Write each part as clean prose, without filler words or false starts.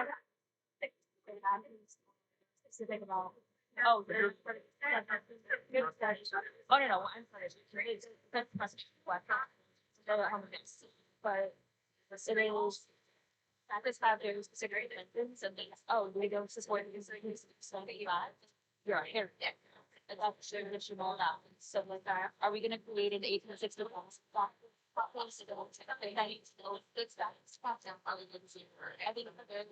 I don't think specific about. Oh, there's good study. Oh no, I'm sorry. It's that's question. But it is that this have their specific sentence and things. Oh, we don't support these things. So that you're a hair. And that's sure that you know that and stuff like that. Are we gonna create an 1860 class? I think they're and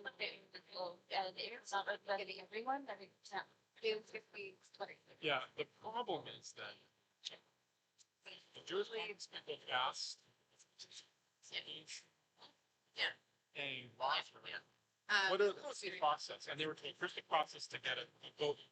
it's not getting everyone. I think Yeah, the problem is that the jurisprudence people passed a law for it. What's the process? And they were told, here's the process to get it voted.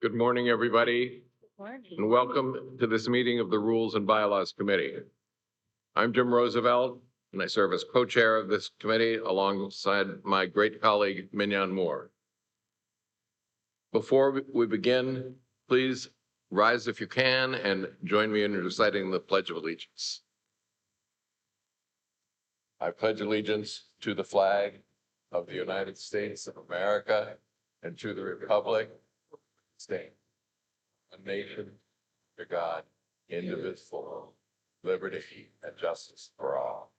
Good morning, everybody, Morning. and welcome to this meeting of the Rules and Bylaws Committee. I'm Jim Roosevelt, and I serve as co-chair of this committee alongside my great colleague, Mignon Moore. Before we begin, please rise if you can and join me in reciting the Pledge of Allegiance. I pledge allegiance to the flag of the United States of America and to the republic standing, a nation under God, indivisible, liberty and justice for all.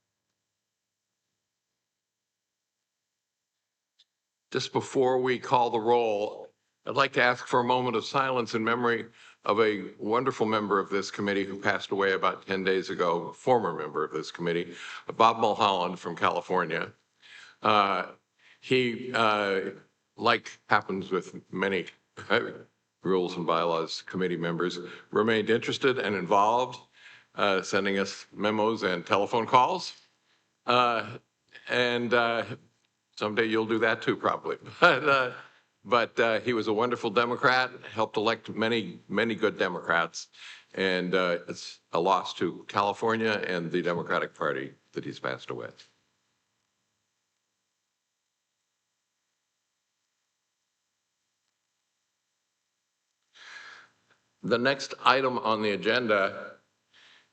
Just before we call the roll, I'd like to ask for a moment of silence in memory of a wonderful member of this committee who passed away about 10 days ago, former member of this committee, Bob Mulholland from California. He, like happens with many Rules and Bylaws committee members, remained interested and involved, sending us memos and telephone calls. Someday you'll do that too, probably. But he was a wonderful Democrat, helped elect many, many good Democrats. And it's a loss to California and the Democratic Party that he's passed away. The next item on the agenda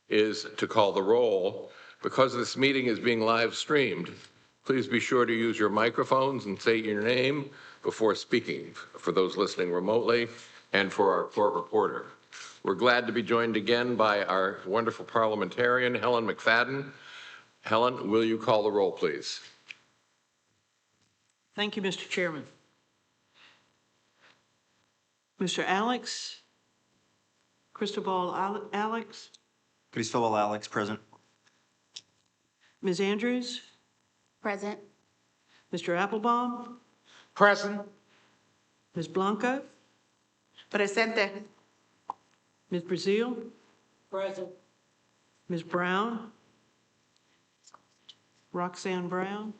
is to call the roll. Because this meeting is being live streamed, please be sure to use your microphones and say your name before speaking for those listening remotely. and for our court reporter. We're glad to be joined again by our wonderful parliamentarian, Helen McFadden. Helen, will you call the roll, please? Thank you, Mr. Chairman. Mr. Alex, Cristobal Alex, Cristobal Alex, present. Ms. Andrews, Present. Mr. Applebaum, Present. Ms. Blanco, Presente. Ms. Brazil. Present. Ms. Brown, Roxanne Brown,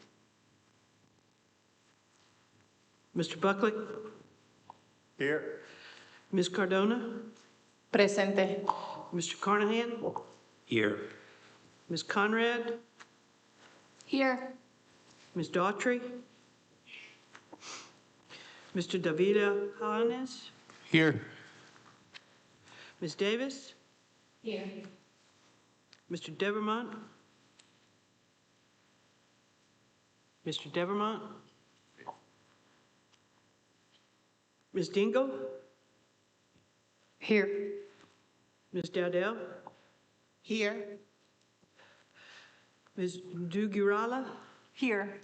Mr. Buckley, Here. Ms. Cardona, Presente. Mr. Carnahan, Here. Ms. Conrad, Here. Ms. Daughtry, Mr. Davila Hanes, Here. Ms. Davis, Here. Mr. Devermont, Mr. Devermont, Ms. Dingle, Here. Ms. Dowdell, Here. Ms. Dugirala, Here.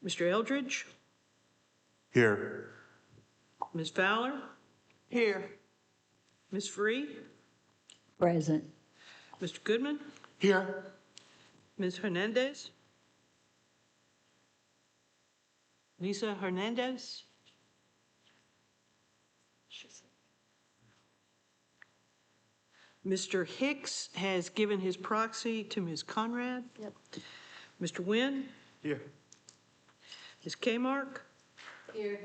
Mr. Eldridge, Here. Ms. Fowler, Here. Ms. Free, Present. Mr. Goodman, Here. Ms. Hernandez, Lisa Hernandez, Mr. Hicks has given his proxy to Ms. Conrad. Yep. Mr. Nguyen, Here. Ms. Kmark, Here.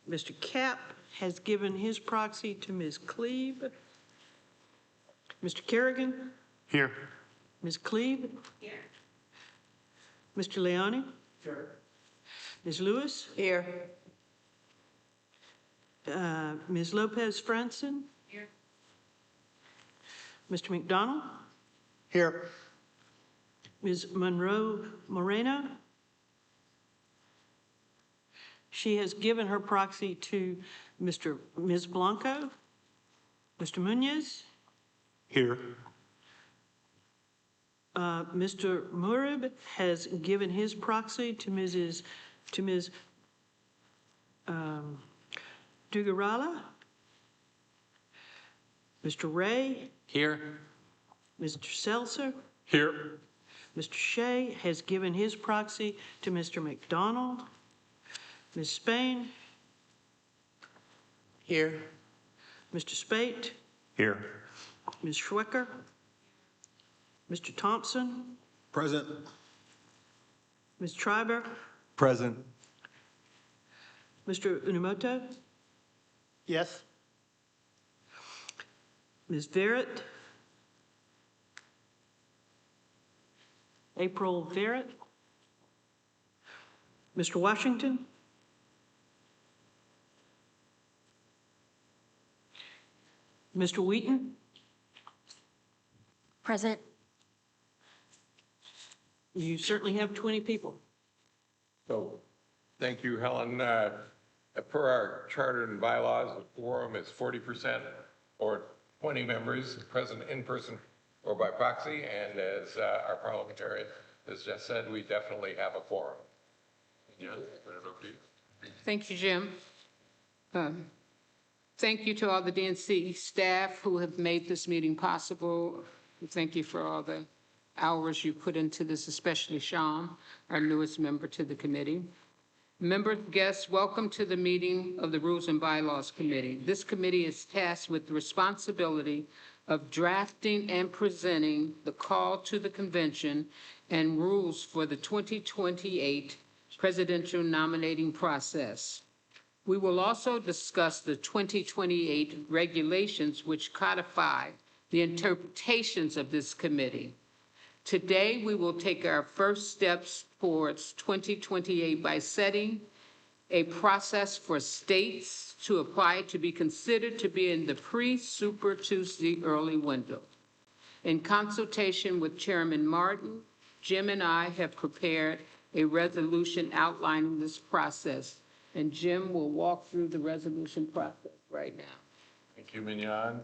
Mr. Cap has given his proxy to Ms. Cleve. Mr. Kerrigan, Here. Ms. Cleve, Here. Mr. Leoni, Here. Ms. Lewis, Here. Ms. Lopez Franson, Here. Mr. McDonald, Here. Ms. Monroe Moreno. She has given her proxy to Ms. Blanco, Mr. Munoz, Here. Mr. Murib has given his proxy to Ms. Dugarala, Mr. Ray, Here. Mr. Seltzer, Here. Mr. Shea has given his proxy to Mr. McDonald, Ms. Spain, Here. Mr. Spate, Here. Ms. Schwecker, Mr. Thompson, Present. Ms. Schreiber, Present. Mr. Unamoto, Yes. Ms. Verrett, April Verrett, Mr. Washington, Mr. Wheaton, Present. you certainly have 20 people. So, thank you, Helen. Per our charter and bylaws, the quorum is 40% or 20 members present in person or by proxy. And as our parliamentarian has just said, we definitely have a quorum. Yeah, turn it over to you. Thank you, Jim. Thank you to all the DNC staff who have made this meeting possible. Thank you for all the hours you put into this, especially Sean, our newest member to the committee. Members, guests, welcome to the meeting of the Rules and Bylaws Committee. This committee is tasked with the responsibility of drafting and presenting the call to the convention and rules for the 2028 presidential nominating process. We will also discuss the 2028 regulations which codify the interpretations of this committee. Today, we will take our first steps towards 2028 by setting a process for states to apply to be considered to be in the pre-Super Tuesday early window. In consultation with Chairman Martin, Jim and I have prepared a resolution outlining this process. And Jim will walk through the resolution process right now. Thank you, Mignon.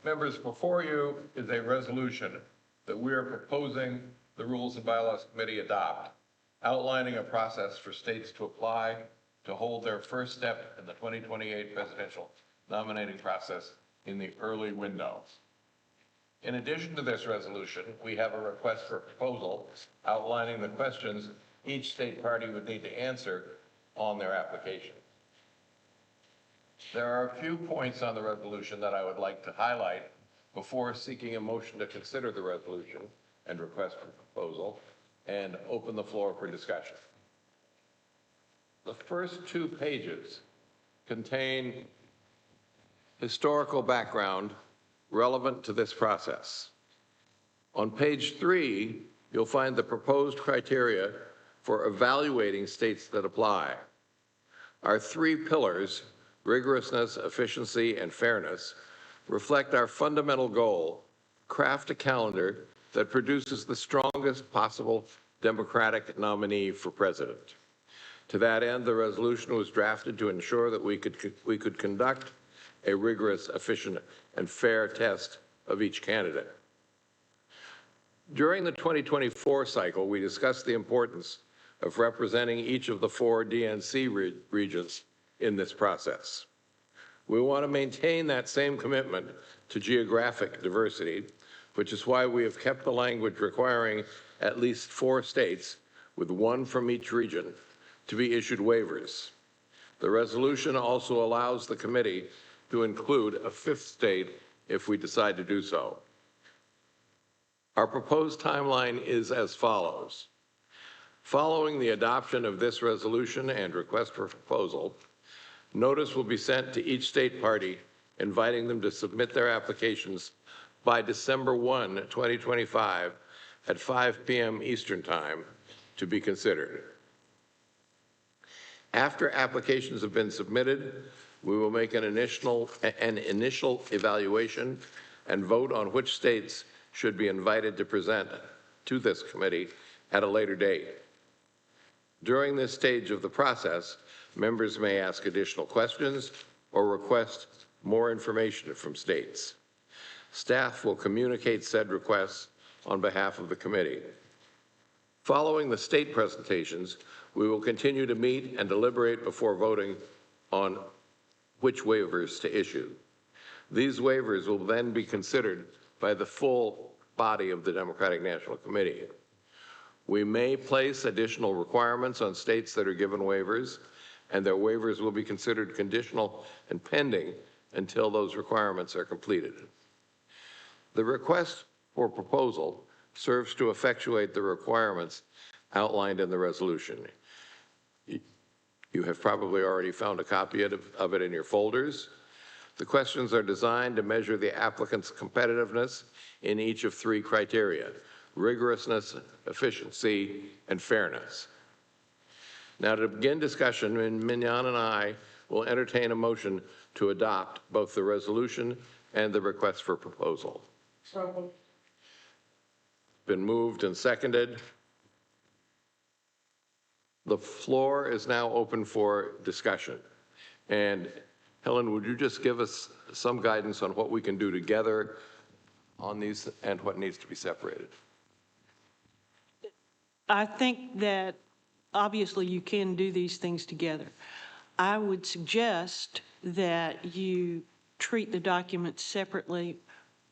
Members, before you is a resolution that we are proposing the Rules and Bylaws Committee adopt, outlining a process for states to apply to hold their first step in the 2028 presidential nominating process in the early window. In addition to this resolution, we have a request for proposal outlining the questions each state party would need to answer on their application. There are a few points on the resolution that I would like to highlight before seeking a motion to consider the resolution and request for proposal and open the floor for discussion. The first 2 pages contain historical background relevant to this process. On page 3, you'll find the proposed criteria for evaluating states that apply. Our 3 pillars, rigorousness, efficiency, and fairness, reflect our fundamental goal: craft a calendar that produces the strongest possible Democratic nominee for president. To that end, the resolution was drafted to ensure that we could conduct a rigorous, efficient, and fair test of each candidate. During the 2024 cycle, we discussed the importance of representing each of the 4 DNC regions in this process. We want to maintain that same commitment to geographic diversity, which is why we have kept the language requiring at least 4 states, with 1 from each region, to be issued waivers. The resolution also allows the committee to include a 5th state if we decide to do so. Our proposed timeline is as follows. Following the adoption of this resolution and request for proposal, notice will be sent to each state party inviting them to submit their applications by December 1, 2025 at 5 p.m. Eastern Time to be considered. After applications have been submitted, we will make an initial evaluation and vote on which states should be invited to present to this committee at a later date. During this stage of the process, members may ask additional questions or request more information from states. Staff will communicate said requests on behalf of the committee. Following the state presentations, we will continue to meet and deliberate before voting on which waivers to issue. These waivers will then be considered by the full body of the Democratic National Committee. We may place additional requirements on states that are given waivers, and their waivers will be considered conditional and pending until those requirements are completed. The request for proposal serves to effectuate the requirements outlined in the resolution. You have probably already found a copy of it in your folders. The questions are designed to measure the applicant's competitiveness in each of 3 criteria: rigorousness, efficiency, and fairness. Now, to begin discussion, Mignon and I will entertain a motion to adopt both the resolution and the request for proposal. Been moved and seconded. The floor is now open for discussion. And Helen, would you just give us some guidance on what we can do together on these and what needs to be separated? I think that obviously you can do these things together. I would suggest that you treat the documents separately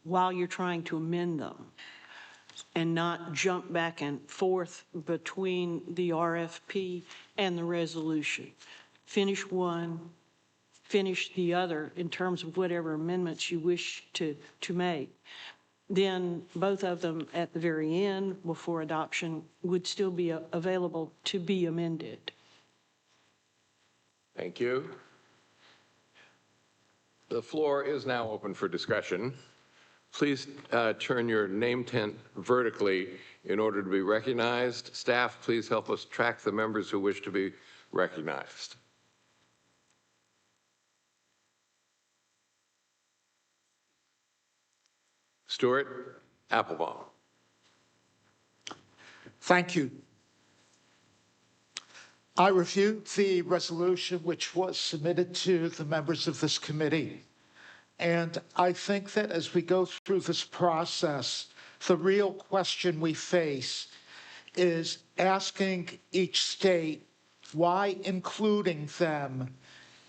while you're trying to amend them and not jump back and forth between the RFP and the resolution. Finish one, finish the other in terms of whatever amendments you wish to make. Then both of them at the very end before adoption would still be available to be amended. Thank you. The floor is now open for discussion. Please turn your name tent vertically in order to be recognized. Staff, please help us track the members who wish to be recognized. Stuart Applebaum. Thank you. I reviewed the resolution which was submitted to the members of this committee. And I think that as we go through this process, the real question we face is asking each state why including them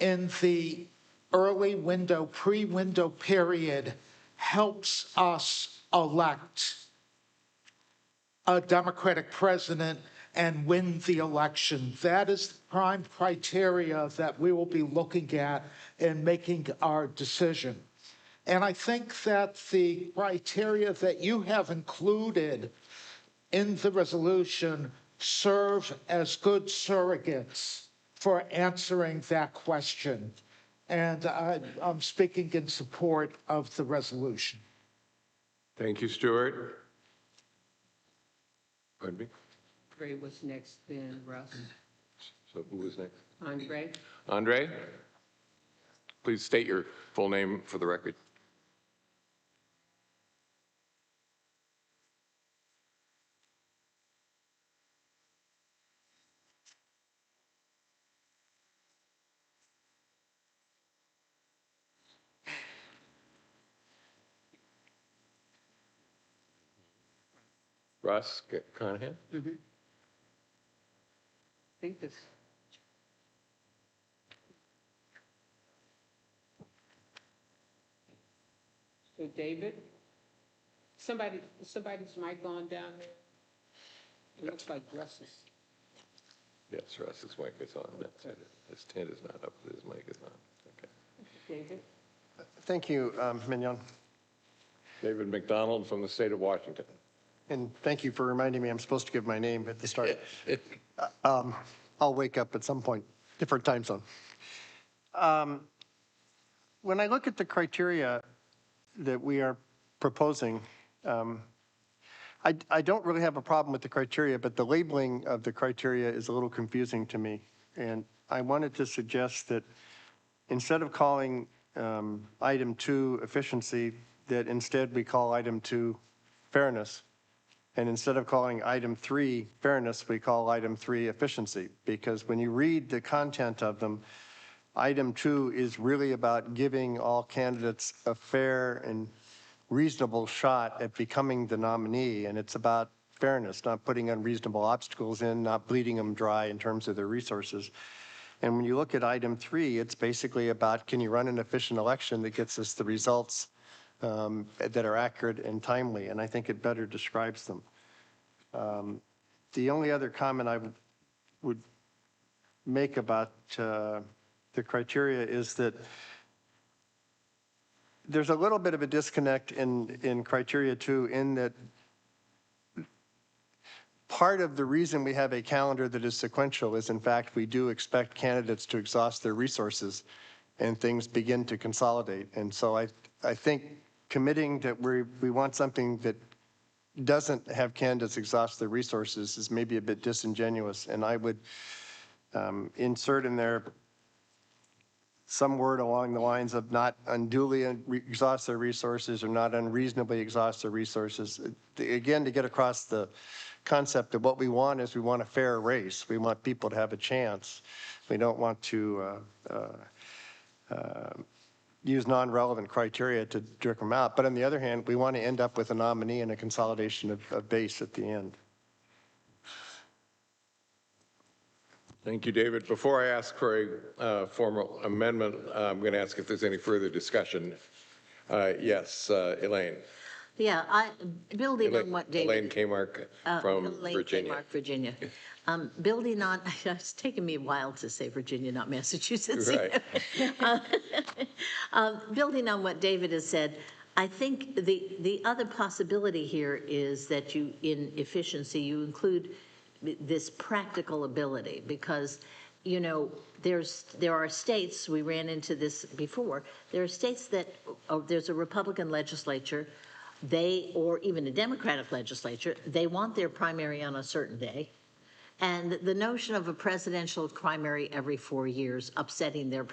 in the early window, pre-window period helps us elect a Democratic president and win the election. That is the prime criteria that we will be looking at in making our decision. And I think that the criteria that you have included in the resolution serve as good surrogates for answering that question. And I'm speaking in support of the resolution. Thank you, Stuart. Pardon me? Andre was next, then Russ. So who was next? Andre? Andre? Please state your full name for the record. Russ Conahan? I think this. So David? Somebody's mic on down there? It looks like Russ's. Yes, Russ's mic is on. That's it. His tent is not up, but his mic is on. Okay. David? Thank you, Mignon. David McDonald from the state of Washington. And thank you for reminding me I'm supposed to give my name at the start. I'll wake up at some point, different time zone. When I look at the criteria that we are proposing, I don't really have a problem with the criteria, but the labeling of the criteria is a little confusing to me. And I wanted to suggest that instead of calling item 2 efficiency, that instead we call item 2 fairness. And instead of calling item 3 fairness, we call item 3 efficiency. Because when you read the content of them, item 2 is really about giving all candidates a fair and reasonable shot at becoming the nominee. And it's about fairness, not putting unreasonable obstacles in, not bleeding them dry in terms of their resources. And when you look at item 3, it's basically about, can you run an efficient election that gets us the results that are accurate and timely, and I think it better describes them. The only other comment I would make about the criteria is that there's a little bit of a disconnect in criteria 2 in that part of the reason we have a calendar that is sequential is, in fact, we do expect candidates to exhaust their resources and things begin to consolidate. And so I think committing that we want something that doesn't have candidates exhaust their resources is maybe a bit disingenuous. And I would insert in there some word along the lines of not unduly exhaust their resources or not unreasonably exhaust their resources. Again, to get across the concept of what we want is we want a fair race. We want people to have a chance. We don't want to use non-relevant criteria to jerk them out. But on the other hand, we want to end up with a nominee and a consolidation of base at the end. Thank you, David. Before I ask for a formal amendment, I'm going to ask if there's any further discussion. Yes, Elaine. Yeah, building on what David. Elaine Kmark from Elaine Virginia. Kmark, Virginia. Building on, it's taken me a while to say Virginia, not Massachusetts. Right. Building on what David has said, I think the other possibility here is that you, in efficiency, you include this practical ability because, you know, there are states, we ran into this before, there are states that, there's a Republican legislature, or even a Democratic legislature, they want their primary on a certain day. And the notion of a presidential primary every 4 years upsetting their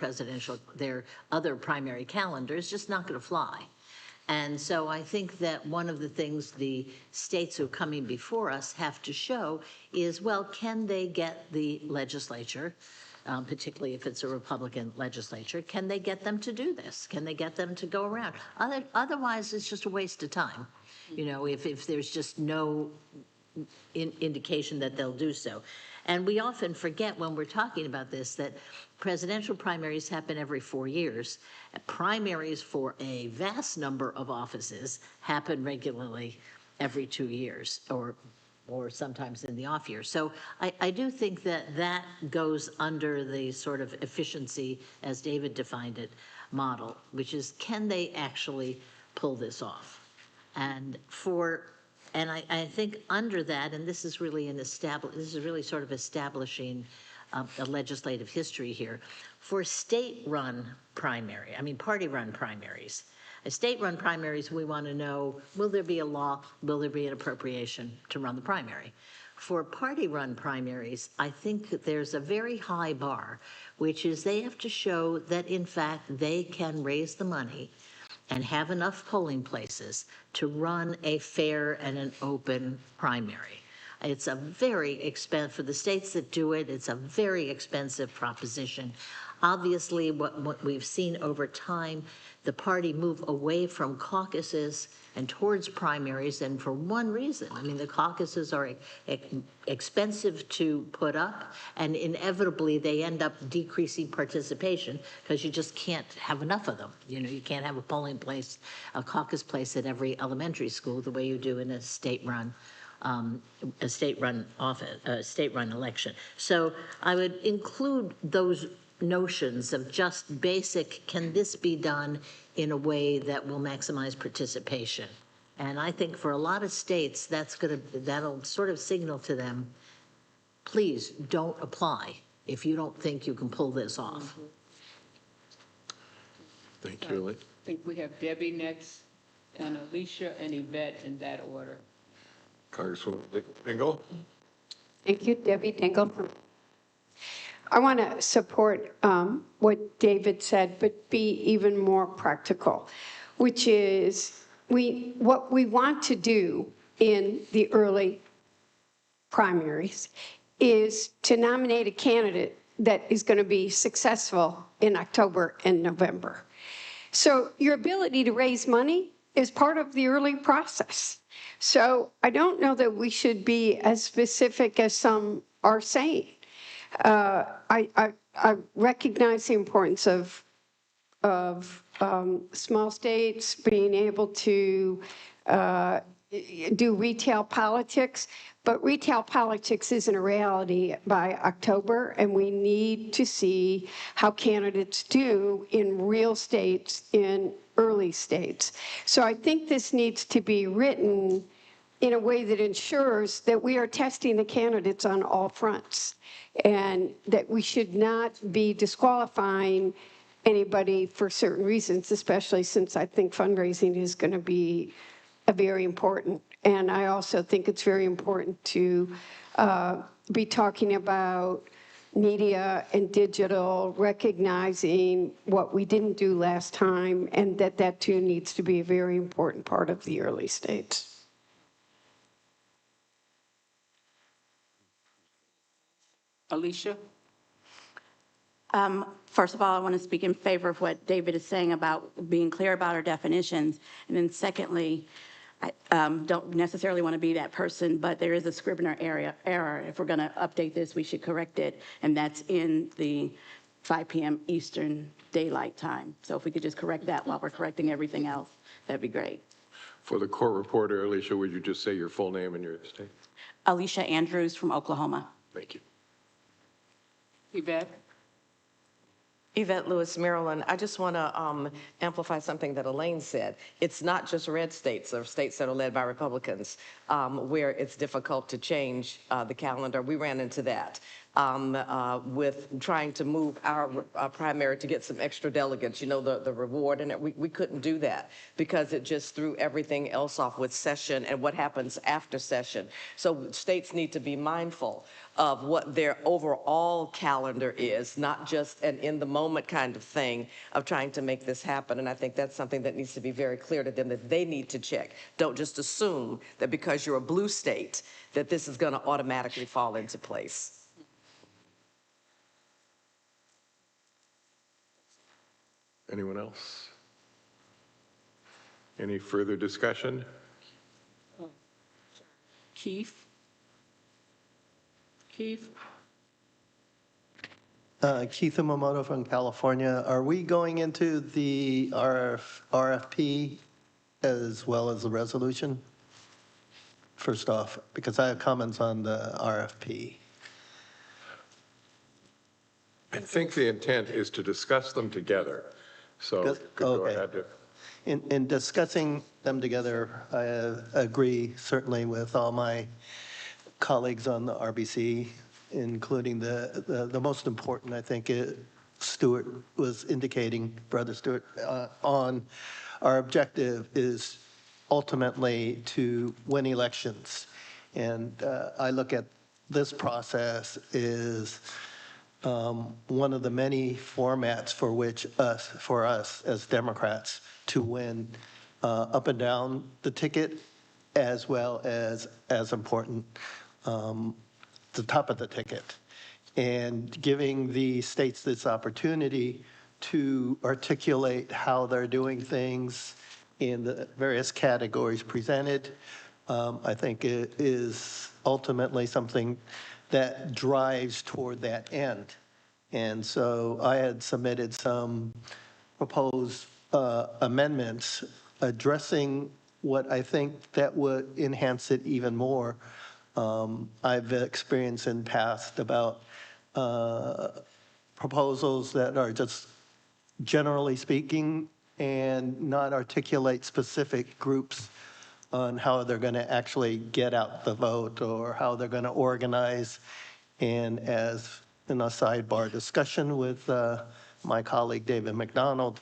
other primary calendar is just not going to fly. And so I think that one of the things the states who are coming before us have to show is, well, can they get the legislature, particularly if it's a Republican legislature, can they get them to do this? Can they get them to go around? Otherwise, it's just a waste of time, you know, if there's just no indication that they'll do so. And we often forget when we're talking about this that presidential primaries happen every 4 years. Primaries for a vast number of offices happen regularly every 2 years, or sometimes in the off year. So I do think that that goes under the sort of efficiency, as David defined it, model, which is, can they actually pull this off? And I think under that, and this is really sort of establishing a legislative history here, for state-run party-run primaries. State-run primaries, we want to know, will there be a law, will there be an appropriation to run the primary? For party-run primaries, I think that there's a very high bar, which is they have to show that, in fact, they can raise the money and have enough polling places to run a fair and an open primary. It's a very expensive, for the states that do it, it's a very expensive proposition. Obviously, what we've seen over time, the party move away from caucuses and towards primaries, and for one reason. I mean, the caucuses are expensive to put up, and inevitably they end up decreasing participation because you just can't have enough of them. You know, you can't have a polling place, a caucus place at every elementary school the way you do in a state-run election. So I would include those notions of just basic, can this be done in a way that will maximize participation? And I think for a lot of states, that'll sort of signal to them, please don't apply if you don't think you can pull this off. Thank you, Julie. I think we have Debbie next, and Alicia and Yvette in that order. Congresswoman Dingle. Thank you, Debbie Dingle. I want to support what David said, but be even more practical, which is what we want to do in the early primaries is to nominate a candidate that is going to be successful in October and November. So your ability to raise money is part of the early process. So I don't know that we should be as specific as some are saying. I recognize the importance of small states being able to do retail politics, but retail politics isn't a reality by October, and we need to see how candidates do in real states, in early states. So I think this needs to be written in a way that ensures that we are testing the candidates on all fronts, and that we should not be disqualifying anybody for certain reasons, especially since I think fundraising is going to be very important. And I also think it's very important to be talking about media and digital, recognizing what we didn't do last time, and that too needs to be a very important part of the early states. Alicia? First of all, I want to speak in favor of what David is saying about being clear about our definitions. And then secondly, I don't necessarily want to be that person, but there is a Scrivener error. If we're going to update this, we should correct it. And that's in the 5 p.m. Eastern Daylight Time. So if we could just correct that while we're correcting everything else, that'd be great. For the court reporter, Alicia, would you just say your full name and your state? Alicia Andrews from Oklahoma. Thank you. Yvette? Yvette Lewis, Maryland. I just want to amplify something that Elaine said. It's not just red states or states that are led by Republicans where it's difficult to change the calendar. We ran into that. with trying to move our primary to get some extra delegates, you know, the reward, and we couldn't do that because it just threw everything else off with session and what happens after session. So states need to be mindful of what their overall calendar is, not just an in-the-moment kind of thing of trying to make this happen. And I think that's something that needs to be very clear to them, that they need to check. Don't just assume that because you're a blue state, that this is going to automatically fall into place. Anyone else? Any further discussion? Keith? Keith? Keith Yamamoto from California. Are we going into the RFP as well as the resolution? First off, because I have comments on the RFP. I think the intent is to discuss them together. So go Okay. ahead. In discussing them together, I agree certainly with all my colleagues on the RBC, including the most important, I think, Stuart was indicating, Brother Stuart, on our objective is ultimately to win elections. And I look at this process is one of the many formats for us as Democrats to win up and down the ticket, as well as important, the top of the ticket. And giving the states this opportunity to articulate how they're doing things in the various categories presented, I think it is ultimately something that drives toward that end. And so I had submitted some proposed amendments addressing what I think that would enhance it even more. I've experienced in past about proposals that are just generally speaking and not articulate specific groups on how they're going to actually get out the vote or how they're going to organize. And as in a sidebar discussion with my colleague David McDonald,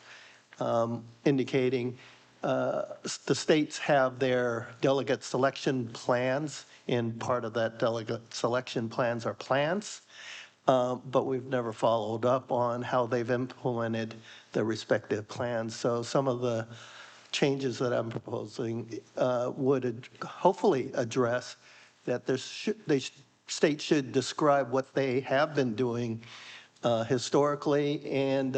indicating the states have their delegate selection plans, and part of that delegate selection plans are plans, but we've never followed up on how they've implemented the respective plans. So some of the changes that I'm proposing would hopefully address that states should describe what they have been doing historically, and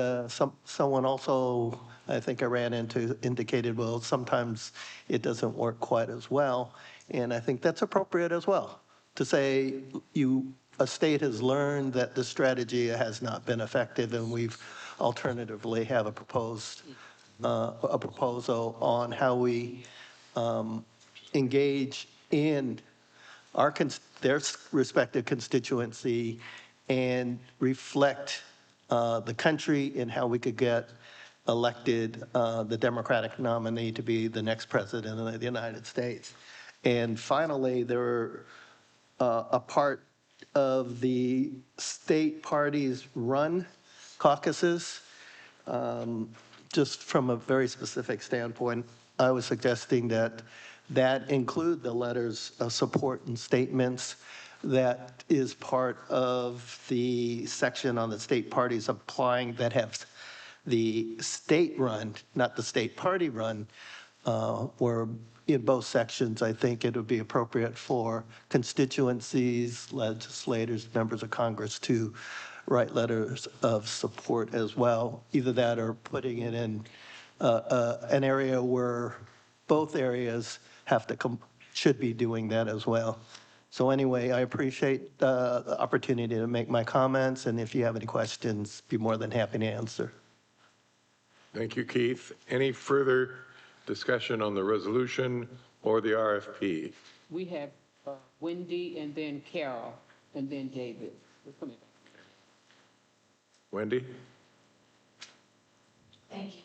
someone also, I think I ran into, indicated, well, sometimes it doesn't work quite as well, and I think that's appropriate as well, to say a state has learned that the strategy has not been effective, and we've alternatively have a proposal on how we engage in their respective constituency and reflect the country and how we could get elected the Democratic nominee to be the next president of the United States. And finally, there were a part of the state parties run caucuses. Just from a very specific standpoint, I was suggesting that include the letters of support and statements that is part of the section on the state parties applying that have the state run, not the state party run, where in both sections, I think it would be appropriate for constituencies, legislators, members of Congress to write letters of support as well. Either that or putting it in an area where both areas should be doing that as well. So anyway, I appreciate the opportunity to make my comments, and if you have any questions, be more than happy to answer. Thank you, Keith. Any further discussion on the resolution or the RFP? We have Wendy and then Carol and then David. Wendy? Thank you.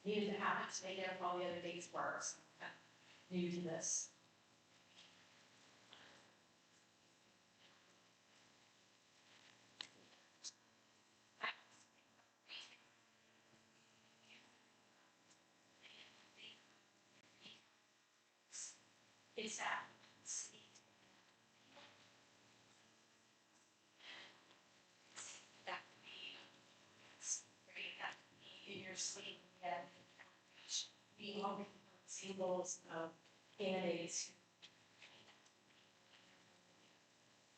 needed to happen to make it if all the other dates work. So I'm new to this. It's that. That could be, great, that could be in your sleep, and being on symbols of candidates.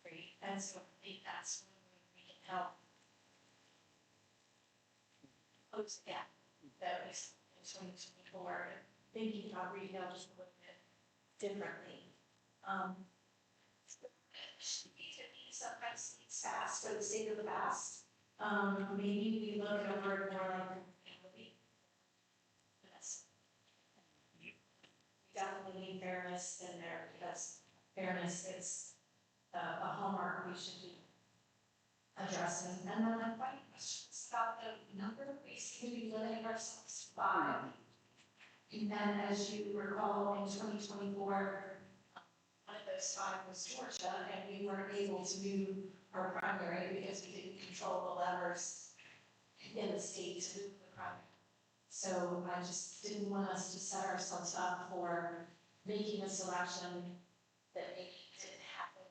Great, and so I think that's when we can help. Close the gap that was in 2024, thinking about retail just a little bit differently. Sometimes it's fast for the sake of the fast. Maybe we look over it more like this. We definitely need fairness in there because fairness is a hallmark we should be addressing. And then I'm quite questions about the number we seem to be limiting ourselves by. And then as you recall in 2024, one of those 5 was Georgia, and we weren't able to move our primary because we didn't control the levers in the state to move the primary. So I just didn't want us to set ourselves up for making a selection that maybe didn't happen.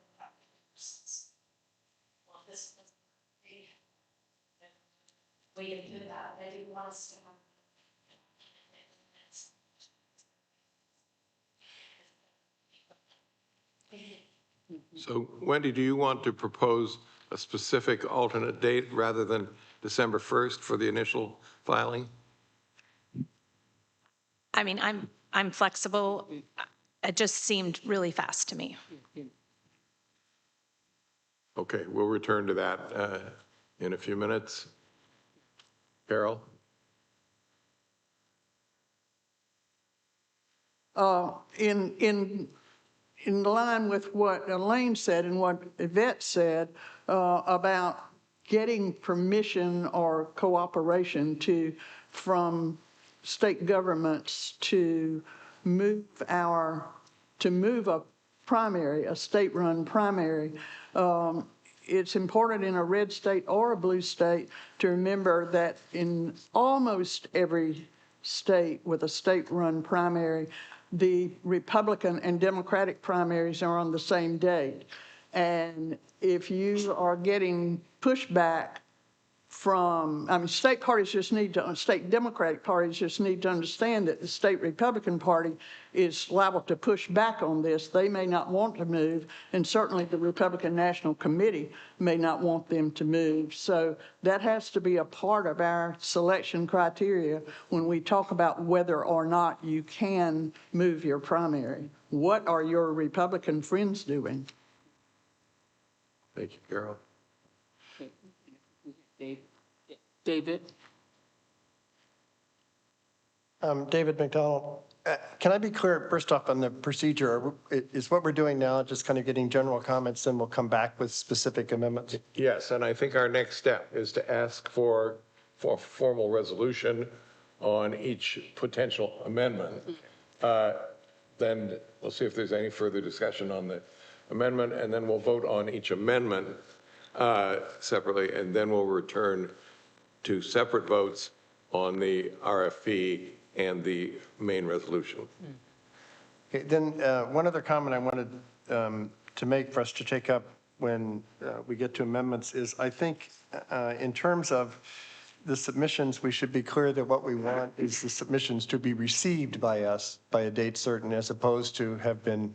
Well, this was a big way to do that. I didn't want us to have. So Wendy, do you want to propose a specific alternate date rather than December 1st for the initial filing? I mean, I'm flexible. It just seemed really fast to me. Okay, we'll return to that in a few minutes. Carol? In line with what Elaine said and what Yvette said about getting permission or cooperation from state governments to move a primary, a state-run primary. It's important in a red state or a blue state to remember that in almost every state with a state-run primary, the Republican and Democratic primaries are on the same date. And if you are getting pushback from, state Democratic parties just need to understand that the state Republican Party is liable to push back on this. They may not want to move, and certainly the Republican National Committee may not want them to move. So that has to be a part of our selection criteria when we talk about whether or not you can move your primary. What are your Republican friends doing? Thank you, Carol. David? David McDonald. Can I be clear, first off, on the procedure? Is what we're doing now just kind of getting general comments, then we'll come back with specific amendments? Yes, and I think our next step is to ask for formal resolution on each potential amendment. Then we'll see if there's any further discussion on the amendment, and then we'll vote on each amendment separately, and then we'll return to separate votes on the RFP and the main resolution. Okay, then one other comment I wanted to make for us to take up when we get to amendments is I think in terms of the submissions, we should be clear that what we want is the submissions to be received by us by a date certain as opposed to have been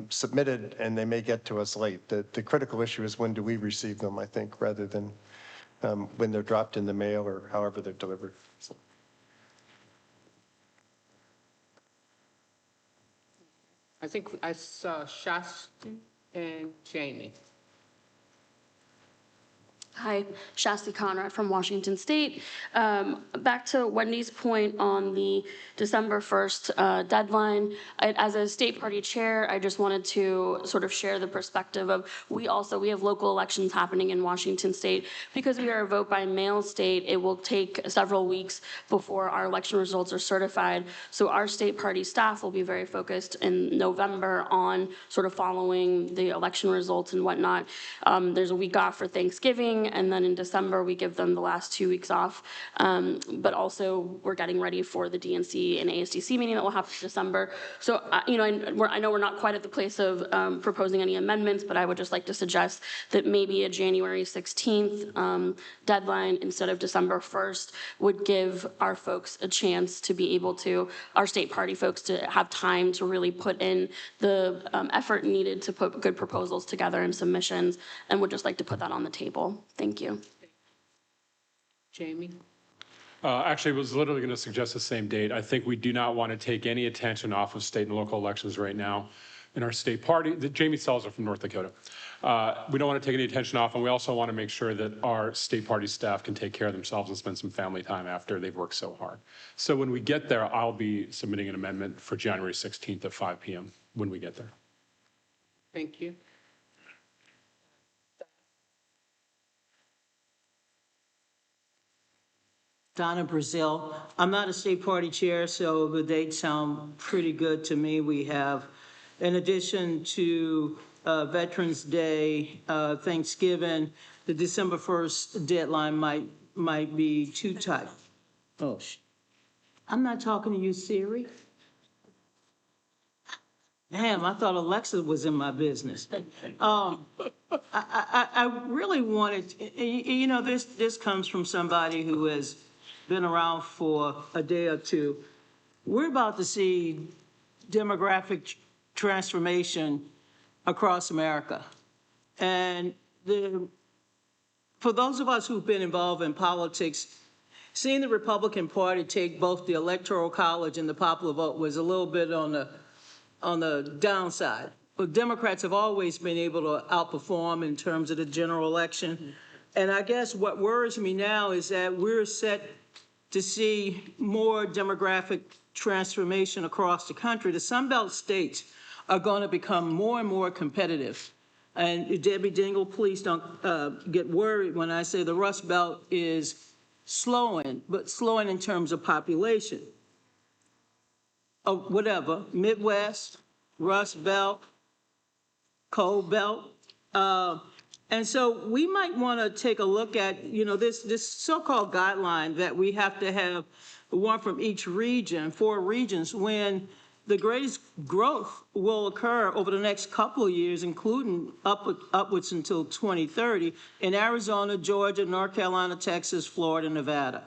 submitted and they may get to us late. The critical issue is when do we receive them, I think, rather than when they're dropped in the mail or however they're delivered. So. I think I saw Shasta and Jamie. Hi, Shasti Conrad from Washington State. Back to Wendy's point on the December 1st deadline, as a state party chair, I just wanted to sort of share the perspective of we have local elections happening in Washington State. Because we are a vote by mail state, it will take several weeks before our election results are certified. So our state party staff will be very focused in November on sort of following the election results and whatnot. There's a week off for Thanksgiving, and then in December, we give them the last 2 weeks off. But also, we're getting ready for the DNC and ASDC meeting that will happen in December. So, I know we're not quite at the place of proposing any amendments, but I would just like to suggest that maybe a January 16th deadline instead of December 1st would give our folks a chance to be able to, our state party folks, to have time to really put in the effort needed to put good proposals together and submissions, and would just like to put that on the table. Thank you. Jamie? Actually, I was literally going to suggest the same date. I think we do not want to take any attention off of state and local elections right now in our state party. Jamie Selzer from North Dakota. We don't want to take any attention off, and we also want to make sure that our state party staff can take care of themselves and spend some family time after they've worked so hard. So when we get there, I'll be submitting an amendment for January 16th at 5 p.m. when we get there. Thank you. Donna Brazil. I'm not a state party chair, so the dates sound pretty good to me. We have, in addition to Veterans Day, Thanksgiving, the December 1st deadline might be too tight. Oh, I'm not talking to you, Siri. Damn, I thought Alexa was in my business. I really wanted, this comes from somebody who has been around for a day or two. We're about to see demographic transformation across America. And for those of us who've been involved in politics, seeing the Republican Party take both the Electoral College and the popular vote was a little bit on the downside. But Democrats have always been able to outperform in terms of the general election. And I guess what worries me now is that we're set to see more demographic transformation across the country. The Sunbelt states are going to become more and more competitive. And Debbie Dingell, please don't get worried when I say the Rust Belt is slowing, but slowing in terms of population. Whatever, Midwest, Rust Belt, Coal Belt. And so we might want to take a look at, this so-called guideline that we have to have one from each region, 4 regions, when the greatest growth will occur over the next couple of years, including upwards until 2030 in Arizona, Georgia, North Carolina, Texas, Florida, Nevada.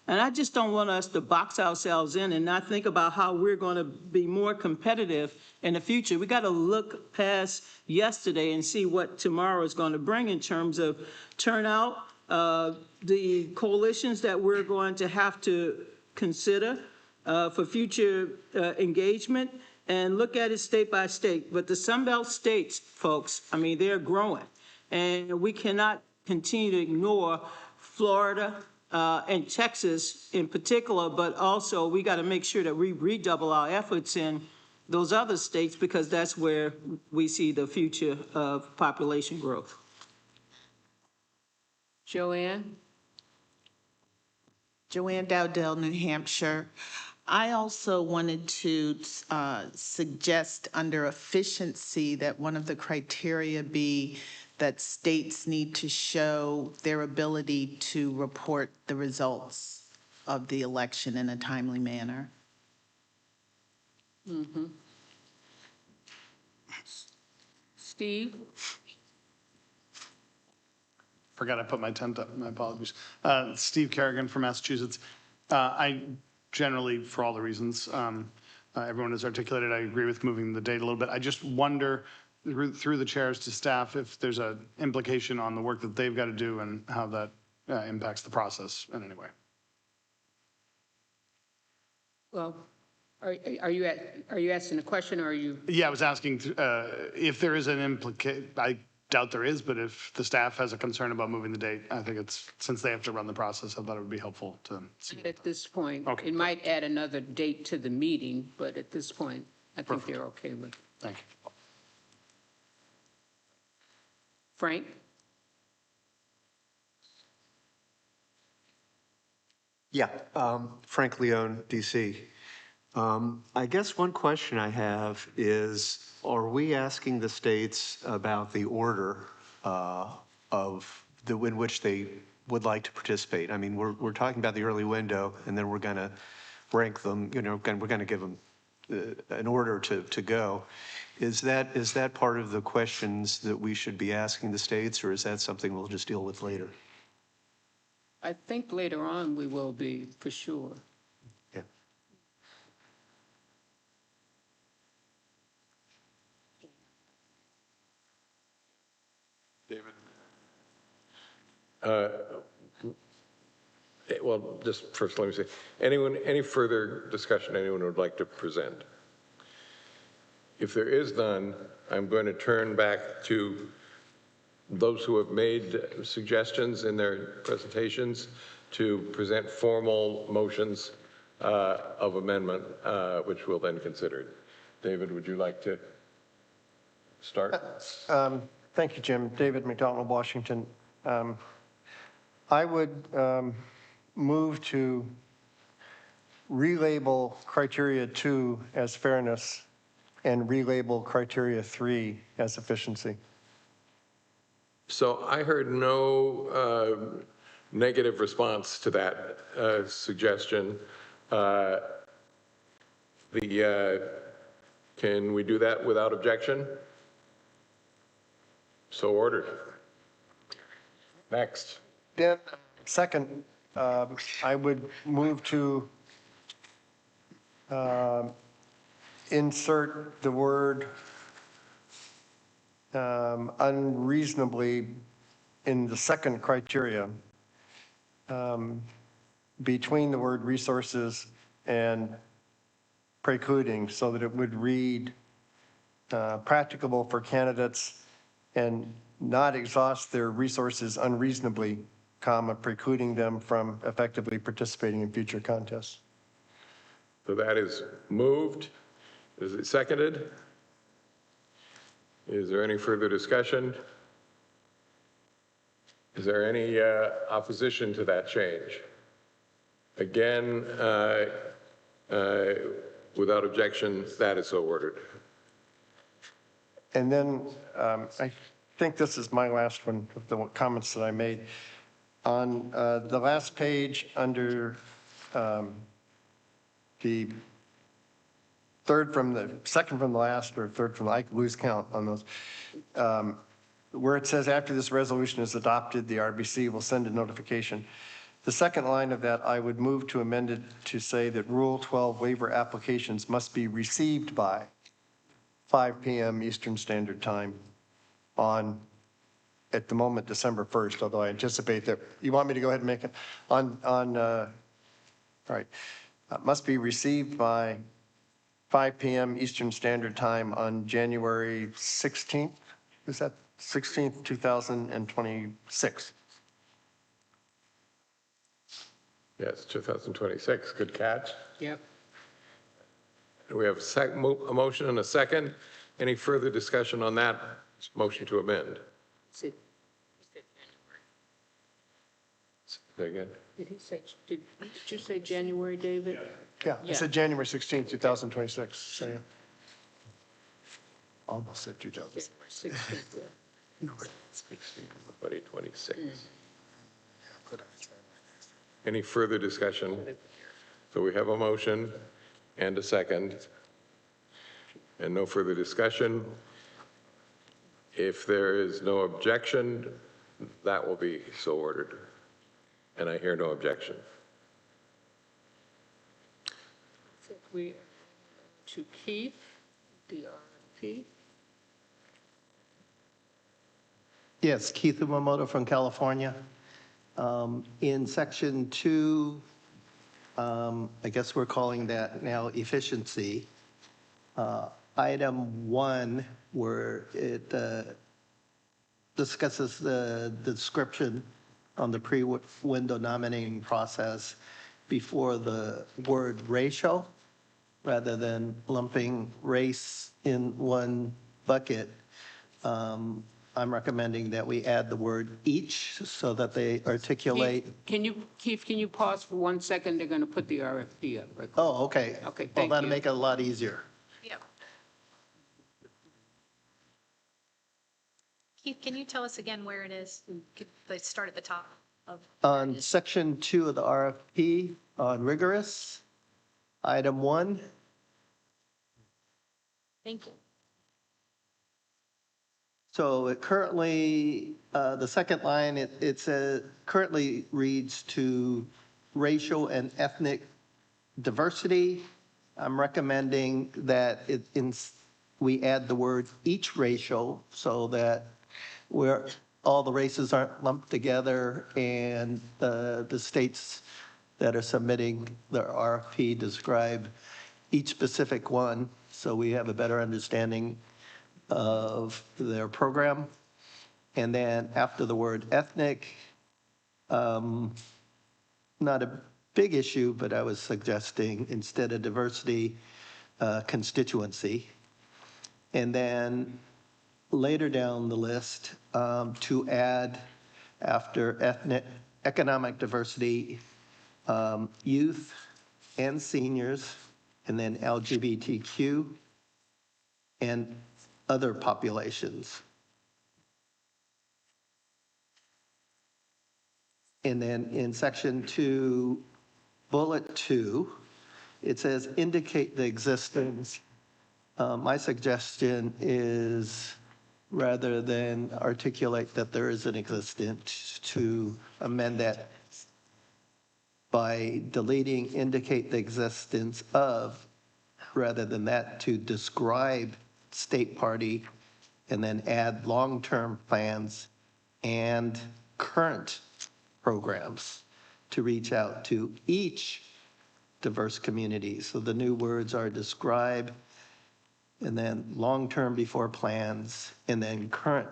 And I just don't want us to box ourselves in and not think about how we're going to be more competitive in the future. We got to look past yesterday and see what tomorrow is going to bring in terms of turnout, the coalitions that we're going to have to consider for future engagement, and look at it state by state. But the Sunbelt states, folks, I mean, they're growing. And we cannot continue to ignore Florida, and Texas in particular, but also we got to make sure that we redouble our efforts in those other states, because that's where we see the future of population growth. Joanne? Joanne Dowdell, New Hampshire. I also wanted to suggest under efficiency that one of the criteria be that states need to show their ability to report the results of the election in a timely manner. Mm-hmm. Steve? Forgot I put my tent up, my apologies. Steve Kerrigan from Massachusetts. I generally, for all the reasons everyone has articulated, I agree with moving the date a little bit. I just wonder, through the chairs to staff, if there's an implication on the work that they've got to do and how that impacts the process in any way. Well, are you asking a question, or are you? Yeah, I was asking if there is an I doubt there is, but if the staff has a concern about moving the date, I think it's, since they have to run the process, I thought it would be helpful to see. At this point, Okay. it might add another date to the meeting, but at this point, I think they're okay with it. Thank you. Frank? Yeah, Frank Leone, DC. I guess one question I have is, are we asking the states about the order in which they would like to participate? I mean, we're talking about the early window, and then we're going to rank them, we're going to give them an order to go. Is that part of the questions that we should be asking the states, or is that something we'll just deal with later? I think later on we will be, for sure. Yeah. David? Well, just first, let me say, any further discussion anyone would like to present? If there is none, I'm going to turn back to those who have made suggestions in their presentations to present formal motions of amendment, which we'll then consider. David, would you like to start? Thank you, Jim. David McDonald, Washington. I would move to relabel criteria 2 as fairness and relabel criteria 3 as efficiency. So I heard no negative response to that suggestion. Can we do that without objection? So ordered. Next. Then, second, I would move to insert the word unreasonably in the second criteria between the word resources and precluding, so that it would read practicable for candidates and not exhaust their resources unreasonably, precluding them from effectively participating in future contests. So that is moved. Is it seconded? Is there any further discussion? Is there any opposition to that change? Again, without objection, that is so ordered. And then I think this is my last one of the comments that I made. On the last page under the second from the last, or third from the, I could lose count on those, where it says after this resolution is adopted, the RBC will send a notification. The second line of that, I would move to amend it to say that Rule 12 waiver applications must be received by 5 p.m. Eastern Standard Time on, at the moment, December 1st, although I anticipate that, you want me to go ahead and make it? All right, must be received by 5 p.m. Eastern Standard Time on January 16th, is that 16th, 2026? Yes, 2026, good catch. Yep. We have a motion and a second. Any further discussion on that motion to amend? Say again. Did you say January, David? Yeah, I said January 16th, 2026. So, yeah. Almost said 2026. 2026. Any further discussion? So we have a motion and a second, and no further discussion. If there is no objection, that will be so ordered. And I hear no objection. We to Keith, DRP. Yes, Keith Umamoto from California. In section 2, I guess we're calling that now efficiency. Item 1, where it discusses the description on the pre-window nominating process before the word racial, rather than lumping race in one bucket. I'm recommending that we add the word each so that they articulate. Keith, can you pause for 1 second? They're going to put the RFP up. Right? Oh, okay. Okay, Well, thank that'll you. make it a lot easier. Yep. Keith, can you tell us again where it is? Let's start at the top of. On section 2 of the RFP on rigorous, item 1, Thank you. so it currently, the second line, it says, currently reads to racial and ethnic diversity. I'm recommending that we add the word each racial so that all the races aren't lumped together and the states that are submitting their RFP describe each specific one so we have a better understanding of their program. And then after the word ethnic, not a big issue, but I was suggesting instead of diversity, constituency. And then later down the list, to add after economic diversity, youth and seniors, and then LGBTQ and other populations. And then in section 2, bullet 2, it says indicate the existence. My suggestion is rather than articulate that there is an existence, to amend that by deleting indicate the existence of, rather than that, to describe state party, and then add long-term plans and current programs to reach out to each diverse community. So the new words are describe, and then long-term before plans, and then current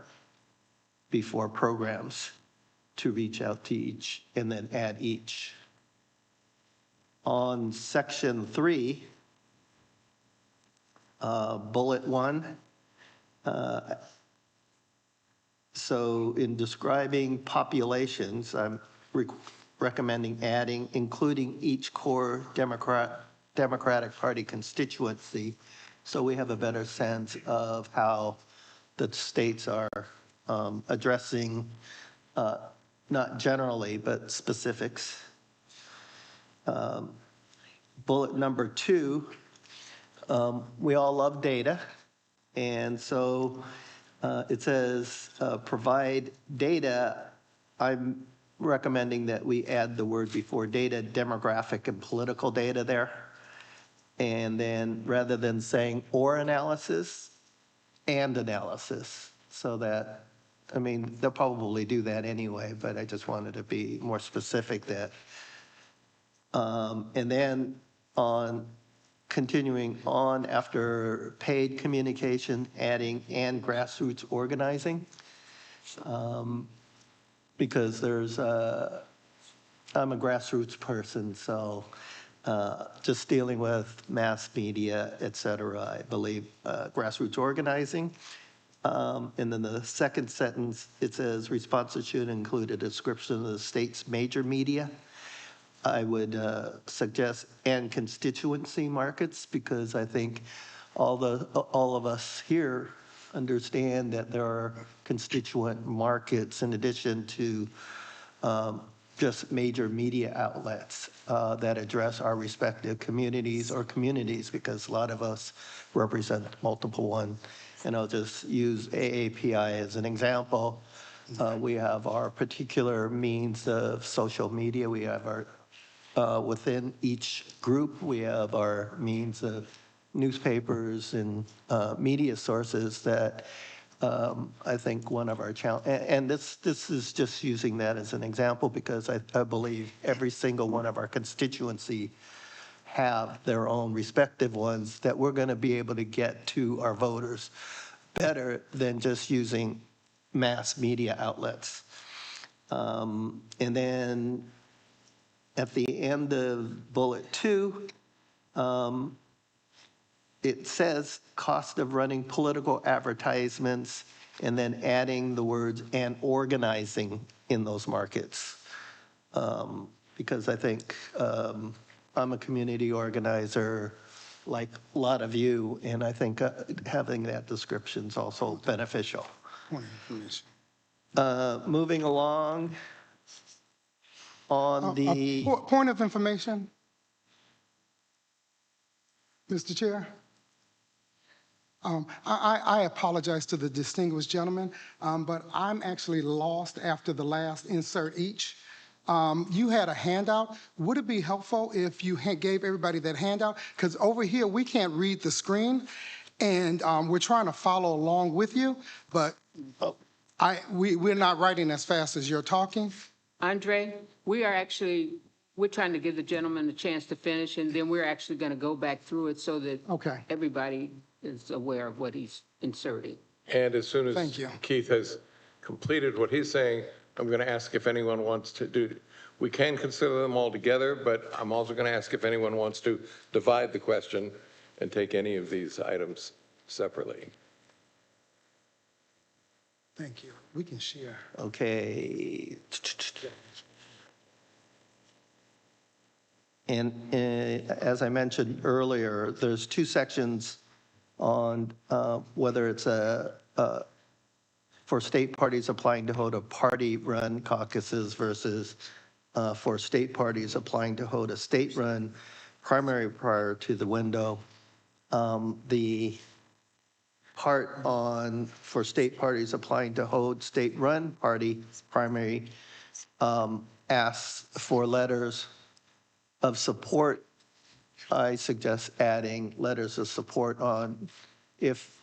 before programs to reach out to each, and then add each. On section 3, bullet 1, so in describing populations, I'm recommending adding, including each core Democratic Party constituency, so we have a better sense of how the states are addressing, not generally, but specifics. Bullet number 2, we all love data, and so it says provide data. I'm recommending that we add the word before data, demographic and political data there. And then rather than saying or analysis, and analysis, so that, I mean, they'll probably do that anyway, but I just wanted to be more specific that. And then on continuing on after paid communication, adding and grassroots organizing. Because there's, I'm a grassroots person, so just dealing with mass media, et cetera, I believe grassroots organizing. And then the second sentence, it says responses should include a description of the state's major media. I would suggest and constituency markets, because I think all of us here understand that there are constituent markets in addition to just major media outlets that address our respective communities or communities, because a lot of us represent multiple ones. And I'll just use AAPI as an example. We have our particular means of social media. We have our within each group, we have our means of newspapers and media sources that I think one of our and this is just using that as an example, because I believe every single one of our constituency have their own respective ones that we're going to be able to get to our voters better than just using mass media outlets. And then at the end of bullet 2, it says cost of running political advertisements, and then adding the words "and organizing in those markets." Because I think I'm a community organizer like a lot of you, and I think having that description is also beneficial. Moving along on the. Point of information, Mr. Chair. I apologize to the distinguished gentleman, but I'm actually lost after the last insert each. You had a handout. Would it be helpful if you gave everybody that handout? Because over here, we can't read the screen, and we're trying to follow along with you, but we're not writing as fast as you're talking. Andre, we're trying to give the gentleman a chance to finish, and then we're actually going to go back through it so that everybody is aware of what he's inserting. And as soon as Keith has completed what he's saying, I'm going to ask if anyone wants to do, we can consider them all together, but I'm also going to ask if anyone wants to divide the question and take any of these items separately. Thank you. We can share. Okay. And as I mentioned earlier, there's 2 sections on whether it's for state parties applying to hold a party-run caucuses versus for state parties applying to hold a state-run primary prior to the window. The part on for state parties applying to hold state-run party primary asks for letters of support. I suggest adding letters of support on if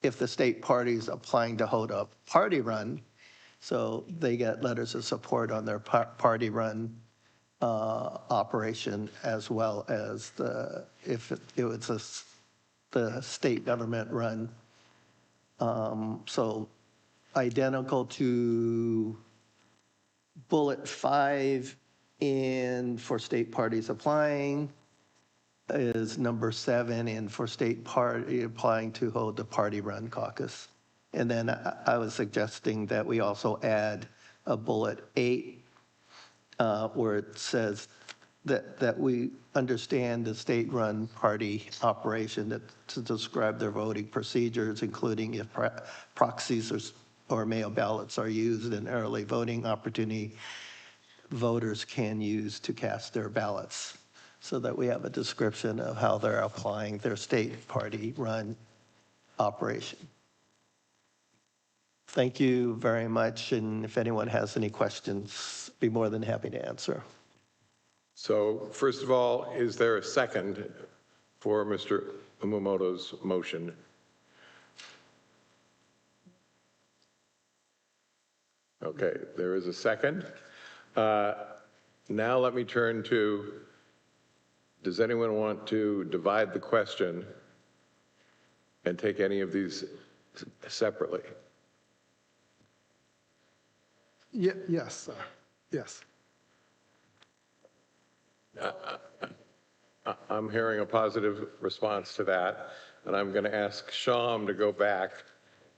the state party's applying to hold a party run, so they get letters of support on their party run operation, as well as if it was the state government run. So identical to bullet 5 in for state parties applying is number 7 in for state party applying to hold the party run caucus. And then I was suggesting that we also add a bullet 8 where it says that we understand the state-run party operation to describe their voting procedures, including if proxies or mail ballots are used, and early voting opportunity voters can use to cast their ballots, so that we have a description of how they're applying their state party-run operation. Thank you very much, and if anyone has any questions, be more than happy to answer. So first of all, is there a second for Mr. Umamoto's motion? Okay, there is a second. Now let me turn to, does anyone want to divide the question and take any of these separately? Yes, sir. Yes. I'm hearing a positive response to that, and I'm going to ask Sham to go back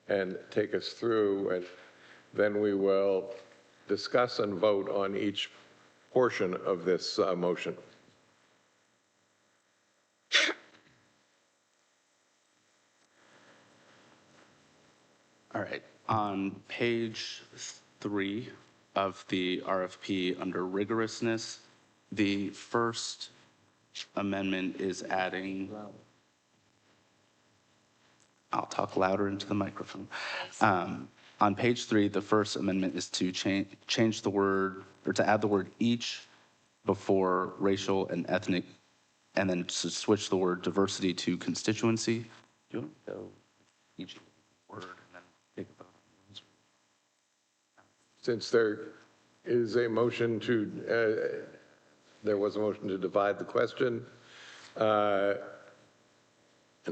and take us through, and then we will discuss and vote on each portion of this motion. All right, on page 3 of the RFP under rigorousness, the first amendment is adding, I'll talk louder into the microphone. On page 3, the first amendment is to change the word, or to add the word each before racial and ethnic, and then to switch the word diversity to constituency. Do you want to go each word and then take a vote? Since there is a motion to, there was a motion to divide the question, and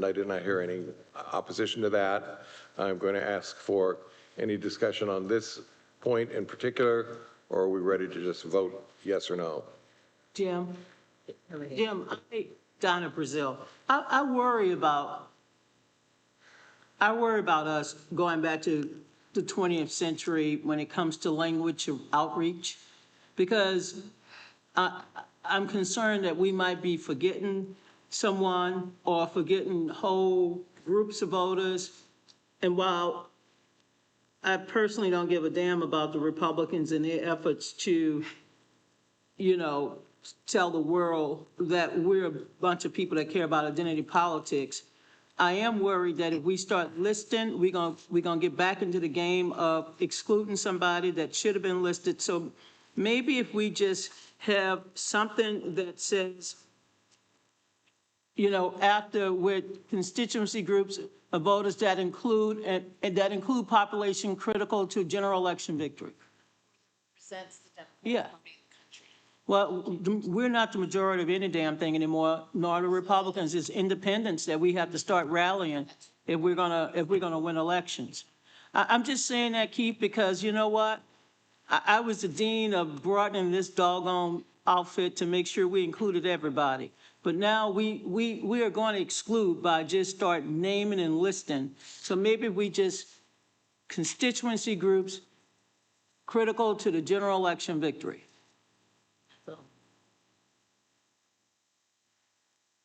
I did not hear any opposition to that, I'm going to ask for Any discussion on this point in particular, or are we ready to just vote yes or no? Jim, Donna Brazil, I worry about us going back to the 20th century when it comes to language outreach, because I'm concerned that we might be forgetting someone or forgetting whole groups of voters. And while I personally don't give a damn about the Republicans and their efforts to, tell the world that we're a bunch of people that care about identity politics, I am worried that if we start listing, we're gonna get back into the game of excluding somebody that should have been listed. So maybe if we just have something that says, after with constituency groups of voters that include, and that include population critical to general election victory. Yeah. Well, we're not the majority of any damn thing anymore, nor the Republicans. It's independents that we have to start rallying if we're gonna win elections. I'm just saying that, Keith, because you know what? I was the dean of broadening this doggone outfit to make sure we included everybody. But now we are going to exclude by just start naming and listing. So maybe we just constituency groups critical to the general election victory.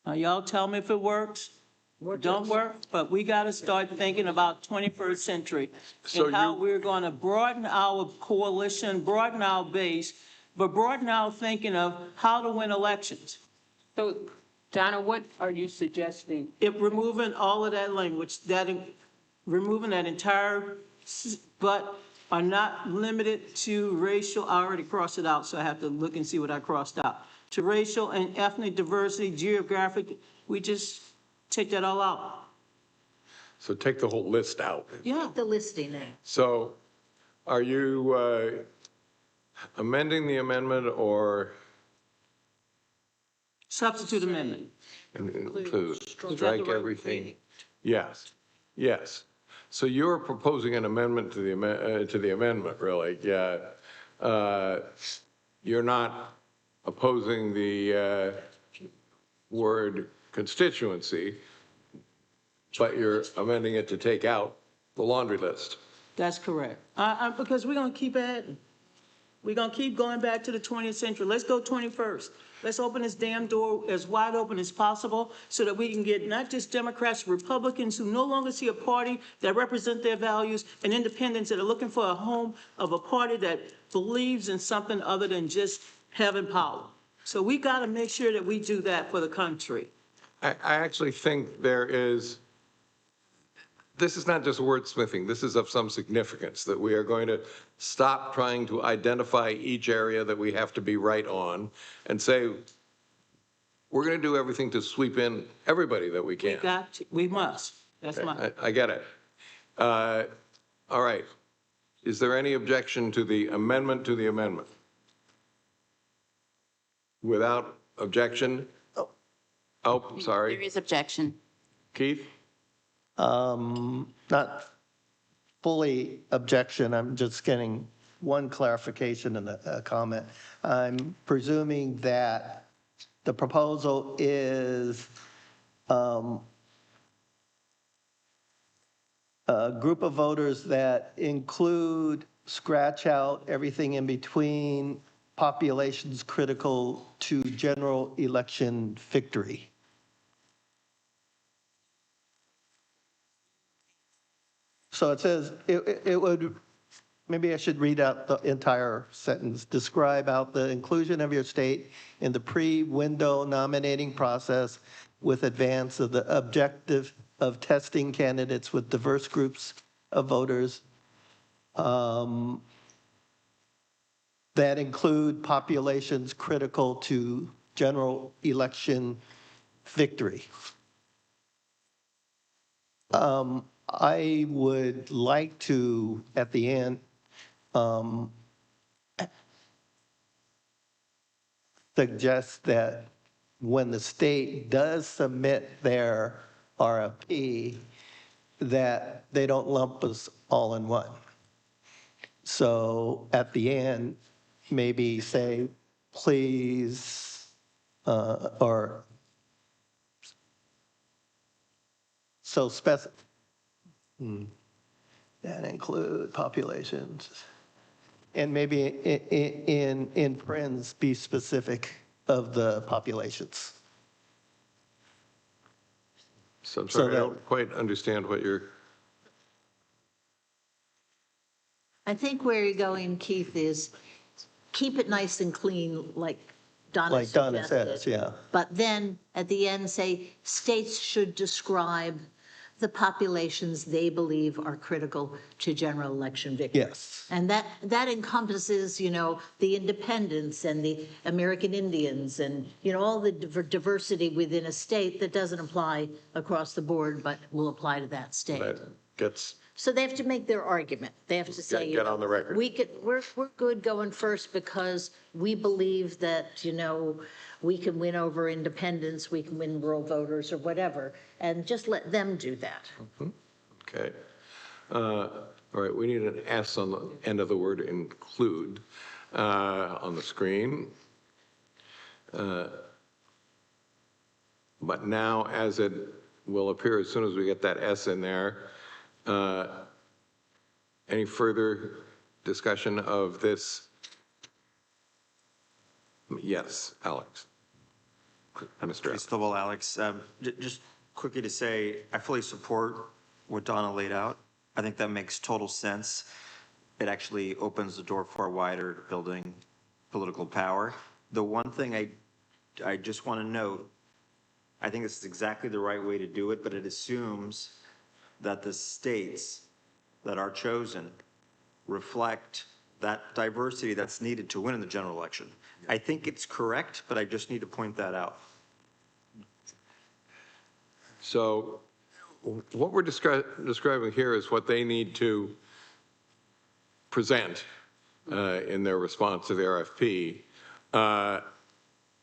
Now, y'all tell me if it works. Don't work, but we got to start thinking about 21st century and how we're going to broaden our coalition, broaden our base, but broaden our thinking of how to win elections. So, Donna, what are you suggesting? Removing all of that language, removing that entire, but are not limited to racial, I already crossed it out, so I have to look and see what I crossed out. To racial and ethnic diversity, geographic, we just take that all out. So take the whole list out. Yeah. The listing name. So are you amending the amendment or? Substitute amendment. Include, strike everything. Yes, yes. So you're proposing an amendment to the amendment, really, yeah. You're not opposing the word constituency, but you're amending it to take out the laundry list. That's correct. Because we're going to keep adding. We're going to keep going back to the 20th century. Let's go 21st. Let's open this damn door as wide open as possible so that we can get not just Democrats, Republicans who no longer see a party that represent their values, and independents that are looking for a home of a party that believes in something other than just having power. So we got to make sure that we do that for the country. I actually think this is not just wordsmithing, this is of some significance, that we are going to stop trying to identify each area that we have to be right on and say, we're going to do everything to sweep in everybody that we can. We must. That's I get it. All right. Is there any objection to the amendment to the amendment? Without objection? Oh, sorry. There is objection. Keith? Not fully objection, I'm just getting one clarification and a comment. I'm presuming that the proposal is a group of voters that include, scratch out everything in between populations critical to general election victory. So it says, it would, maybe I should read out the entire sentence. Describe out the inclusion of your state in the pre-window nominating process with advance of the objective of testing candidates with diverse groups of voters that include populations critical to general election victory. I would like to, at the end, suggest that when the state does submit their RFP, that they don't lump us all in one. So at the end, maybe say, please, or so that include populations. And maybe in friends, be specific of the populations. So I'm So sorry, I that- don't quite understand what you're, I think where you're going, Keith, is keep it nice and clean, like Donna Like Donna suggested. says, yeah. But then at the end, say, states should describe the populations they believe are critical to general election victory. Yes. And that encompasses, the independents and the American Indians and, all the diversity within a state that doesn't apply across the board, but will apply to that state. that gets, So they have to make their argument. They have to say, get on the record. we're good going first because we believe that, we can win over independents, we can win rural voters or whatever, and just let them do that. Okay. All right, we need an S on the end of the word include on the screen. But now, as it will appear as soon as we get that S in there, any further discussion of this? Yes, Alex. Mr. Cristobal Alex, just quickly to say, I fully support what Donna laid out. I think that makes total sense. It actually opens the door far wider to building political power. The one thing I just want to note, I think this is exactly the right way to do it, but it assumes that the states that are chosen reflect that diversity that's needed to win in the general election. I think it's correct, but I just need to point that out. So what we're describing here is what they need to present in their response to the RFP.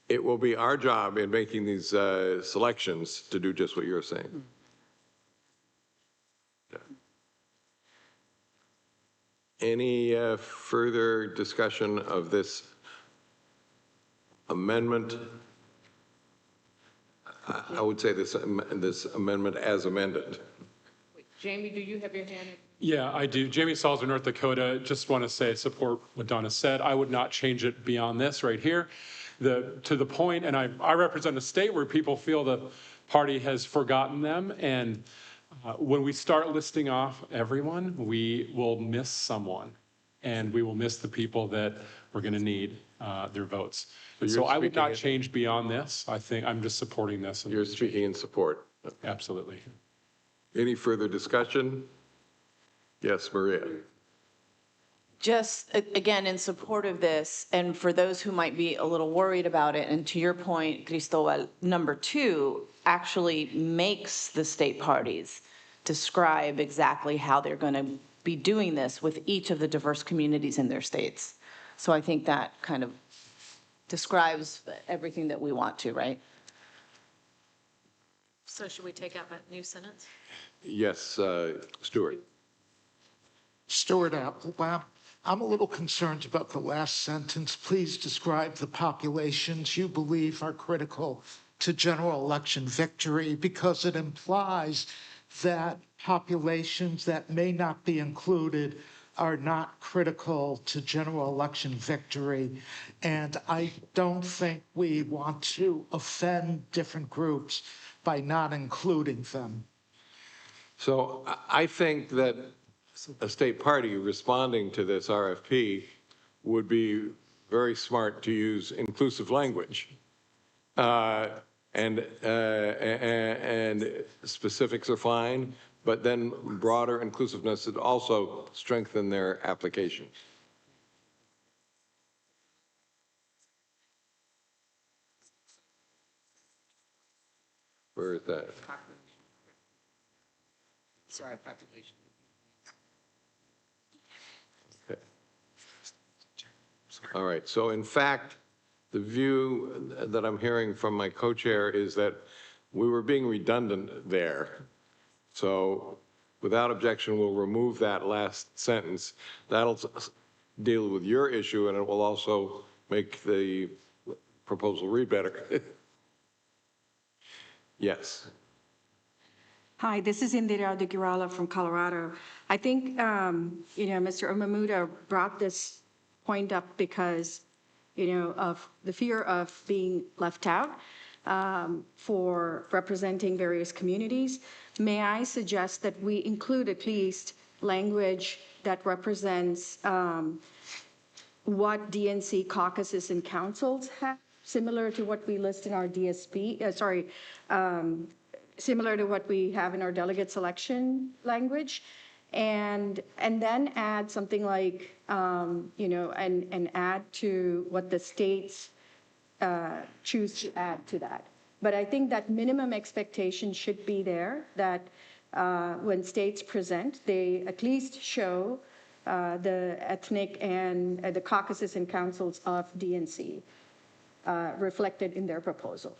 It will be our job in making these selections to do just what you're saying. Any further discussion of this amendment? I would say this amendment as amended. Jamie, do you have your hand up? Yeah, I do. Jamie Salzer, North Dakota. Just want to say support what Donna said. I would not change it beyond this right here. To the point, and I represent a state where people feel the party has forgotten them. And when we start listing off everyone, we will miss someone. And we will miss the people that we're going to need their votes. So I would not change beyond this. I think I'm just supporting this. You're speaking in support. Absolutely. Any further discussion? Yes, Maria. Just, again, in support of this, and for those who might be a little worried about it, and to your point, Cristobal, number 2 actually makes the state parties describe exactly how they're going to be doing this with each of the diverse communities in their states. So I think that kind of describes everything that we want to, right? So should we take out that new sentence? Yes, Stuart. Stuart Applebaum. I'm a little concerned about the last sentence. Please describe the populations you believe are critical to general election victory, because it implies that populations that may not be included are not critical to general election victory. And I don't think we want to offend different groups by not including them. So I think that a state party responding to this RFP would be very smart to use inclusive language. And specifics are fine, but then broader inclusiveness would also strengthen their application. Where is that? Sorry, population. Okay. All right, so in fact, the view that I'm hearing from my co-chair is that we were being redundant there. So Without objection, we'll remove that last sentence. That'll deal with your issue, and it will also make the proposal read better. Yes. Hi, this is Indira Dugirala from Colorado. I think, Mr. Omamuda brought this point up because, of the fear of being left out for representing various communities. May I suggest that we include at least language that represents what DNC caucuses and councils have, similar to what we list in our DSP, similar to what we have in our delegate selection language, and then add something like, and add to what the states choose to add to that. But I think that minimum expectation should be there, that when states present, they at least show the ethnic and the caucuses and councils of DNC reflected in their proposal.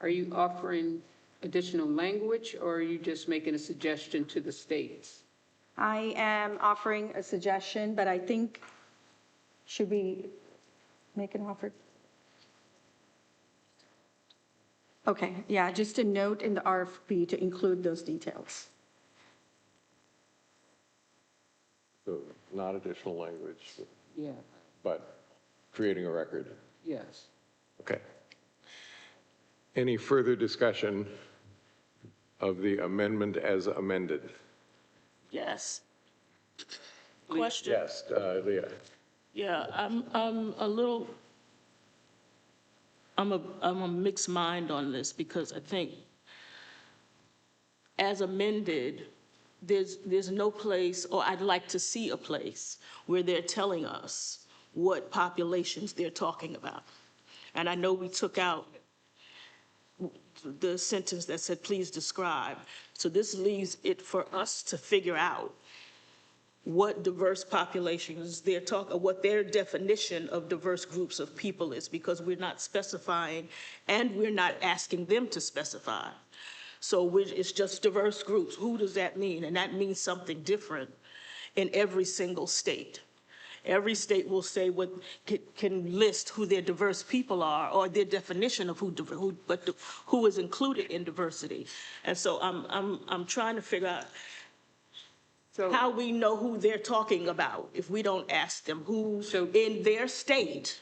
Are you offering additional language, or are you just making a suggestion to the states? I am offering a suggestion, but I think, should we make an offer? Okay, yeah, just a note in the RFP to include those details. So not additional language, Yeah, but creating a record. yes. Okay. Any further discussion of the amendment as amended? Yes. Question? Yes, Leah. Yeah, I'm a mixed mind on this because I think as amended, there's no place, or I'd like to see a place where they're telling us what populations they're talking about. And I know we took out the sentence that said, please describe. So this leaves it for us to figure out what diverse populations they're talking, what their definition of diverse groups of people is, because we're not specifying and we're not asking them to specify. So it's just diverse groups. Who does that mean? And that means something different in every single state. Every state will say what can list who their diverse people are, or their definition of who is included in diversity. And so I'm trying to figure out how we know who they're talking about if we don't ask them who in their state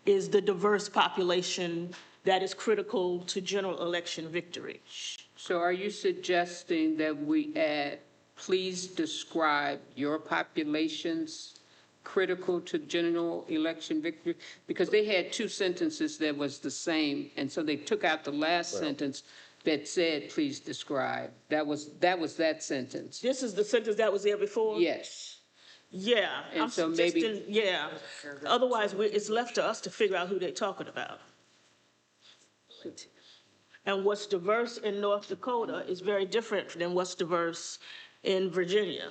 is the diverse population that is critical to general election victory. So are you suggesting that we add, please describe your populations critical to general election victory? Because they had two sentences that was the same, and so they took out the last sentence that said, please describe. That was that sentence. This is the sentence that was there before? Yes. Yeah, And I'm so suggesting, yeah. Otherwise, it's left to us to figure out who they're talking about. And what's diverse in North Dakota is very different than what's diverse in Virginia,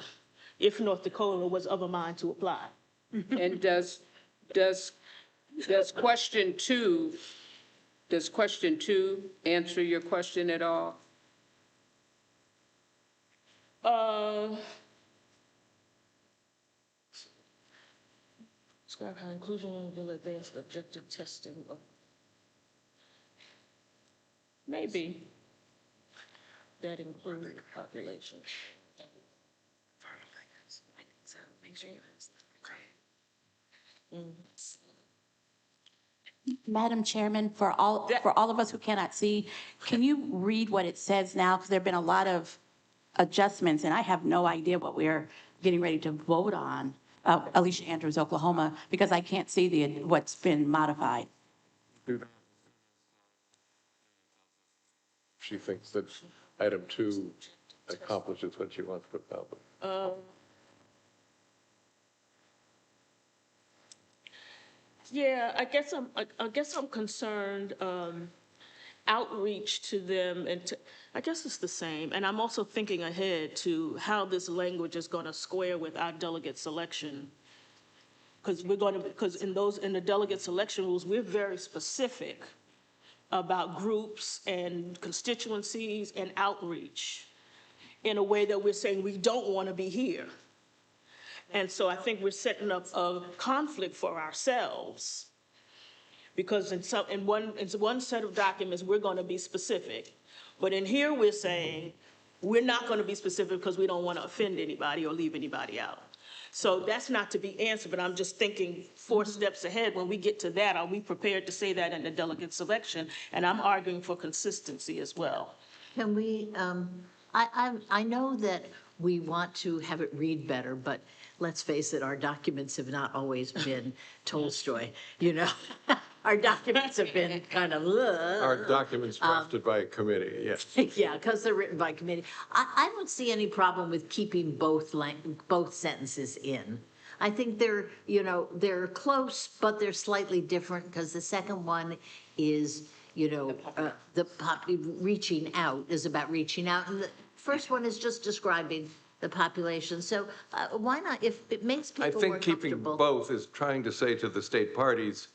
if North Dakota was of a mind to apply. And does question two answer your question at all? Describe how inclusion will advance the objective testing of. Maybe that includes population. Madam Chairman, for all of us who cannot see, can you read what it says now? Because there've been a lot of adjustments, and I have no idea what we're getting ready to vote on. Alicia Andrews, Oklahoma, because I can't see what's been modified. She thinks that item 2 accomplishes what she wants to accomplish. Yeah, I guess I'm concerned, outreach to them I guess it's the same. And I'm also thinking ahead to how this language is going to square with our delegate selection. Because in the delegate selection rules, we're very specific about groups and constituencies and outreach in a way that we're saying we don't want to be here. And so I think we're setting up a conflict for ourselves, because in one set of documents, we're going to be specific. But in here, we're saying we're not going to be specific because we don't want to offend anybody or leave anybody out. So that's not to be answered, but I'm just thinking 4 steps ahead. When we get to that, are we prepared to say that in the delegate selection? And I'm arguing for consistency as well. Can we, I know that we want to have it read better, but let's face it, our documents have not always been Tolstoy, you know? Our documents have been kind of, Our documents drafted by a committee, yes. yeah, because they're written by committee. I don't see any problem with keeping both sentences in. I think they're close, but they're slightly different, because the second one is, reaching out, is about reaching out. And the first one is just describing the population. So why not, if it makes people more I think keeping comfortable. both is trying to say to the state parties,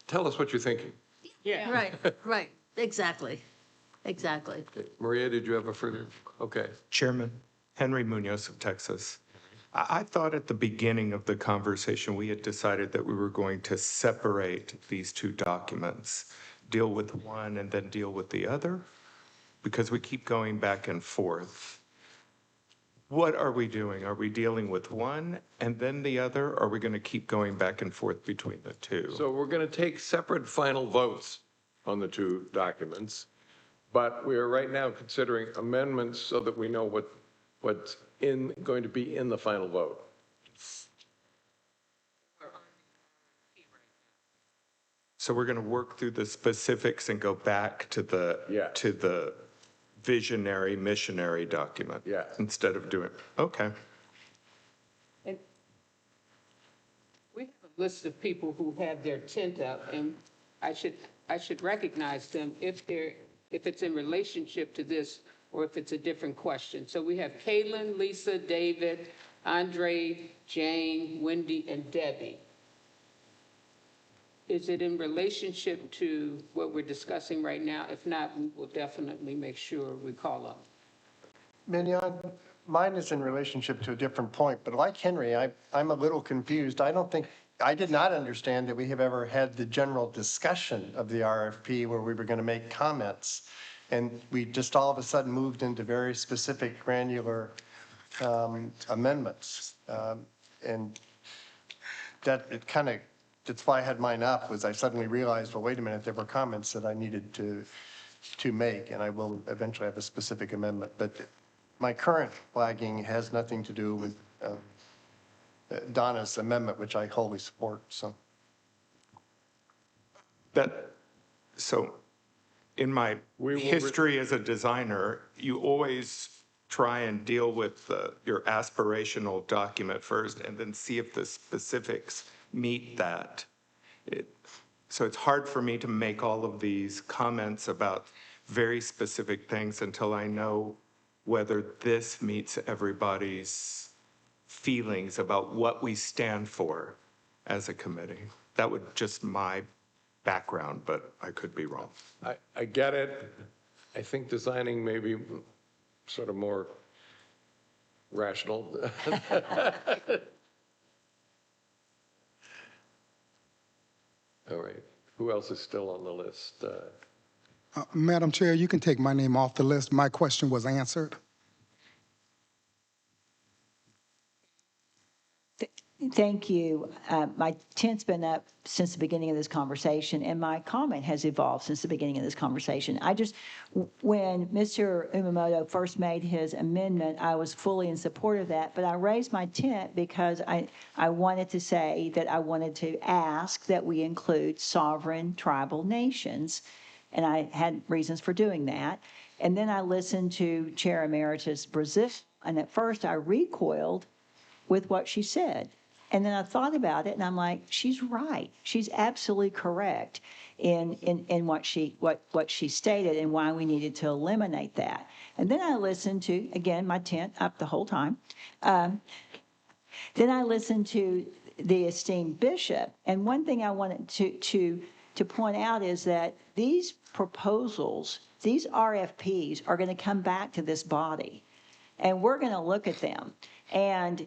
tell us what you're thinking. Yeah. Right, exactly. Maria, did you have a further? Okay. Chairman, Henry Munoz of Texas. I thought at the beginning of the conversation, we had decided that we were going to separate these 2 documents, deal with one and then deal with the other, because we keep going back and forth. What are we doing? Are we dealing with one and then the other? Or are we going to keep going back and forth between the 2? So we're going to take separate final votes on the 2 documents, but we are right now considering amendments so that we know what's going to be in the final vote. So we're going to work through the specifics and go back to the visionary, missionary document. Yeah. Instead of doing, okay. And we have a list of people who have their tent up, and I should recognize them if it's in relationship to this or if it's a different question. So we have Caitlin, Lisa, David, Andre, Jane, Wendy, and Debbie. Is it in relationship to what we're discussing right now? If not, we will definitely make sure we call up. Mignon, mine is in relationship to a different point, but like Henry, I'm a little confused. I did not understand that we have ever had the general discussion of the RFP where we were going to make comments. And we just all of a sudden moved into very specific granular amendments. And that it kind of, that's why I had mine up, was I suddenly realized, well, wait a minute, there were comments that I needed to make, and I will eventually have a specific amendment. But my current flagging has nothing to do with Donna's amendment, which I wholly support, so. So in my history as a designer, you always try and deal with your aspirational document first and then see if the specifics meet that. So it's hard for me to make all of these comments about very specific things until I know whether this meets everybody's feelings about what we stand for as a committee. That would just my background, but I could be wrong. I get it. I think designing may be sort of more rational. All right. Who else is still on the list? Madam Chair, you can take my name off the list. My question was answered. Thank you. My tent's been up since the beginning of this conversation, and my comment has evolved since the beginning of this conversation. When Mr. Umamoto first made his amendment, I was fully in support of that, but I raised my tent because I wanted to say that I wanted to ask that we include sovereign tribal nations, and I had reasons for doing that. And then I listened to Chair Emeritus Brazil, and at first I recoiled with what she said. And then I thought about it, and I'm like, she's right. She's absolutely correct in what she stated and why we needed to eliminate that. And then I listened to, again, my tent up the whole time. Then I listened to the esteemed bishop, and one thing I wanted to to point out is that these proposals, these RFPs are going to come back to this body, and we're going to look at them. And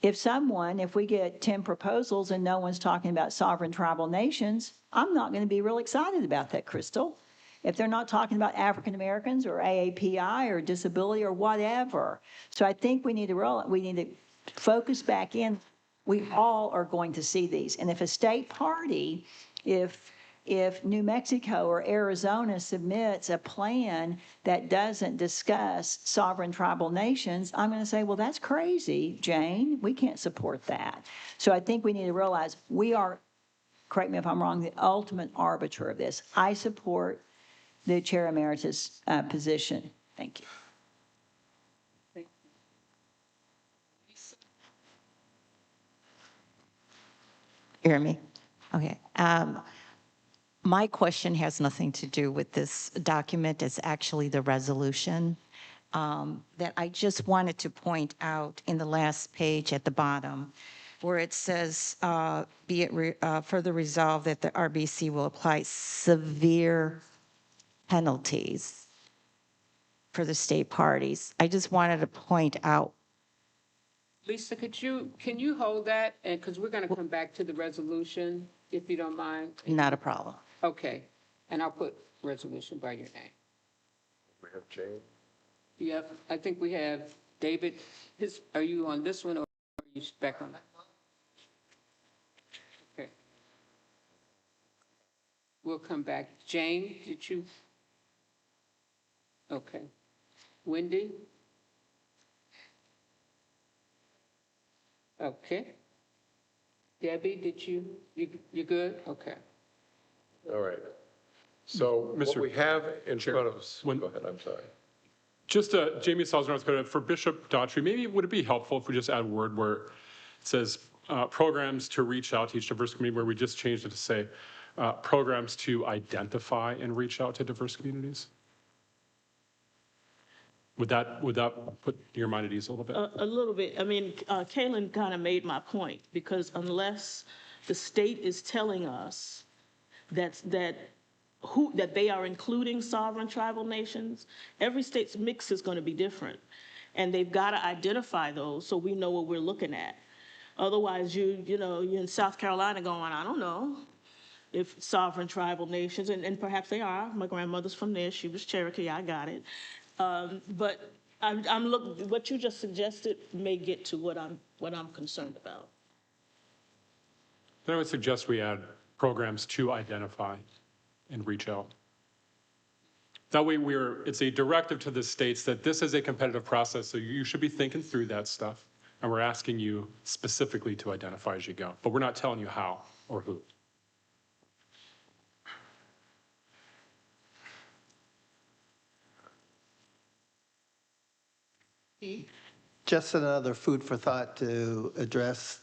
if we get 10 proposals and no one's talking about sovereign tribal nations, I'm not going to be real excited about that, Crystal. If they're not talking about African Americans or AAPI or disability or whatever. So I think we need to focus back in. We all are going to see these. And if a state party, if New Mexico or Arizona submits a plan that doesn't discuss sovereign tribal nations, I'm going to say, well, that's crazy, Jane. We can't support that. So I think we need to realize we are, correct me if I'm wrong, the ultimate arbiter of this. I support the Chair Emeritus position. Thank you. Hear me? Okay. My question has nothing to do with this document. It's actually the resolution that I just wanted to point out in the last page at the bottom, where it says, be it further resolved that the RBC will apply severe penalties for the state parties. I just wanted to point out. Lisa, can you hold that? And because we're going to come back to the resolution, if you don't mind. Not a problem. Okay, and I'll put resolution by your name. We have Jane. Yep, I think we have David. Are you on this one or are you back on that? Okay. We'll come back. Jane, did you? Okay. Wendy? Okay. Debbie, did you good? Okay. All right. So what we have in front of us, go ahead, I'm sorry. Just Jamie Salzer, North Dakota, for Bishop Daughtry, maybe would it be helpful if we just add a word where it says programs to reach out to each diverse community, where we just changed it to say programs to identify and reach out to diverse communities? Would that put your mind at ease a little bit? A little bit. I mean, Kaylin kind of made my point, because unless the state is telling us that they are including sovereign tribal nations, every state's mix is going to be different. And they've got to identify those so we know what we're looking at. Otherwise, you're in South Carolina going, I don't know if sovereign tribal nations, and perhaps they are. My grandmother's from there. She was Cherokee. I got it. But what you just suggested may get to what I'm concerned about. Then I would suggest we add programs to identify and reach out. That way it's a directive to the states that this is a competitive process, so you should be thinking through that stuff. And we're asking you specifically to identify as you go, but we're not telling you how or who. Just another food for thought to address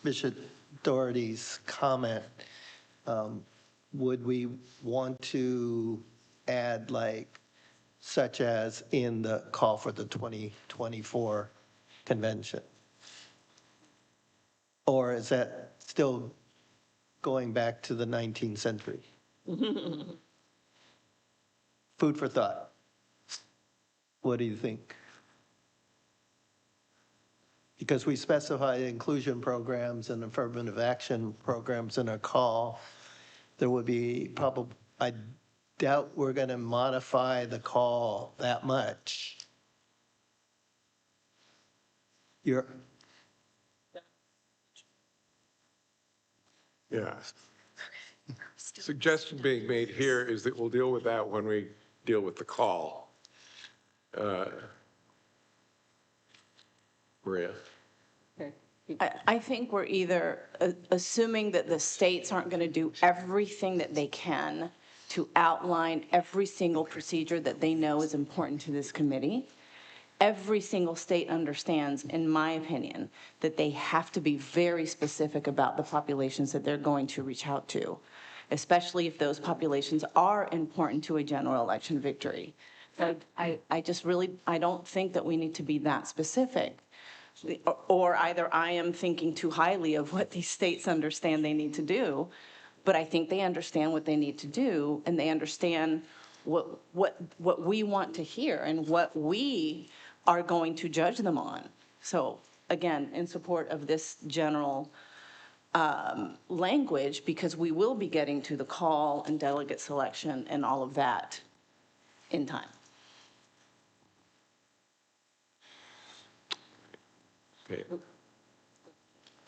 Bishop Doherty's comment. Would we want to add, like, such as in the call for the 2024 convention? Or is that still going back to the 19th century? Food for thought. What do you think? Because we specify inclusion programs and affirmative action programs in our call, there would be probably, I doubt we're going to modify the call that much. Yeah. Suggestion being made here is that we'll deal with that when we deal with the call. Maria? I think we're either assuming that the states aren't going to do everything that they can to outline every single procedure that they know is important to this committee. Every single state understands, in my opinion, that they have to be very specific about the populations that they're going to reach out to, especially if those populations are important to a general election victory. So I don't think that we need to be that specific. Or either I am thinking too highly of what these states understand they need to do, but I think they understand what they need to do, and they understand what we want to hear and what we are going to judge them on. So again, in support of this general language, because we will be getting to the call and delegate selection and all of that in time. Okay.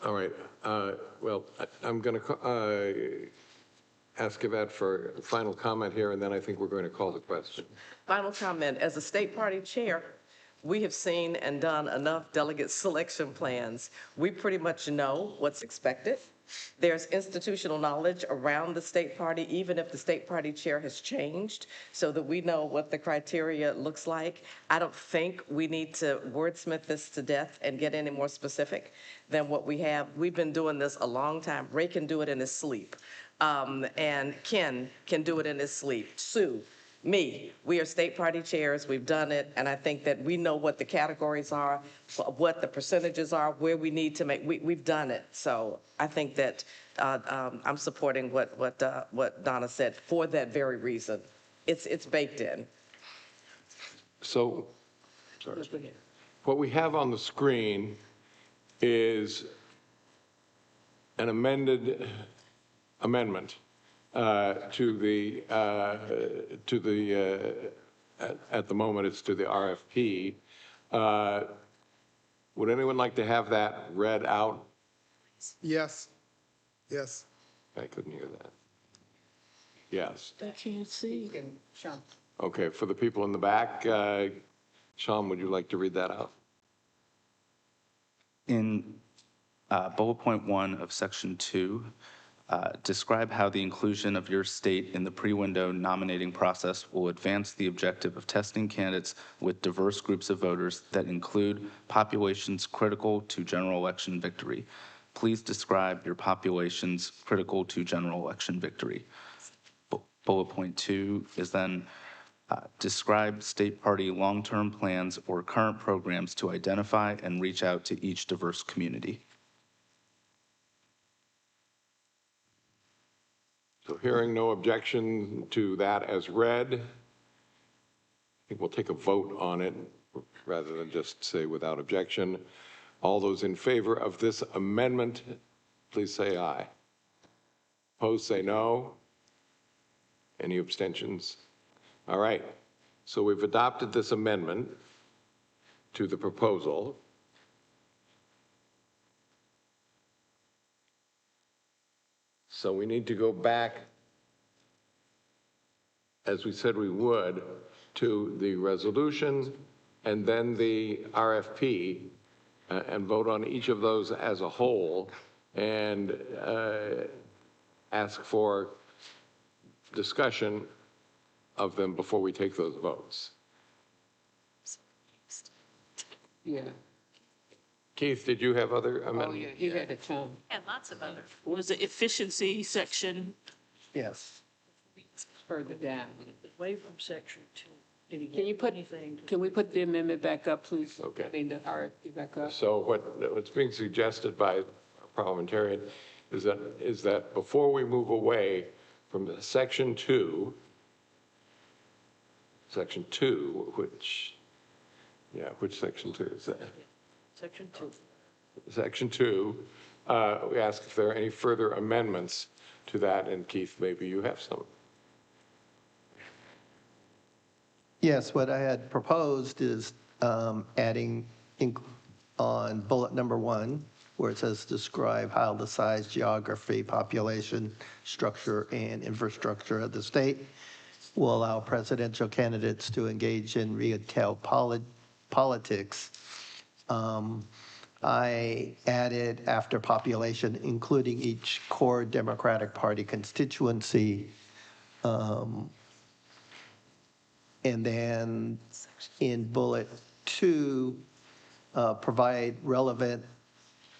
All right. Well, I'm going to ask Yvette for a final comment here, and then I think we're going to call the question. Final comment, as a state party chair, we have seen and done enough delegate selection plans. We pretty much know what's expected. There's institutional knowledge around the state party, even if the state party chair has changed, so that we know what the criteria looks like. I don't think we need to wordsmith this to death and get any more specific than what we have. We've been doing this a long time. Ray can do it in his sleep. And Ken can do it in his sleep. Sue, me, we are state party chairs, we've done it, and I think that we know what the categories are, what the percentages are, where we need to make, we've done it. So I think that I'm supporting what Donna said for that very reason. It's baked in. So, sorry. What we have on the screen is an amendment to the at the moment it's to the RFP. Would anyone like to have that read out? Yes. Yes. I couldn't hear that. Yes. I can't see. Okay, for the people in the back, Sean, would you like to read that out? In bullet point 1 of section 2, describe how the inclusion of your state in the pre-window nominating process will advance the objective of testing candidates with diverse groups of voters that include populations critical to general election victory. Please describe your populations critical to general election victory. Bullet point 2 is then describe state party long-term plans or current programs to identify and reach out to each diverse community. So hearing no objection to that as read, I think we'll take a vote on it rather than just say without objection. All those in favor of this amendment, please say aye. Opposed, say no. Any abstentions? All right. So we've adopted this amendment to the proposal. So we need to go back, as we said we would, to the resolution and then the RFP and vote on each of those as a whole and ask for discussion of them before we take those votes. Yeah. Keith, did you have other amendments? Oh, yeah, he had a ton. And lots of other. Was the efficiency section? Yes. Further down. Away from section 2. Can we put the amendment back up, please? Okay. I mean, the RFP back up. So what's being suggested by a parliamentarian is that before we move away from the section 2, which section 2 is that? Section 2. Section 2, we ask if there are any further amendments to that, and Keith, maybe you have some. Yes, what I had proposed is adding on bullet number 1, where it says describe how the size, geography, population, structure, and infrastructure of the state will allow presidential candidates to engage in retail politics. I added after population, including each core Democratic Party constituency. And then in bullet 2, provide relevant,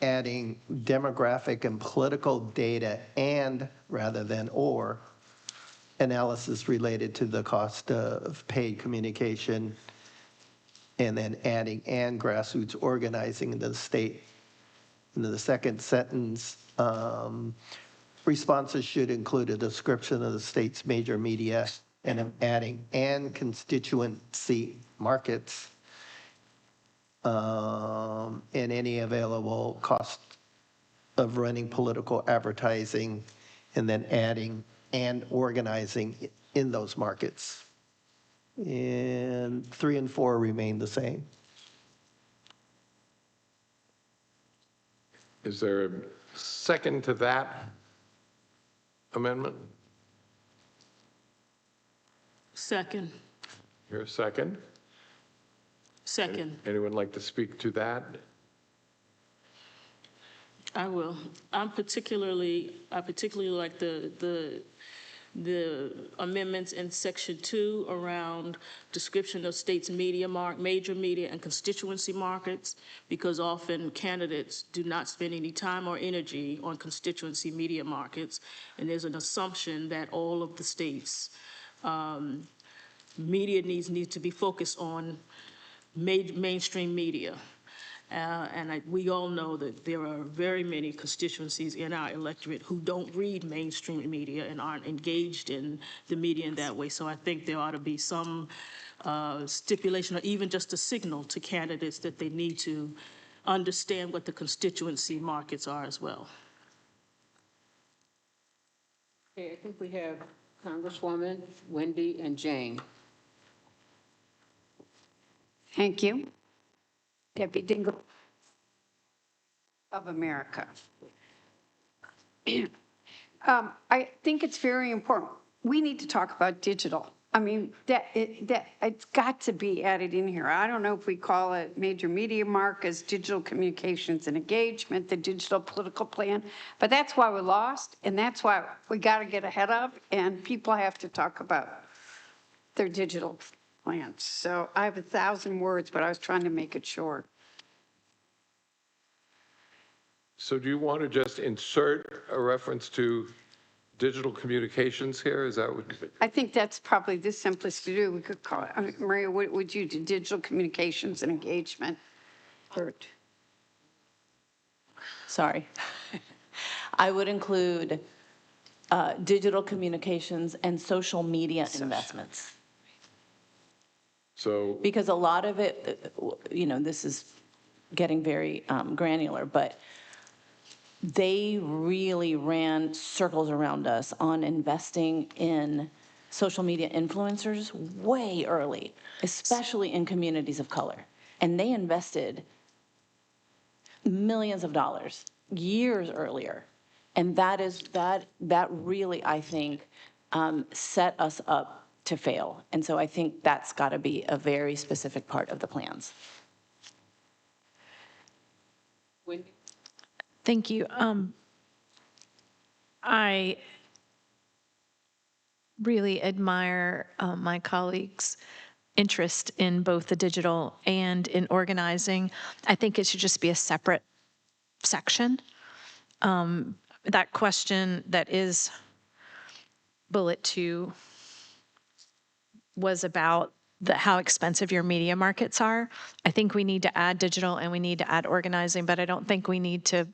adding demographic and political data and rather than or analysis related to the cost of paid communication, and then adding and grassroots organizing in the state. And then the second sentence, responses should include a description of the state's major media and I'm adding and constituency markets and any available cost of running political advertising, and then adding and organizing in those markets. And 3 and 4 remain the same. Is there a second to that amendment? Second. Here, a second. Second. Anyone like to speak to that? I will. I particularly like the amendments in section 2 around description of states' major media and constituency markets, because often candidates do not spend any time or energy on constituency media markets, and there's an assumption that all of the states' media needs to be focused on mainstream media. We all know that there are very many constituencies in our electorate who don't read mainstream media and aren't engaged in the media in that way. So I think there ought to be some stipulation or even just a signal to candidates that they need to understand what the constituency markets are as well. Okay, I think we have Congresswoman Wendy and Jane. Thank you. Deputy Dingle of America. I think it's very important. We need to talk about digital. I mean, it's got to be added in here. I don't know if we call it major media markets, digital communications and engagement, the digital political plan, but that's why we're lost, and that's why we got to get ahead of, and people have to talk about their digital plans. So I have 1,000 words, but I was trying to make it short. So do you want to just insert a reference to digital communications here? Is that what? I think that's probably the simplest to do. We could call it, Maria, what would you do? Digital communications and engagement. Sorry. I would include digital communications and social media investments. So. Because a lot of it, this is getting very granular, but they really ran circles around us on investing in social media influencers way early, especially in communities of color. And they invested millions of dollars years earlier. And that really, I think, set us up to fail. And so I think that's got to be a very specific part of the plans. Wendy? Thank you. I really admire my colleagues' interest in both the digital and in organizing. I think it should just be a separate section. That question that is bullet 2 was about how expensive your media markets are. I think we need to add digital and we need to add organizing, but I don't think we need to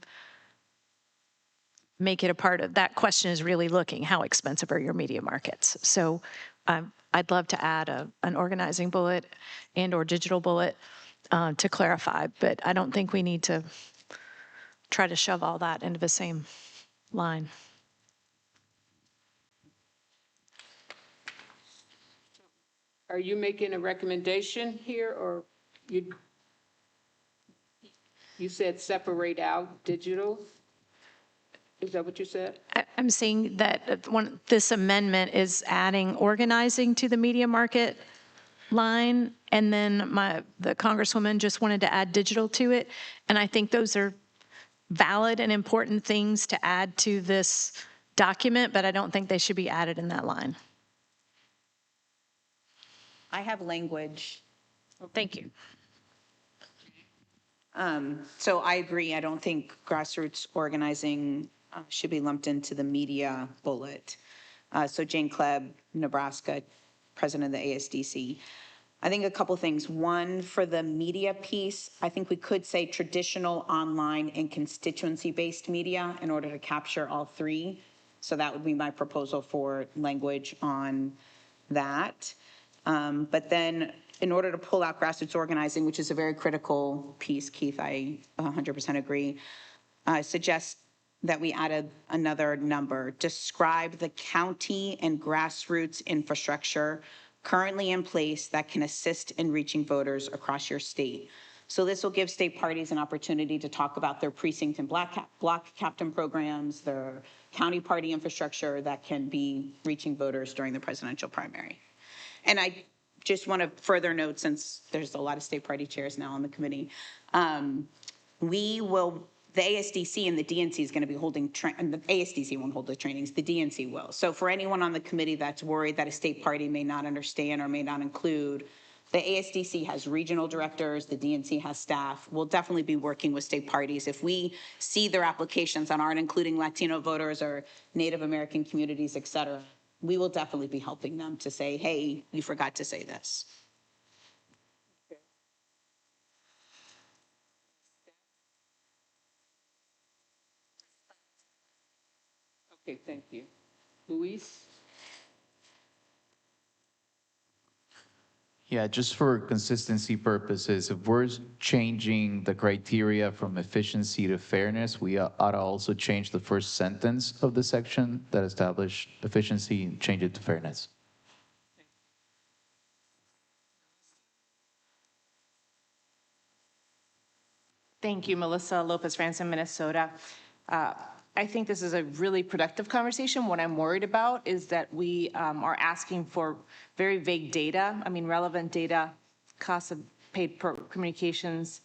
make it a part of that question. Is really looking how expensive are your media markets. So I'd love to add an organizing bullet and or digital bullet to clarify, but I don't think we need to try to shove all that into the same line. Are you making a recommendation here, or you said separate out digital? Is that what you said? I'm saying that this amendment is adding organizing to the media market line, and then the Congresswoman just wanted to add digital to it. And I think those are valid and important things to add to this document, but I don't think they should be added in that line. I have language. Thank you. So I agree. I don't think grassroots organizing should be lumped into the media bullet. So Jane Klebb, Nebraska, president of the ASDC. I think a couple things. One, for the media piece, I think we could say traditional, online, and constituency-based media in order to capture all three. So that would be my proposal for language on that. But then in order to pull out grassroots organizing, which is a very critical piece, Keith, I 100% agree, I suggest that we added another number. Describe the county and grassroots infrastructure currently in place that can assist in reaching voters across your state. So this will give state parties an opportunity to talk about their precinct and block captain programs, their county party infrastructure that can be reaching voters during the presidential primary. And I just want to further note, since there's a lot of state party chairs now on the committee, the ASDC and the DNC is going to be holding, the ASDC won't hold the trainings, the DNC will. So for anyone on the committee that's worried that a state party may not understand or may not include, the ASDC has regional directors, the DNC has staff. We'll definitely be working with state parties. If we see their applications that aren't including Latino voters or Native American communities, et cetera, we will definitely be helping them to say, hey, you forgot to say this. Okay, thank you. Luis? Yeah, just for consistency purposes, if we're changing the criteria from efficiency to fairness, we ought to also change the first sentence of the section that established efficiency and change it to fairness. Thank you, Melissa Lopez-Ransom, Minnesota. I think this is a really productive conversation. What I'm worried about is that we are asking for very vague data. I mean, relevant data, cost of paid communications,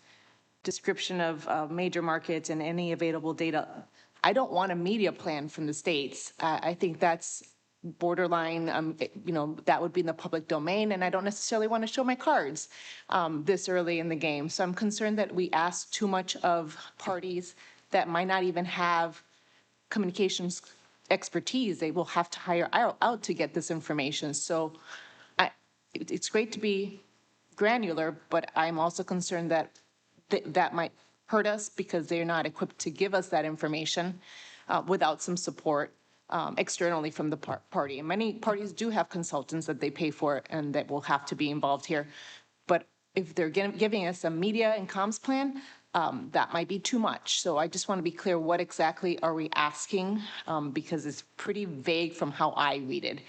description of major markets, and any available data. I don't want a media plan from the states. I think that's borderline, that would be in the public domain, and I don't necessarily want to show my cards this early in the game. So I'm concerned that we ask too much of parties that might not even have communications expertise. They will have to hire out to get this information. So it's great to be granular, but I'm also concerned that that might hurt us because they're not equipped to give us that information without some support externally from the party. And many parties do have consultants that they pay for and that will have to be involved here. But if they're giving us a media and comms plan, that might be too much. So I just want to be clear, what exactly are we asking? Because it's pretty vague from how I read it.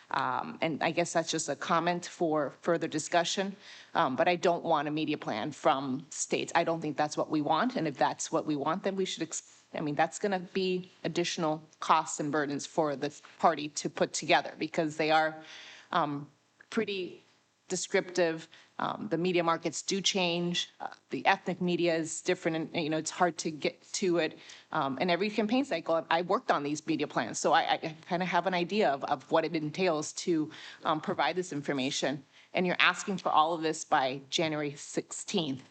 And I guess that's just a comment for further discussion. But I don't want a media plan from states. I don't think that's what we want. And if that's what we want, then we should, that's going to be additional costs and burdens for the party to put together because they are pretty descriptive. The media markets do change. The ethnic media is different, and it's hard to get to it. And every campaign cycle, I worked on these media plans, so I kind of have an idea of what it entails to provide this information. And you're asking for all of this by January 16th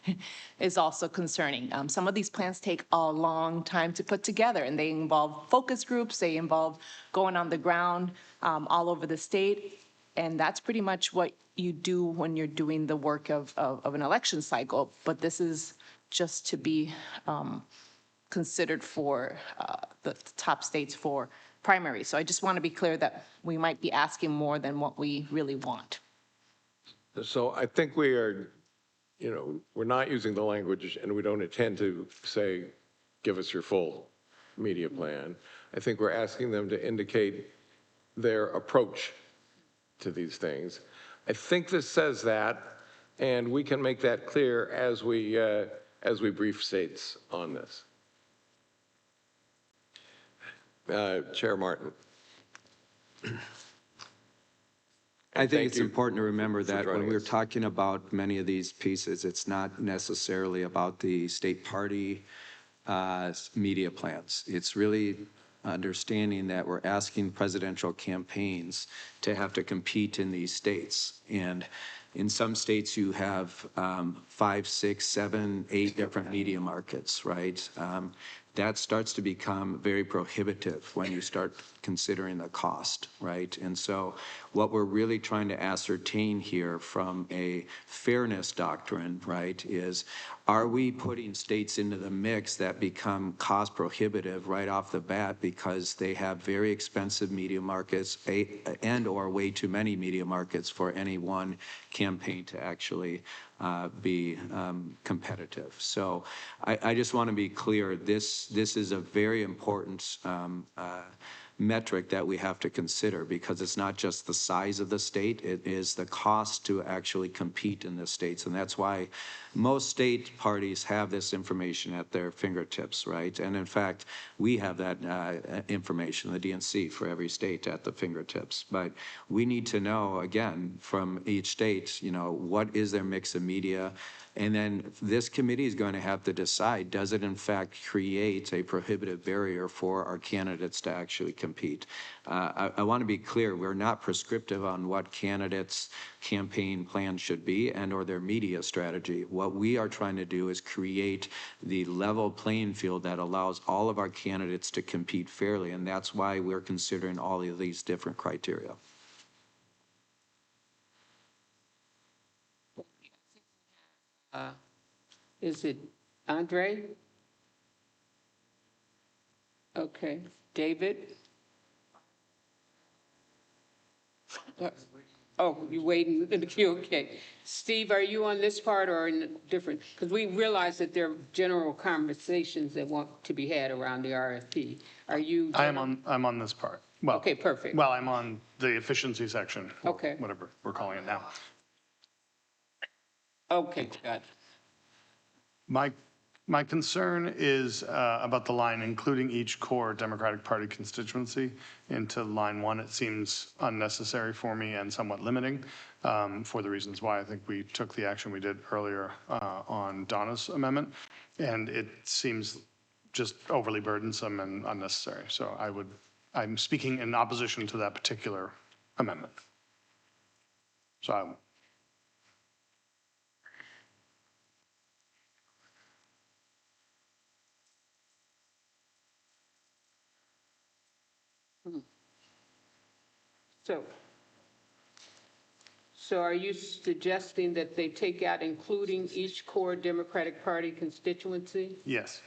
is also concerning. Some of these plans take a long time to put together, and they involve focus groups. They involve going on the ground all over the state. And that's pretty much what you do when you're doing the work of an election cycle. But this is just to be considered for the top states for primaries. So I just want to be clear that we might be asking more than what we really want. So I think we are, we're not using the language, and we don't intend to say, give us your full media plan. I think we're asking them to indicate their approach to these things. I think this says that, and we can make that clear as we brief states on this. Chair Martin. I think it's important to remember that when we're talking about many of these pieces, it's not necessarily about the state party media plans. It's really understanding that we're asking presidential campaigns to have to compete in these states. And in some states, you have 5, 6, 7, 8 different media markets, right? That starts to become very prohibitive when you start considering the cost, right? And so what we're really trying to ascertain here from a fairness doctrine, right, is are we putting states into the mix that become cost prohibitive right off the bat because they have very expensive media markets and/or way too many media markets for any one campaign to actually be competitive? So I just want to be clear, this is a very important metric that we have to consider, because it's not just the size of the state, it is the cost to actually compete in the states. And that's why most state parties have this information at their fingertips, right? And in fact, we have that information, the DNC, for every state at the fingertips. But we need to know, again, from each state, what is their mix of media? And then this committee is going to have to decide, does it in fact create a prohibitive barrier for our candidates to actually compete? I want to be clear, we're not prescriptive on what candidates' campaign plan should be and/or their media strategy. What we are trying to do is create the level playing field that allows all of our candidates to compete fairly, and that's why we're considering all of these different criteria. Is it Andre? Okay. David? Oh, you're waiting in the queue, okay. Steve, are you on this part or in different? Because we realize that there are general conversations that want to be had around the RFP. Are you? I'm on this part. Well, okay, perfect. Well, I'm on the efficiency section, or okay, whatever we're calling it now. Okay, got it. My concern is about the line, including each core Democratic Party constituency, into line 1. It seems unnecessary for me and somewhat limiting for the reasons why I think we took the action we did earlier on Donna's amendment. And it seems just overly burdensome and unnecessary. So I'm speaking in opposition to that particular amendment. So So are you suggesting that they take out including each core Democratic Party constituency? yes,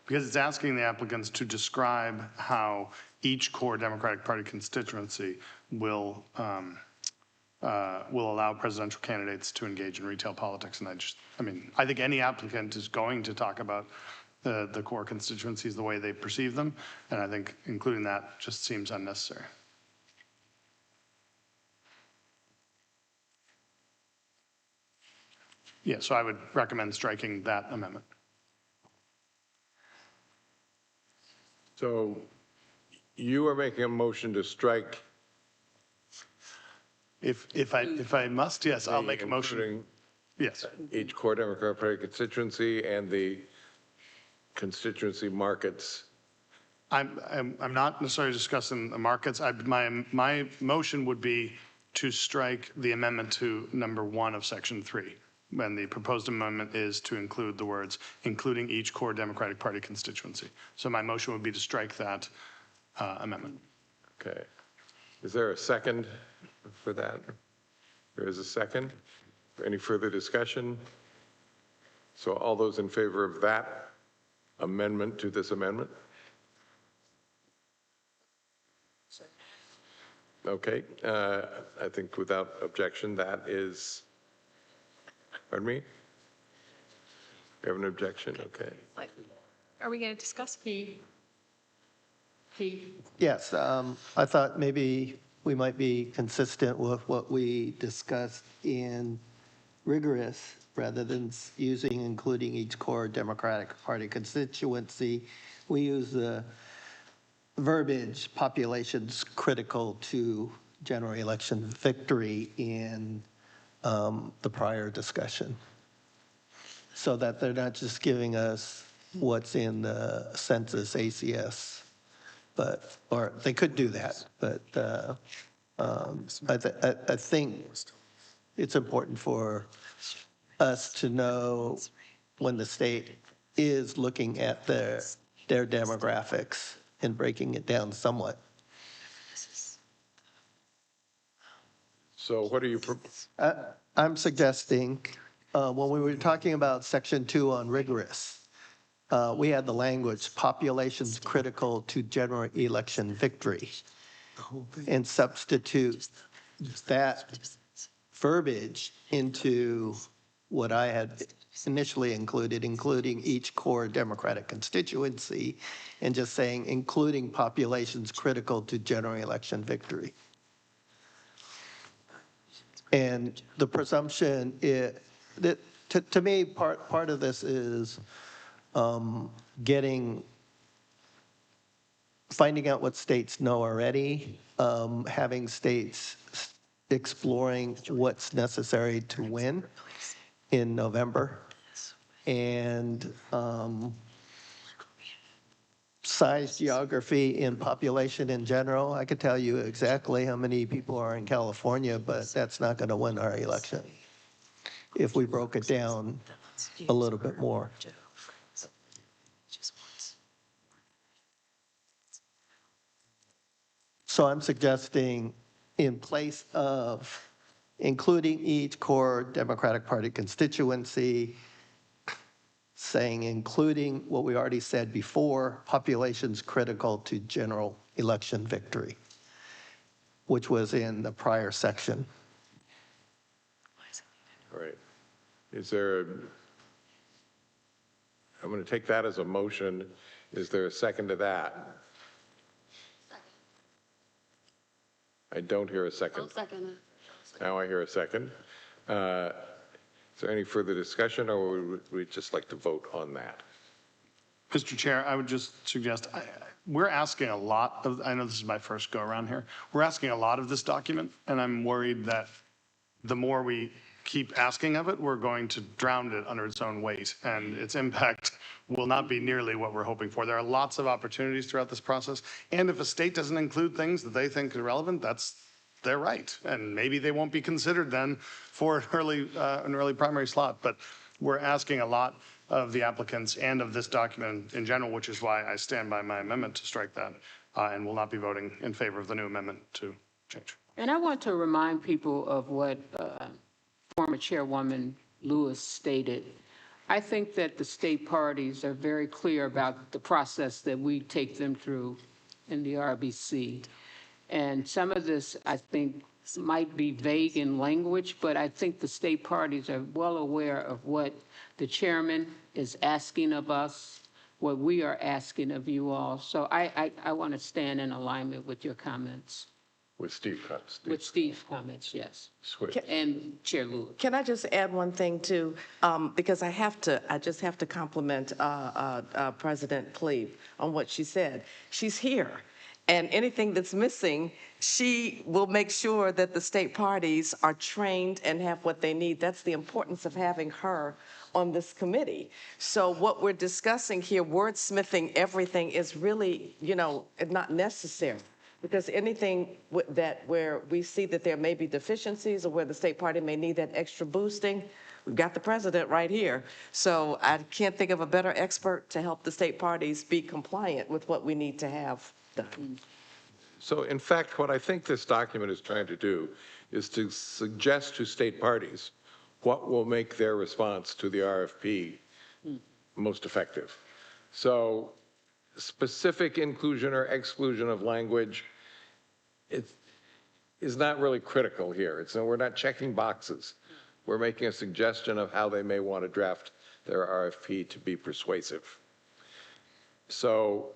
because it's asking the applicants to describe how each core Democratic Party constituency will allow presidential candidates to engage in retail politics. And I think any applicant is going to talk about the core constituencies the way they perceive them. And I think including that just seems unnecessary. Yeah, so I would recommend striking that amendment. So you are making a motion to strike. If I must, yes, I'll make a motion. Yes. Each core Democratic Party constituency and the constituency markets. I'm not necessarily discussing the markets. My motion would be to strike the amendment to number 1 of section 3. And the proposed amendment is to include the words, including each core Democratic Party constituency. So my motion would be to strike that amendment. Okay. Is there a second for that? There is a second. Any further discussion? So all those in favor of that amendment to this amendment? Okay. I think without objection, that is. Pardon me? You have an objection? Okay. Are we going to discuss? Yes, I thought maybe we might be consistent with what we discussed in rigorous, rather than using including each core Democratic Party constituency. We use the verbiage populations critical to general election victory in the prior discussion, so that they're not just giving us what's in the census ACS, or they could do that, but I think it's important for us to know when the state is looking at their demographics and breaking it down somewhat. So what are you? I'm suggesting when we were talking about section 2 on rigorous, we had the language, populations critical to general election victory. And substitute that verbiage into what I had initially included, including each core Democratic constituency, and just saying, including populations critical to general election victory. And the presumption is, that to me, part of this is finding out what states know already, having states exploring what's necessary to win in November, and size, geography, and population in general. I could tell you exactly how many people are in California, but that's not going to win our election if we broke it down a little bit more. So I'm suggesting, in place of including each core Democratic Party constituency, saying including what we already said before, populations critical to general election victory, which was in the prior section. All right. Is there, I'm going to take that as a motion. Is there a second to that? I don't hear a second. I'll second it. Now I hear a second. Is there any further discussion, or would we just like to vote on that? Mr. Chair, I would just suggest, we're asking a lot of, I know this is my first go around here, we're asking a lot of this document, and I'm worried that the more we keep asking of it, we're going to drown it under its own weight, and its impact will not be nearly what we're hoping for. There are lots of opportunities throughout this process, and if a state doesn't include things that they think are relevant, that's their right, and maybe they won't be considered then for an early primary slot. But we're asking a lot of the applicants and of this document in general, which is why I stand by my amendment to strike that, and will not be voting in favor of the new amendment to change. And I want to remind people of what former Chairwoman Lewis stated. I think that the state parties are very clear about the process that we take them through in the RBC. And some of this, I think, might be vague in language, but I think the state parties are well aware of what the chairman is asking of us, what we are asking of you all. So I want to stand in alignment with your comments. With Steve. With Steve's comments, yes. Switch. And Chair Lewis. Can I just add one thing too? Because I just have to compliment President Cleve on what she said. She's here. And anything that's missing, she will make sure that the state parties are trained and have what they need. That's the importance of having her on this committee. So what we're discussing here, wordsmithing everything, is really, not necessary. Because anything where we see that there may be deficiencies or where the state party may need that extra boosting, we've got the president right here. So I can't think of a better expert to help the state parties be compliant with what we need to have done. So in fact, what I think this document is trying to do is to suggest to state parties what will make their response to the RFP most effective. So specific inclusion or exclusion of language is not really critical here. We're not checking boxes. We're making a suggestion of how they may want to draft their RFP to be persuasive. So,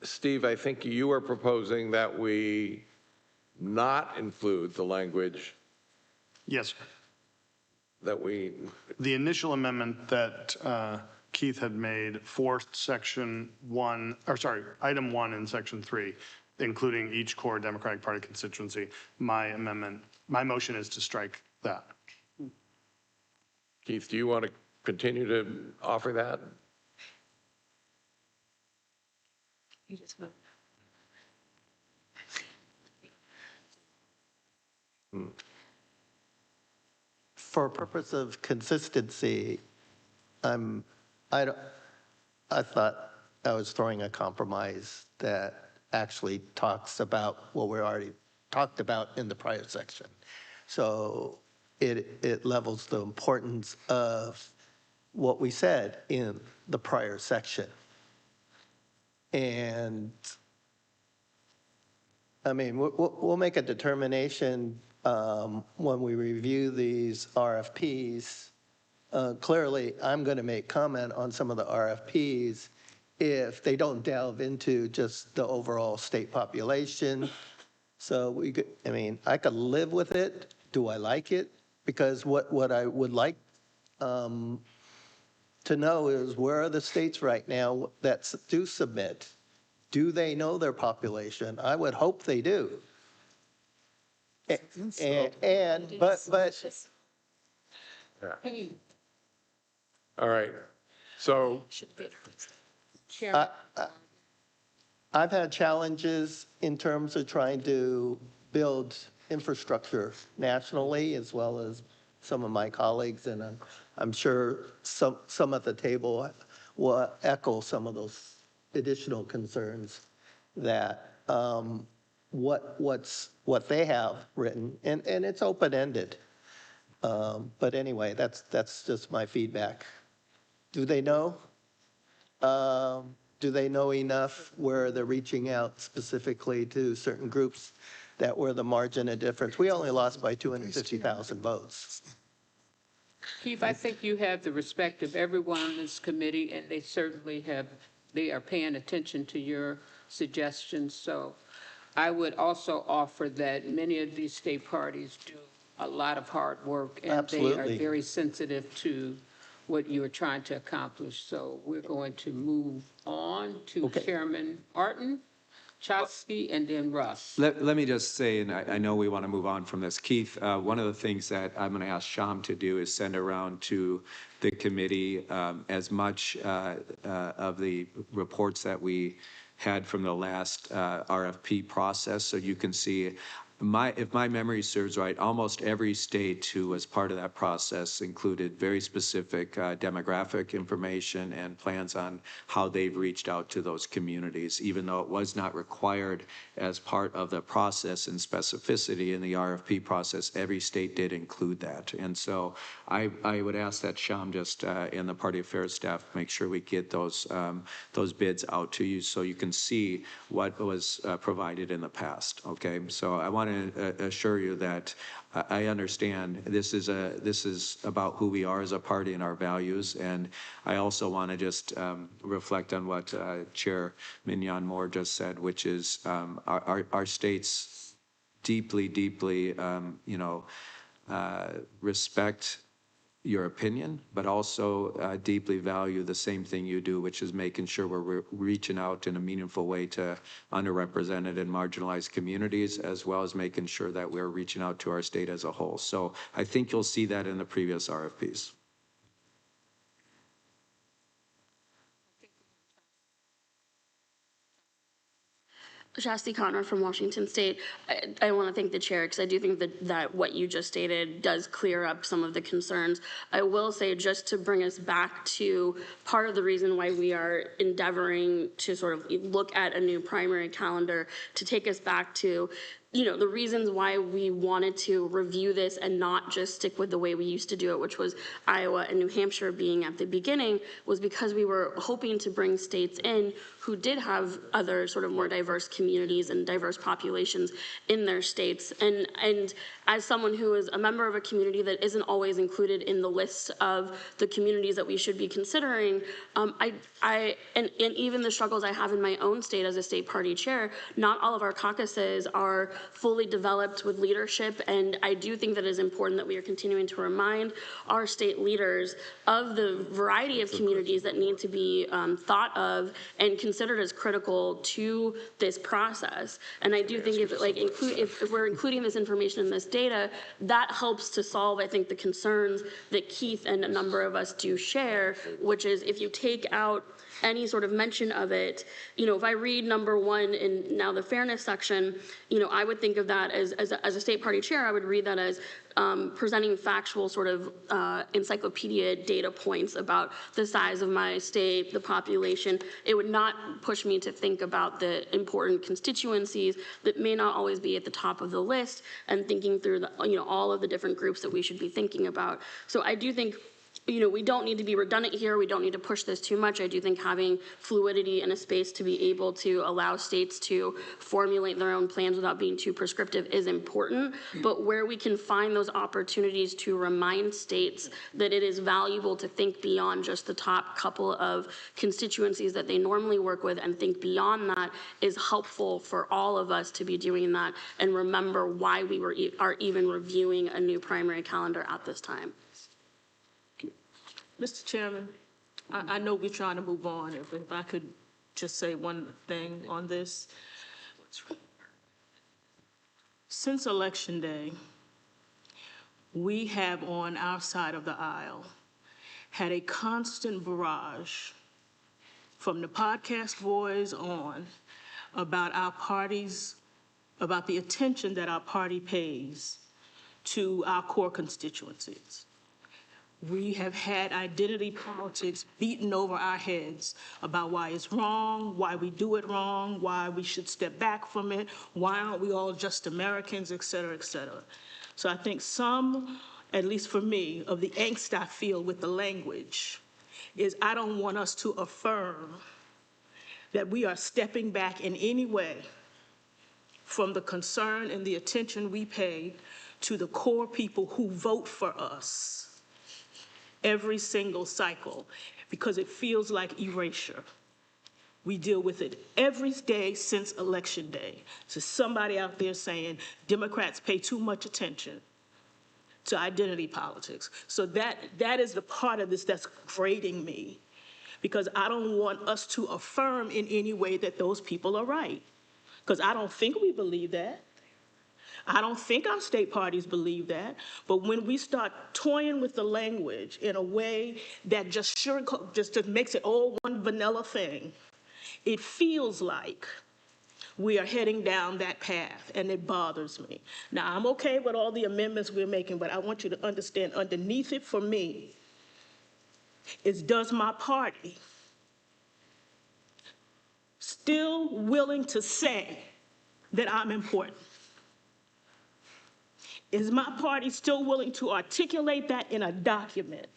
Steve, I think you are proposing that we not include the language. Yes, sir. The initial amendment that Keith had made for item 1 in section 3, including each core Democratic Party constituency, my motion is to strike that. Keith, do you want to continue to offer that? You just vote. For purpose of consistency, I thought I was throwing a compromise that actually talks about what we already talked about in the prior section. So it levels the importance of what we said in the prior section. And, I mean, we'll make a determination when we review these RFPs. Clearly, I'm going to make comment on some of the RFPs if they don't delve into just the overall state population. So we could, I mean, I could live with it. Do I like it? Because what I would like to know is where are the states right now that do submit? Do they know their population? I would hope they do. But All right, so. I've had challenges in terms of trying to build infrastructure nationally, as well as some of my colleagues, and I'm sure some at the table will echo some of those additional concerns that what they have written, and it's open-ended. But anyway, that's just my feedback. Do they know? Do they know enough where they're reaching out specifically to certain groups that were the margin of difference? We only lost by 250,000 votes. Keith, I think you have the respect of everyone on this committee, and they certainly they are paying attention to your suggestions. So I would also offer that many of these state parties do a lot of hard work, and Absolutely. they are very sensitive to what you are trying to accomplish. So we're going to move on to Chairman Martin, Chofsky, and then Russ. Let me just say, and I know we want to move on from this, Keith, one of the things that I'm going to ask Sham to do is send around to the committee as much of the reports that we had from the last RFP process, so you can see. If my memory serves right, almost every state who was part of that process included very specific demographic information and plans on how they've reached out to those communities, even though it was not required as part of the process and specificity in the RFP process. Every state did include that. And so I would ask that Sham just and the Party Affairs staff make sure we get those bids out to you so you can see what was provided in the past. Okay, so I want to assure you that I understand this is about who we are as a party and our values, and I also want to just reflect on what Chair Mignon Moore just said, which is our states deeply, respect your opinion, but also deeply value the same thing you do, which is making sure we're reaching out in a meaningful way to underrepresented and marginalized communities, as well as making sure that we're reaching out to our state as a whole. So I think you'll see that in the previous RFPs. Shasti Connor from Washington State. I want to thank the chair because I do think that what you just stated does clear up some of the concerns. I will say, just to bring us back to part of the reason why we are endeavoring to sort of look at a new primary calendar, to take us back to the reasons why we wanted to review this and not just stick with the way we used to do it, which was Iowa and New Hampshire being at the beginning, was because we were hoping to bring states in who did have other sort of more diverse communities and diverse populations in their states. And as someone who is a member of a community that isn't always included in the list of the communities that we should be considering, and even the struggles I have in my own state as a state party chair, not all of our caucuses are fully developed with leadership, and I do think that it is important that we are continuing to remind our state leaders of the variety of communities that need to be thought of and considered as critical to this process. And I do think if we're including this information in this data, that helps to solve, I think, the concerns that Keith and a number of us do share, which is if you take out any sort of mention of it, if I read number 1 in now the fairness section, I would think of that as a state party chair, I would read that as presenting factual sort of encyclopedia data points about the size of my state, the population. It would not push me to think about the important constituencies that may not always be at the top of the list, and thinking through all of the different groups that we should be thinking about. So I do think we don't need to be redundant here. We don't need to push this too much. I do think having fluidity in a space to be able to allow states to formulate their own plans without being too prescriptive is important. But where we can find those opportunities to remind states that it is valuable to think beyond just the top couple of constituencies that they normally work with, and think beyond that, is helpful for all of us to be doing that and remember why we are even reviewing a new primary calendar at this time. Mr. Chairman, I know we're trying to move on. If I could just say one thing on this. Since Election Day, we have on our side of the aisle had a constant barrage from the podcast boys on about our parties, about the attention that our party pays to our core constituencies. We have had identity politics beaten over our heads about why it's wrong, why we do it wrong, why we should step back from it, why aren't we all just Americans, et cetera, et cetera. So I think some, at least for me, of the angst I feel with the language is I don't want us to affirm that we are stepping back in any way from the concern and the attention we pay to the core people who vote for us every single cycle, because it feels like erasure. We deal with it every day since Election Day. So somebody out there saying Democrats pay too much attention to identity politics. So that is the part of this that's grating me, because I don't want us to affirm in any way that those people are right, because I don't think we believe that. I don't think our state parties believe that, but when we start toying with the language in a way that just makes it all one vanilla thing, it feels like we are heading down that path, and it bothers me. Now, I'm okay with all the amendments we're making, but I want you to understand, underneath it for me is, does my party still willing to say that I'm important? Is my party still willing to articulate that in a document,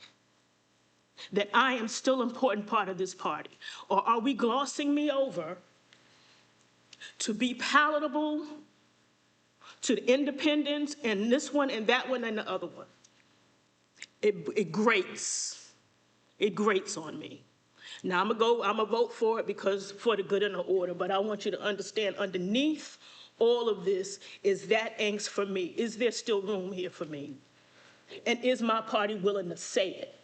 that I am still an important part of this party? Or are we glossing me over to be palatable to the independents and this one and that one and the other one? It grates. It grates on me. Now I'm gonna vote for it because for the good and the order, but I want you to understand, underneath all of this is that angst for me. Is there still room here for me? And is my party willing to say it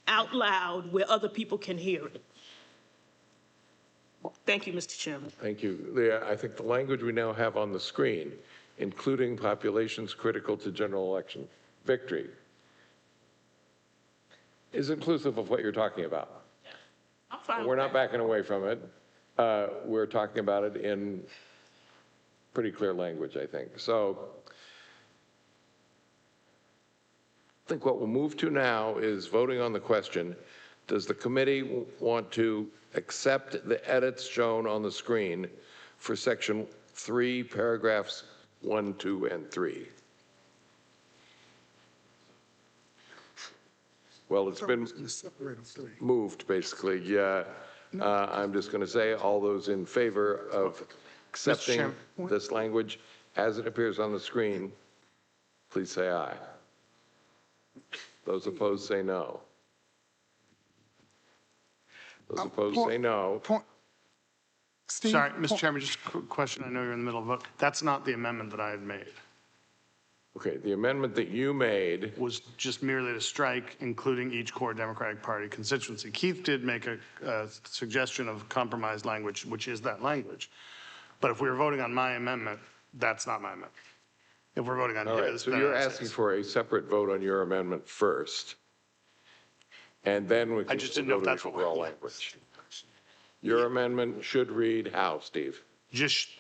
out loud where other people can hear it? Thank you, Mr. Chairman. Thank you. Leah, I think the language we now have on the screen, including populations critical to general election victory, is inclusive of what you're talking about. I'm fine. We're not backing away from it. We're talking about it in pretty clear language, I think. So I think what we'll move to now is voting on the question, does the committee want to accept the edits shown on the screen for section 3, paragraphs 1, 2, and 3? Well, it's been moved, basically. Yeah. I'm just going to say, all those in favor of accepting this language as it appears on the screen, please say aye. Those opposed say no. Those opposed say no. Sorry, Mr. Chairman, just a quick question. I know you're in the middle of a vote. That's not the amendment that I had made. Okay, the amendment that you made was just merely to strike, including each core Democratic Party constituency. Keith did make a suggestion of compromise language, which is that language. But if we were voting on my amendment, that's not my amendment. If we're voting on all right, his, so you're asking for a separate vote on your amendment first, and then we can I just didn't know if that's what overall language. Your amendment should read how, Steve? Just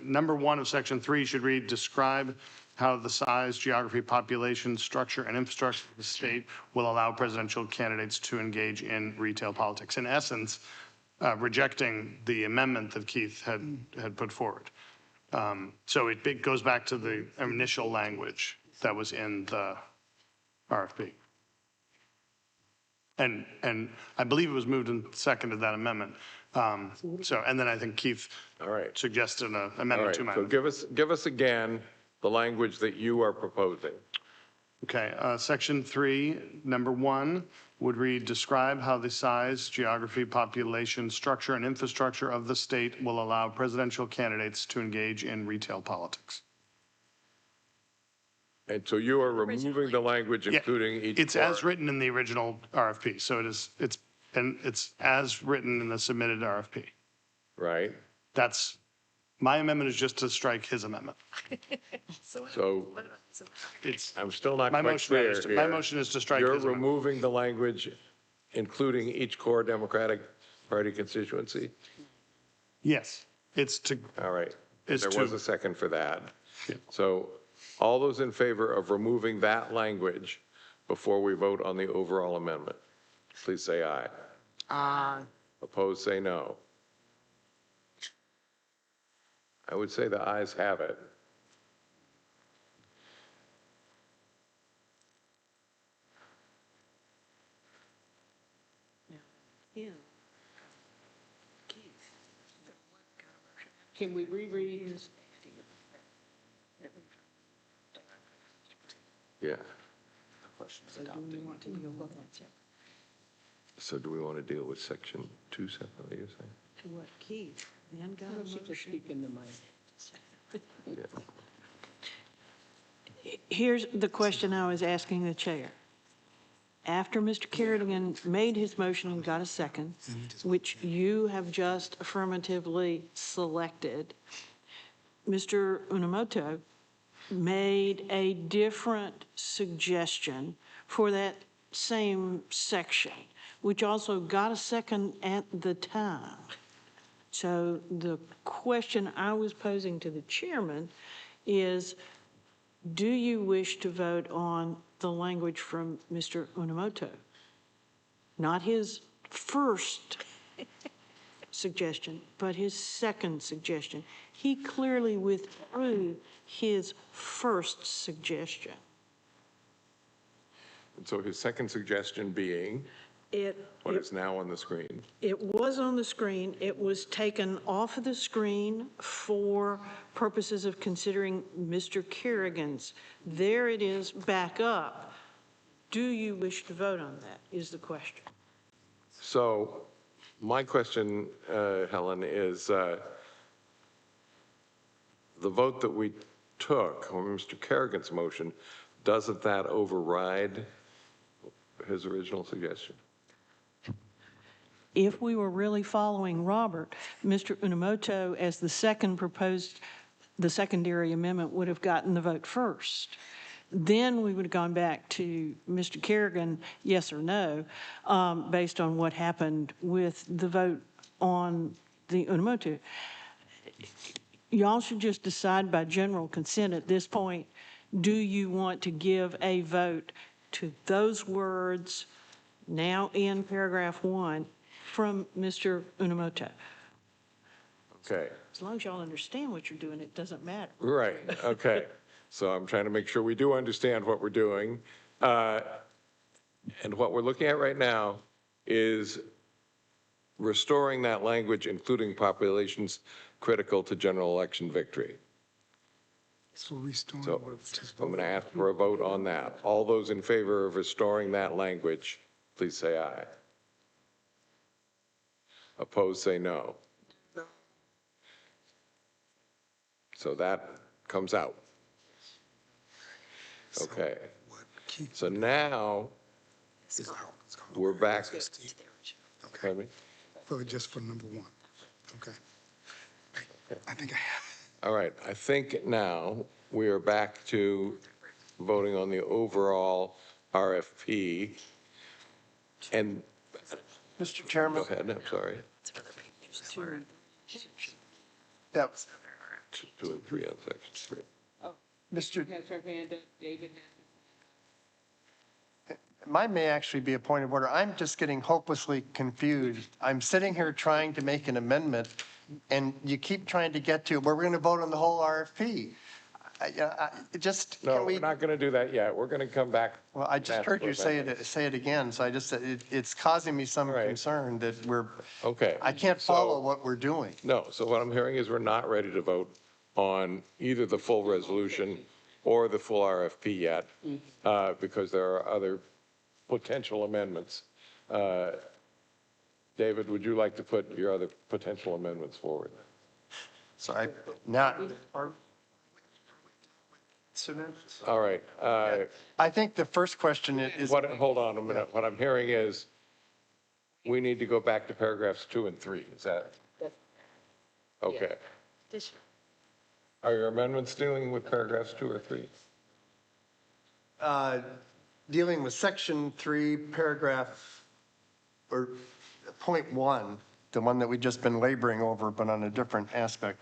number 1 of section 3 should read, describe how the size, geography, population, structure, and infrastructure of the state will allow presidential candidates to engage in retail politics. In essence, rejecting the amendment that Keith had put forward. So it goes back to the initial language that was in the RFP. And I believe it was moved and seconded, that amendment. And then I think Keith suggested an amendment to my amendment. So give us again the language that you are proposing. Okay, section 3, number 1 would read, describe how the size, geography, population, structure, and infrastructure of the state will allow presidential candidates to engage in retail politics. And so you are removing the language including each It's core. as written in the original RFP, so it's as written in the submitted RFP. Right. My amendment is just to strike his amendment. So I'm still not My quite motion clear is to- here. my motion is to strike his You're amendment. removing the language including each core Democratic Party constituency? Yes, it's to. All right. It's There was to- a second for that. So all those in favor of removing that language before we vote on the overall amendment, please say aye. Aye. Opposed, say no. I would say the ayes have it. Can we reread? Yeah. So do we want to deal with that? So do we want to deal with section 2 separately, you're saying? To what Keith then got a She just motion. speak in the mic. Here's the question I was asking the chair. After Mr. Kerrigan made his motion and got a second, which you have just affirmatively selected, Mr. Unamoto made a different suggestion for that same section, which also got a second at the time. So the question I was posing to the chairman is, do you wish to vote on the language from Mr. Unamoto? Not his first suggestion, but his second suggestion. He clearly withdrew his first suggestion. And so his second suggestion being what is now on the screen. It was on the screen. It was taken off of the screen for purposes of considering Mr. Kerrigan's. There it is back up. Do you wish to vote on that, is the question. So my question, Helen, is the vote that we took on Mr. Kerrigan's motion, doesn't that override his original suggestion? If we were really following Robert, Mr. Unamoto, as the second proposed, the secondary amendment would have gotten the vote first. Then we would have gone back to Mr. Kerrigan, yes or no, based on what happened with the vote on the Unamoto. Y'all should just decide by general consent at this point, do you want to give a vote to those words now in paragraph 1 from Mr. Unamoto? Okay. As long as y'all understand what you're doing, it doesn't matter. Right, okay. So I'm trying to make sure we do understand what we're doing. And what we're looking at right now is restoring that language, including populations critical to general election victory. So restoring. So I'm going to ask for a vote on that. All those in favor of restoring that language, please say aye. Opposed, say no. No. So that comes out. Okay. So now we're back. Pardon me? For just for number 1. Okay. I think I have it. All right, I think now we are back to voting on the overall RFP. And Mr. Chairman. Go ahead, I'm sorry. Yep. 2 and 3 on section 3. Mr. Has her hand up, David. Mine may actually be a point of order. I'm just getting hopelessly confused. I'm sitting here trying to make an amendment, and you keep trying to get to, where we're going to vote on the whole RFP. No, we're not going to do that yet. We're going to come back. Well, I just heard you say it again, so I just, it's causing me some concern that Okay. I can't follow what we're doing. No, so what I'm hearing is we're not ready to vote on either the full resolution or the full RFP yet, because there are other potential amendments. David, would you like to put your other potential amendments forward? So not. All right. I think the first question is. Hold on a minute. What I'm hearing is we need to go back to paragraphs 2 and 3. Is that? Okay. Are your amendments dealing with paragraphs 2 or 3? Dealing with section 3, paragraph, or point 1, the one that we've just been laboring over, but on a different aspect.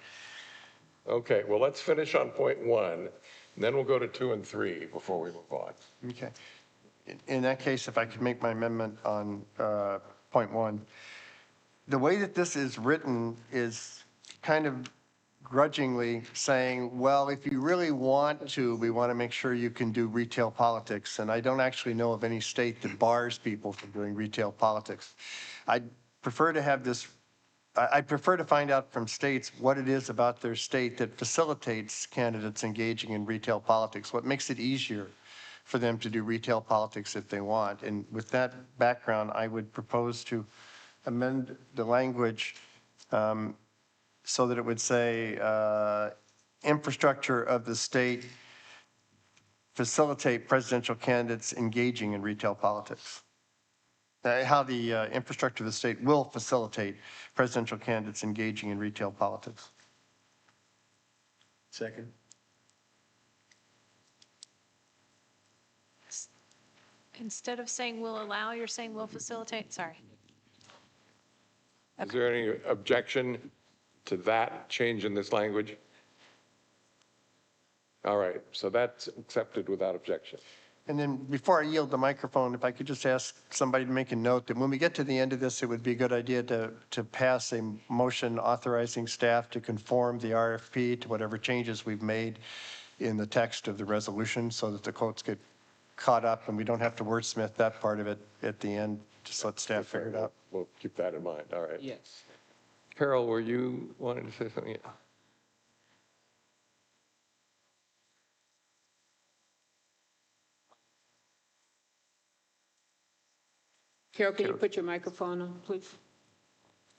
Okay, well, let's finish on point 1, and then we'll go to 2 and 3 before we move on. Okay. In that case, if I could make my amendment on point 1, the way that this is written is kind of grudgingly saying, well, if you really want to, we want to make sure you can do retail politics. And I don't actually know of any state that bars people from doing retail politics. I'd prefer to have this, I'd prefer to find out from states what it is about their state that facilitates candidates engaging in retail politics, what makes it easier for them to do retail politics if they want. And with that background, I would propose to amend the language so that it would say, infrastructure of the state facilitate presidential candidates engaging in retail politics. How the infrastructure of the state will facilitate presidential candidates engaging in retail politics. Second. Instead of saying will allow, you're saying will facilitate? Sorry. Is there any objection to that change in this language? All right, so that's accepted without objection. And then before I yield the microphone, if I could just ask somebody to make a note that when we get to the end of this, it would be a good idea to pass a motion authorizing staff to conform the RFP to whatever changes we've made in the text of the resolution so that the quotes get caught up and we don't have to wordsmith that part of it at the end. Just let staff figure it out. We'll keep that in mind. All right. Yes. Carol, were you wanting to say something? Carol, can you put your microphone on, please?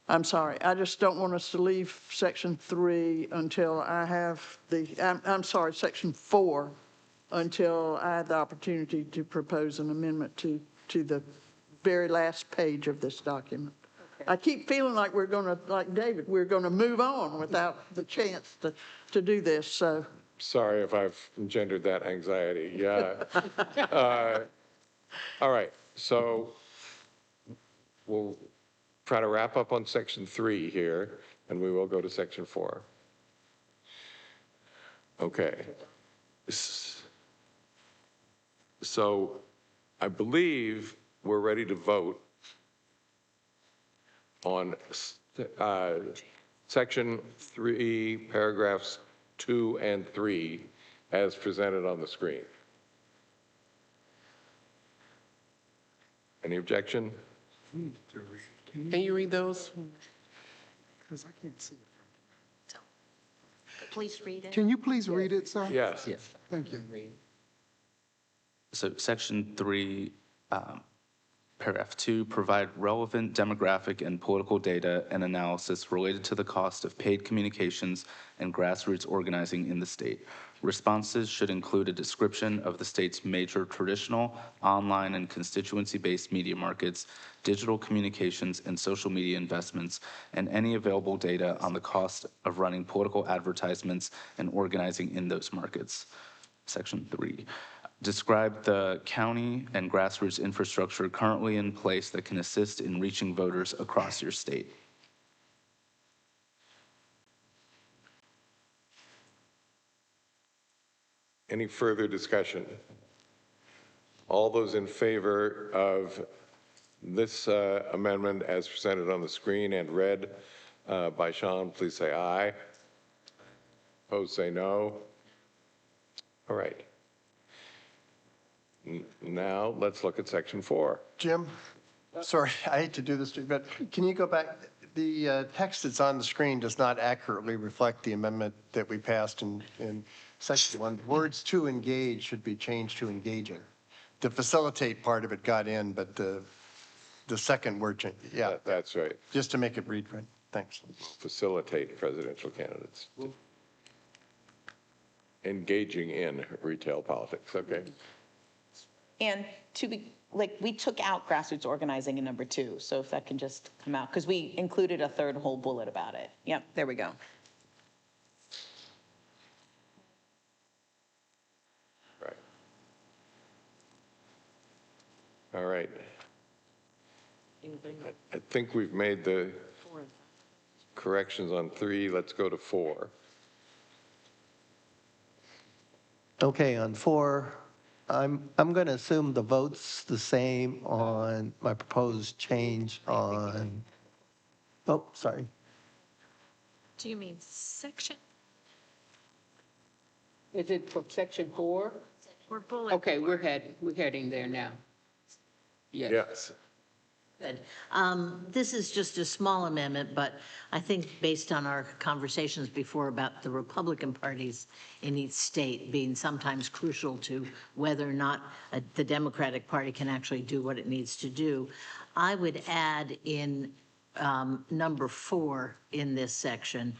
I'm sorry, I just don't want us to leave section 3 until I have I'm sorry, section 4, until I have the opportunity to propose an amendment to the very last page of this document. I keep feeling like we're going to, like David, we're going to move on without the chance to do this, so. Sorry if I've engendered that anxiety. Yeah. All right, so we'll try to wrap up on section 3 here, and we will go to section 4. Okay. So I believe we're ready to vote on section 3, paragraphs 2 and 3 as presented on the screen. Any objection? Can you read those? Because I can't see it. Please read it. Can you please read it, sir? Yes. Yes. Thank you. So section 3, paragraph 2, provide relevant demographic and political data and analysis related to the cost of paid communications and grassroots organizing in the state. Responses should include a description of the state's major traditional, online, and constituency-based media markets, digital communications, and social media investments, and any available data on the cost of running political advertisements and organizing in those markets. Section 3. describe the county and grassroots infrastructure currently in place that can assist in reaching voters across your state. Any further discussion? All those in favor of this amendment as presented on the screen and read by Sean, please say aye. Opposed, say no. All right. Now, let's look at section 4. Jim, sorry, I hate to do this to you, but can you go back? The text that's on the screen does not accurately reflect the amendment that we passed in section 1. Words "to engage" should be changed to "engaging." The facilitate part of it got in, but the second word change, yeah. That's right. Just to make it read right. Thanks. Facilitate presidential candidates. Engaging in retail politics, okay. And to be, like, we took out grassroots organizing in number 2, so if that can just come out, because we included a third whole bullet about it. Yep, there we go. Right. All right. I think we've made the corrections on 3. Let's go to 4. Okay, on 4, I'm going to assume the vote's the same on my proposed change on, oh, sorry. Do you mean section Is it for section 4? or bullet? Okay, we're heading there now. Yes. Yes. Good. This is just a small amendment, but I think based on our conversations before about the Republican parties in each state being sometimes crucial to whether or not the Democratic Party can actually do what it needs to do, I would add in number 4 in this section,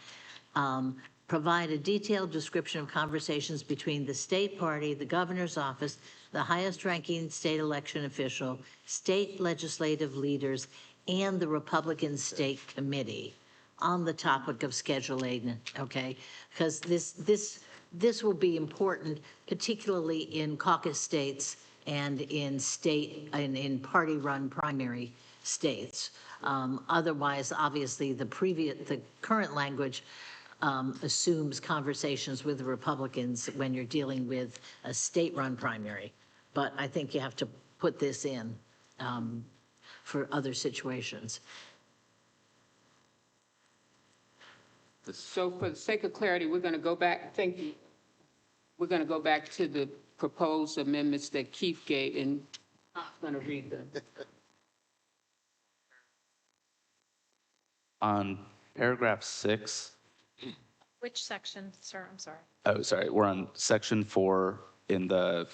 provide a detailed description of conversations between the state party, the governor's office, the highest-ranking state election official, state legislative leaders, and the Republican State Committee on the topic of Schedule A, okay? Because this will be important, particularly in caucus states and in party-run primary states. Otherwise, obviously, the current language assumes conversations with the Republicans when you're dealing with a state-run primary. But I think you have to put this in for other situations. So for the sake of clarity, we're going to go back, thank you. We're going to go back to the proposed amendments that Keith gave, and I'm going to read them. On paragraph 6, Which section, sir? I'm sorry. oh, sorry, we're on section 4 in the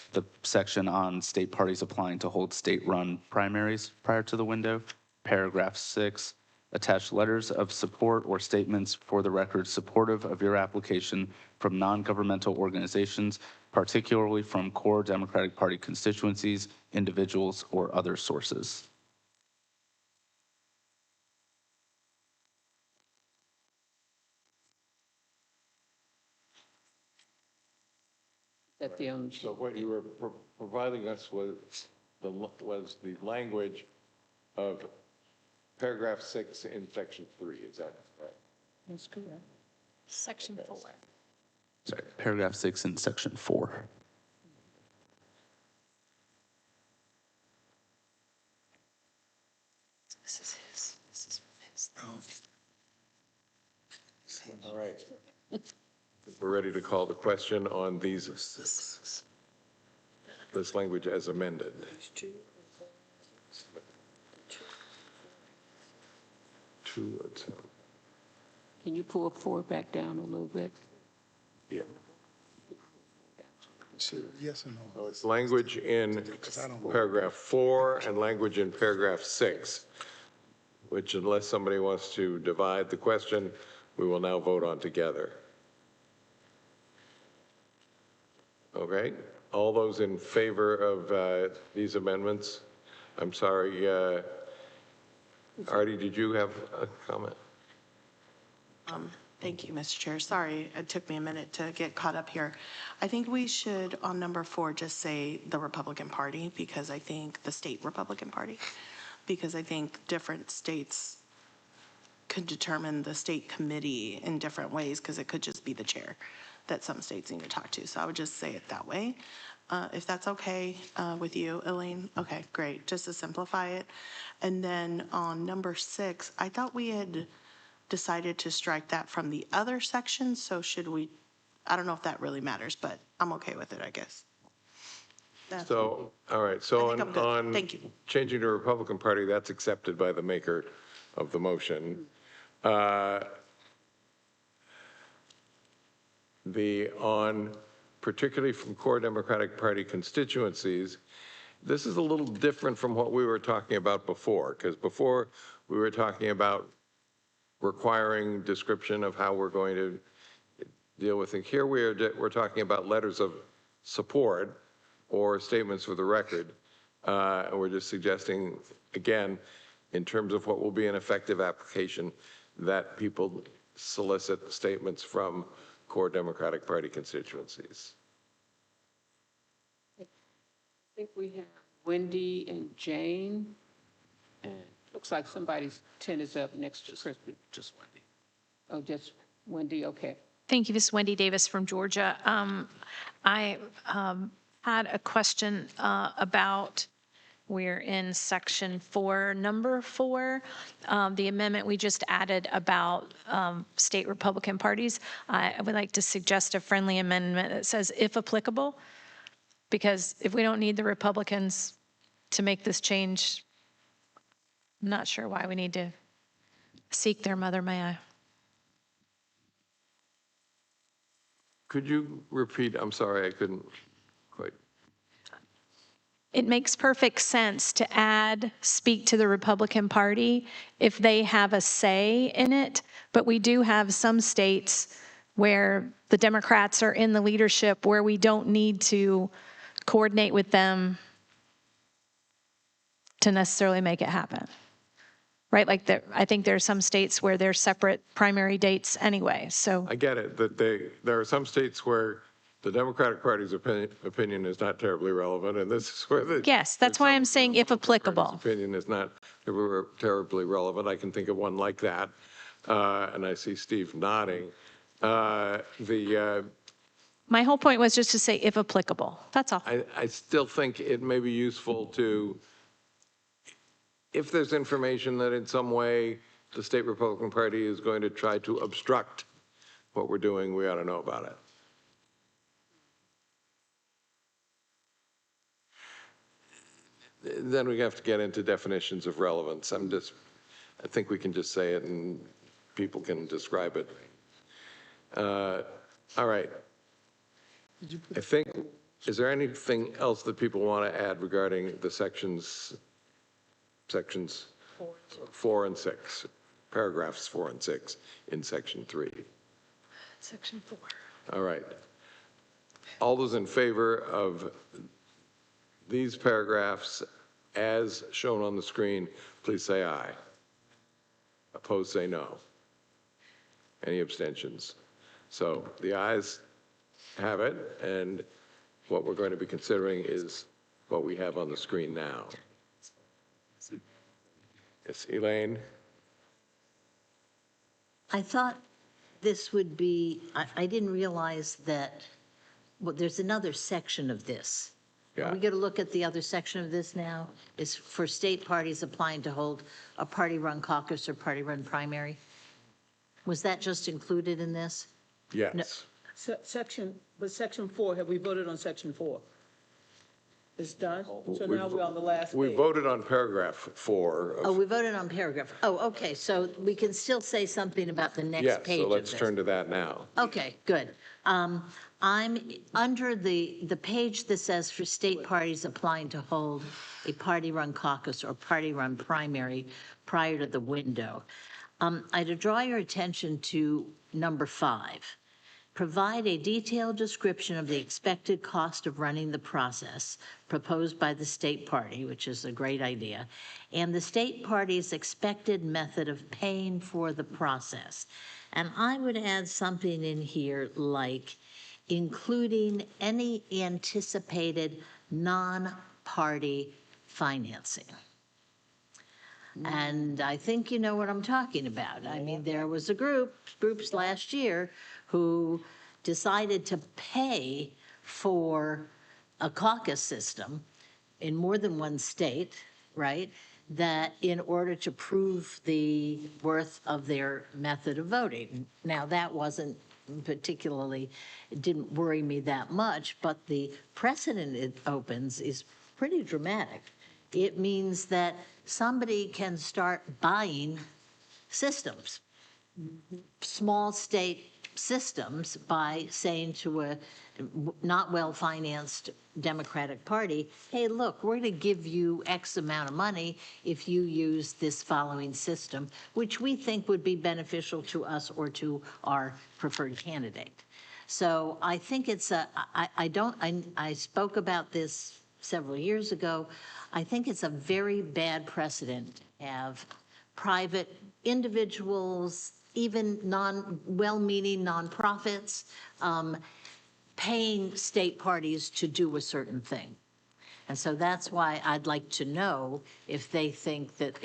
section on state parties applying to hold state-run primaries prior to the window. Paragraph 6, attach letters of support or statements for the record supportive of your application from non-governmental organizations, particularly from core Democratic Party constituencies, individuals, or other sources. At the own. So what you were providing us was the language of paragraph 6 in section 3, is that correct? That's correct. Section 4. Sorry, paragraph 6 in section 4. This is his. This is his. All right. We're ready to call the question on this language as amended. Can you pull 4 back down a little bit? Yeah. Yes or no? So it's language in paragraph 4 and language in paragraph 6, which unless somebody wants to divide the question, we will now vote on together. Okay, all those in favor of these amendments? I'm sorry, Artie, did you have a comment? Thank you, Mr. Chair. Sorry, it took me a minute to get caught up here. I think we should, on number 4, just say the Republican Party, because I think the state Republican Party, because I think different states could determine the state committee in different ways, because it could just be the chair that some states need to talk to. So I would just say it that way. If that's okay with you, Elaine? Okay, great, just to simplify it. And then on number 6, I thought we had decided to strike that from the other sections, so should we, I don't know if that really matters, but I'm okay with it, I guess. So, all right, so I think I'm good. on Thank you. changing to Republican Party, that's accepted by the maker of the motion. On particularly from core Democratic Party constituencies, this is a little different from what we were talking about before, because before we were talking about requiring description of how we're going to deal with it. Here we're talking about letters of support or statements for the record. And we're just suggesting, again, in terms of what will be an effective application, that people solicit statements from core Democratic Party constituencies. I think we have Wendy and Jane, and looks like somebody's 10 is up next to Chris. Just Wendy. Oh, just Wendy, okay. Thank you, Ms. Wendy Davis from Georgia. I had a question about, we're in section 4, number 4, the amendment we just added about state Republican parties. I would like to suggest a friendly amendment that says, if applicable, because if we don't need the Republicans to make this change, I'm not sure why we need to seek their mother, may I? Could you repeat? I'm sorry, I couldn't quite. It makes perfect sense to add, speak to the Republican Party if they have a say in it, but we do have some states where the Democrats are in the leadership where we don't need to coordinate with them to necessarily make it happen. Right? Like I think there are some states where they're separate primary dates anyway, so. I get it, that there are some states where the Democratic Party's opinion is not terribly relevant, and this is where the. Yes, that's why I'm saying if applicable. Opinion is not terribly relevant. I can think of one like that, and I see Steve nodding. My whole point was just to say if applicable, that's all. I still think it may be useful to, if there's information that in some way the state Republican Party is going to try to obstruct what we're doing, we ought to know about it. Then we have to get into definitions of relevance. I think we can just say it and people can describe it. All right. I think, is there anything else that people want to add regarding the sections 4 and 6, paragraphs 4 and 6 in section 3? Section 4. All right. All those in favor of these paragraphs as shown on the screen, please say aye. Opposed, say no. Any abstentions? So the ayes have it, and what we're going to be considering is what we have on the screen now. Yes, Elaine? I thought this would be, I didn't realize that, well, there's another section of this. Yeah. Are we going to look at the other section of this now? Is for state parties applying to hold a party-run caucus or party-run primary? Was that just included in this? Yes. Section 4, have we voted on section 4? It's done? So now we're on the last page. We voted on paragraph 4. Oh, we voted on paragraph. Oh, okay, so we can still say something about the next page Yes, of so let's this. turn to that now. Okay, good. I'm under the page that says for state parties applying to hold a party-run caucus or party-run primary prior to the window. I'd draw your attention to number 5. provide a detailed description of the expected cost of running the process proposed by the state party, which is a great idea, and the state party's expected method of paying for the process. And I would add something in here like including any anticipated non-party financing. And I think you know what I'm talking about. I mean, there was a groups last year who decided to pay for a caucus system in more than one state, right? That in order to prove the worth of their method of voting. Now, that wasn't particularly, it didn't worry me that much, but the precedent it opens is pretty dramatic. It means that somebody can start buying systems, small state systems, by saying to a not well-financed Democratic Party, hey, look, we're going to give you X amount of money if you use this following system, which we think would be beneficial to us or to our preferred candidate. So I think it's I spoke about this several years ago. I think it's a very bad precedent to have private individuals, even well-meaning nonprofits, paying state parties to do a certain thing. And so that's why I'd like to know if they think that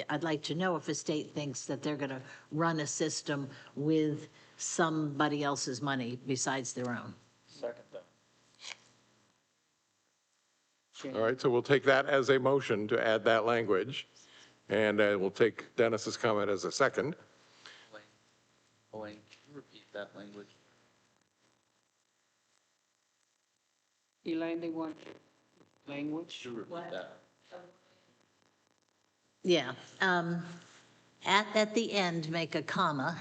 I'd like to know if a state thinks that they're going to run a system with somebody else's money besides their own. Second that. All right, so we'll take that as a motion to add that language, and we'll take Dennis's comment as a second. Elaine, can you repeat that language? Elaine, they want language? Can you repeat that? Yeah. At the end, make a comma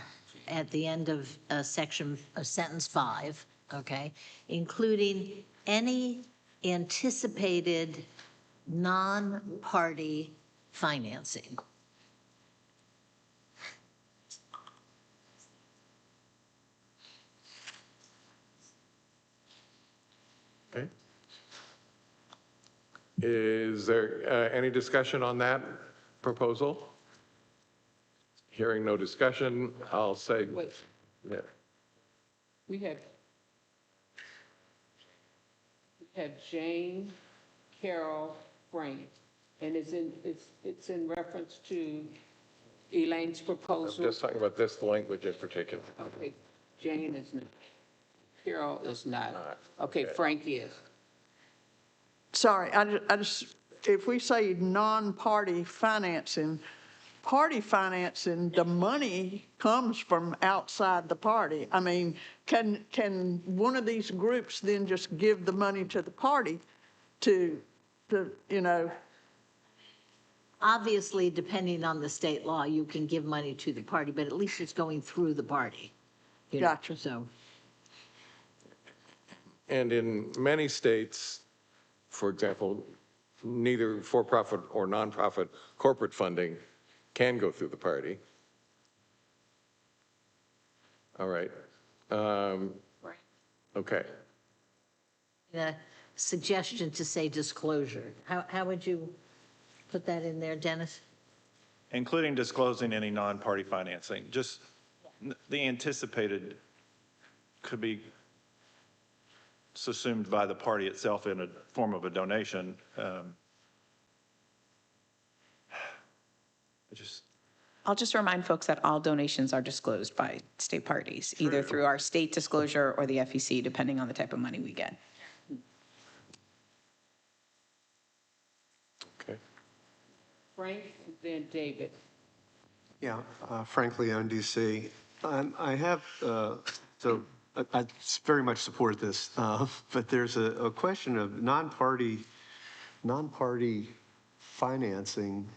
at the end of sentence 5, okay, including any anticipated non-party financing. Okay. Is there any discussion on that proposal? Hearing no discussion, I'll say. Wait. Yeah. We had Jane, Carol, Frank, and it's in reference to Elaine's I'm proposal. just talking about this language in particular. Okay, Jane is not. Carol is not. Okay, Frank is. Sorry, I just, if we say non-party financing, party financing, the money comes from outside the party. I mean, can one of these groups then just give the money to the party to you know? Obviously, depending on the state law, you can give money to the party, but at least it's going through the party. Gotcha. So. And in many states, for example, neither for-profit or nonprofit corporate funding can go through the party. All right. Okay. A suggestion to say disclosure. How would you put that in there, Dennis? Including disclosing any non-party financing. Just the anticipated could be assumed by the party itself in a form of a donation. I'll just remind folks that all donations are disclosed by state parties, either through our state disclosure or the FEC, depending on the type of money we get. Okay. Frank, and then David. Yeah, frankly, on DC, I have, so I very much support this, but there's a question of non-party financing.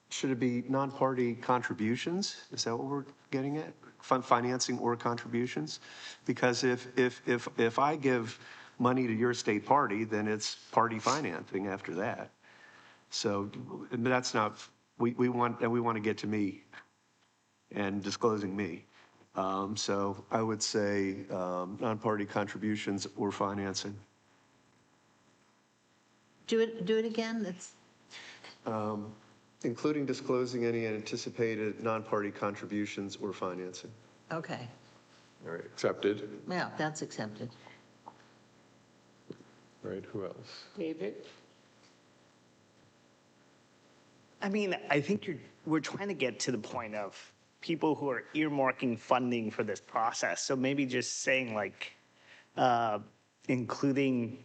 Should it be non-party contributions? Is that what we're getting at? Financing or contributions? Because if I give money to your state party, then it's party financing after that. So that's not, we want to get to me and disclosing me. So I would say non-party contributions or financing. Do it again, that's, Including disclosing any anticipated non-party contributions or financing. okay, All right, accepted. yeah, that's accepted. All right, who else? David? I mean, I think we're trying to get to the point of people who are earmarking funding for this process. So maybe just saying like, including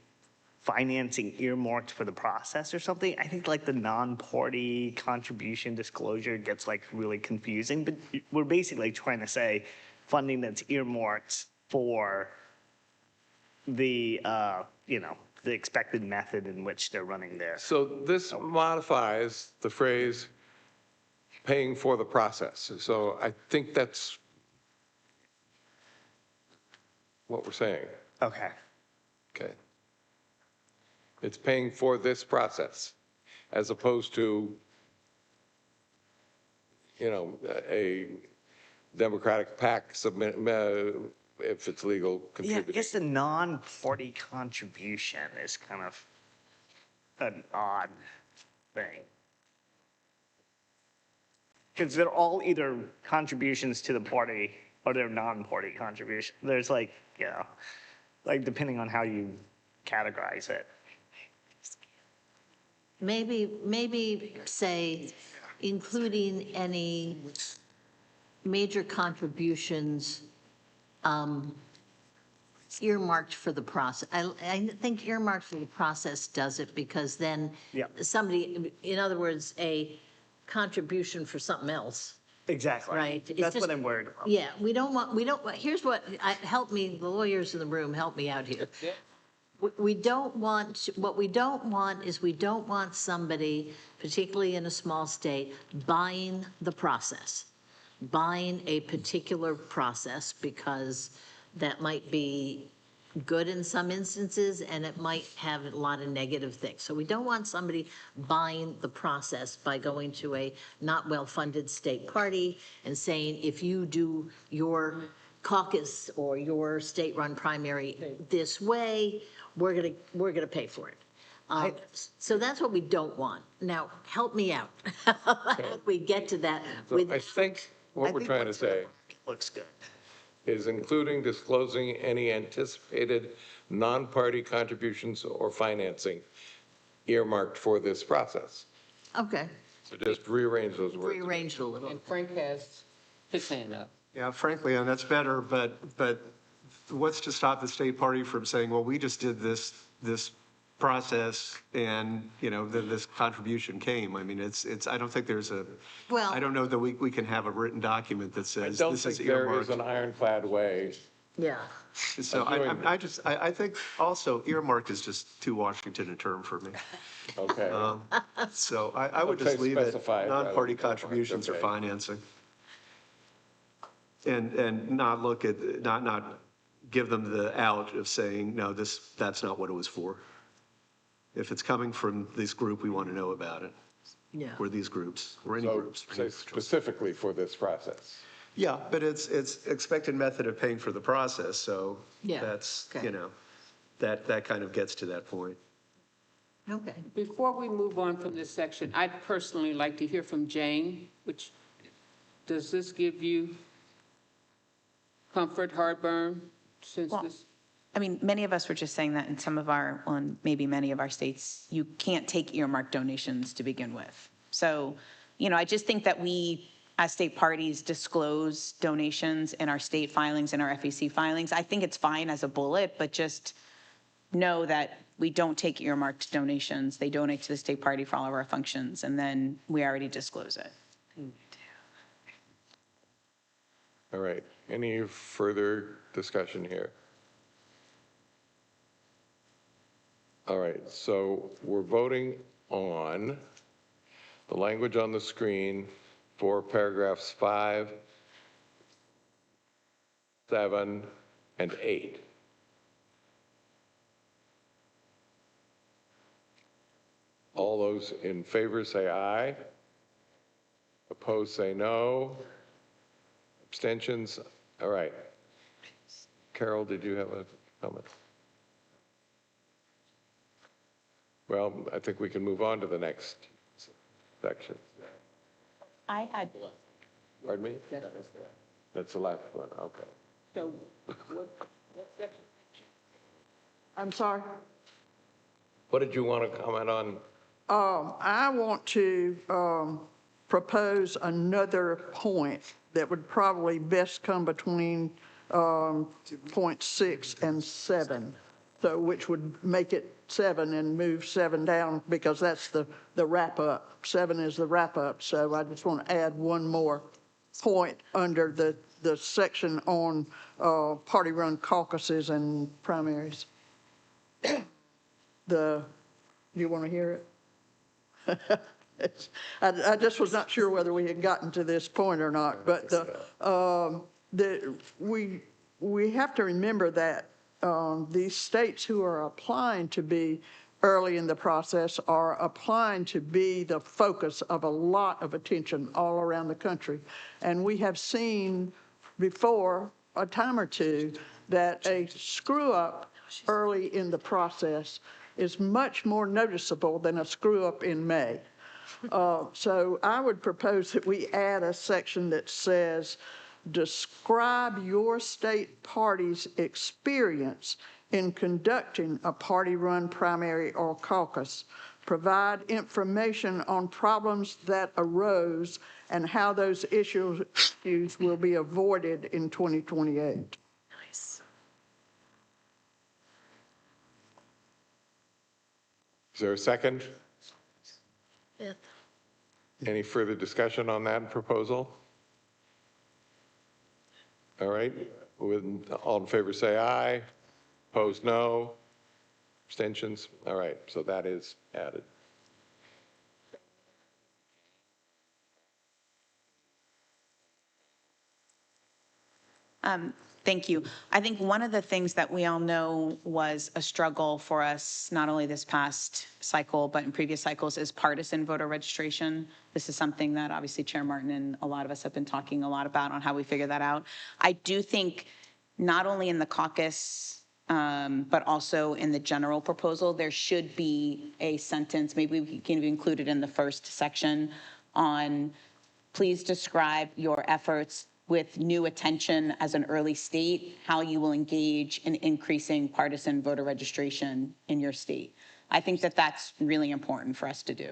financing earmarked for the process or something. I think like the non-party contribution disclosure gets like really confusing, but we're basically trying to say funding that's earmarked for the, the expected method in which they're running their. So this modifies the phrase paying for the process. So I think that's what we're saying. Okay. Okay. It's paying for this process as opposed to, a Democratic PAC submit, if it's legal, Yeah, I contributing. guess the non-party contribution is kind of an odd thing. Because they're all either contributions to the party or they're non-party contributions. There's like, like depending on how you categorize it. Maybe say, including any major contributions earmarked for the process. I think earmarked for the process does it because then somebody, in other words, a contribution for something else. Exactly. Right. It's That's just- what I'm worried about. Yeah, here's what, help me, the lawyers in the room, help me out here. What we don't want is we don't want somebody, particularly in a small state, buying the process, buying a particular process because that might be good in some instances and it might have a lot of negative things. So we don't want somebody buying the process by going to a not well-funded state party and saying, if you do your caucus or your state-run primary this way, we're gonna pay for it. So that's what we don't want. Now, help me out. How do we get to that? So I think what we're trying to say Looks good. is including disclosing any anticipated non-party contributions or financing earmarked for this process. Okay, So just rearrange those words. rearrange it a little. And Frank has his hand up. Yeah, frankly, and that's better, but what's to stop the state party from saying, well, we just did this process and, this contribution came? I mean, I don't think there's I don't know that we can have a written document that I says don't this is think there earmarked. is an ironclad way. Yeah. So I think also earmarked is just too Washington a term for me. Okay. So I would Okay, just leave it, specified rather non-party than contributions or okay. financing. And not look at, not give them the out of saying, no, that's not what it was for. If it's coming from this group, we want to know about it, Yeah. or these groups, or any So groups. say specifically for this process. Yeah, but it's expected method of paying for the process, so Yeah, that's, okay. that kind of gets to that point. Okay. Before we move on from this section, I'd personally like to hear from Jane, does this give you comfort, heartburn, since Well, this? I mean, many of us were just saying that in some of our, well, and maybe many of our states, you can't take earmarked donations to begin with. So, I just think that we, as state parties, disclose donations in our state filings and our FEC filings. I think it's fine as a bullet, but just know that we don't take earmarked donations. They donate to the state party for all of our functions, and then we already disclose it. All right. Any further discussion here? All right, so we're voting on the language on the screen for paragraphs 5, 7, and 8. All those in favor say aye. Opposed say no. Abstentions, All right. Carol, did you have a comment? Well, I think we can move on to the next section. I had, Pardon me? That's the last one, okay. So what section? I'm sorry. What did you want to comment on? I want to propose another point that would probably best come between point 6 and 7, so which would make it 7 and move 7 down because that's the wrap up. 7 is the wrap up. So I just want to add one more point under the section on party run caucuses and primaries. You want to hear it? I just was not sure whether we had gotten to this point or not, but we have to remember that these states who are applying to be early in the process are applying to be the focus of a lot of attention all around the country. And we have seen before a time or two that a screw up early in the process is much more noticeable than a screw up in May. So I would propose that we add a section that says, describe your state party's experience in conducting a party-run primary or caucus. Provide information on problems that arose and how those issues will be avoided in 2028. Nice. Is there a second? Fifth. Any further discussion on that proposal? All right, all in favor say aye. Opposed, no. Abstentions? All right, so that is added. Thank you. I think one of the things that we all know was a struggle for us, not only this past cycle, but in previous cycles, is partisan voter registration. This is something that obviously Chair Martin and a lot of us have been talking a lot about on how we figure that out. I do think not only in the caucus, but also in the general proposal, there should be a sentence, maybe we can include it in the first section, on please describe your efforts with new attention as an early state, how you will engage in increasing partisan voter registration in your state. I think that that's really important for us to do.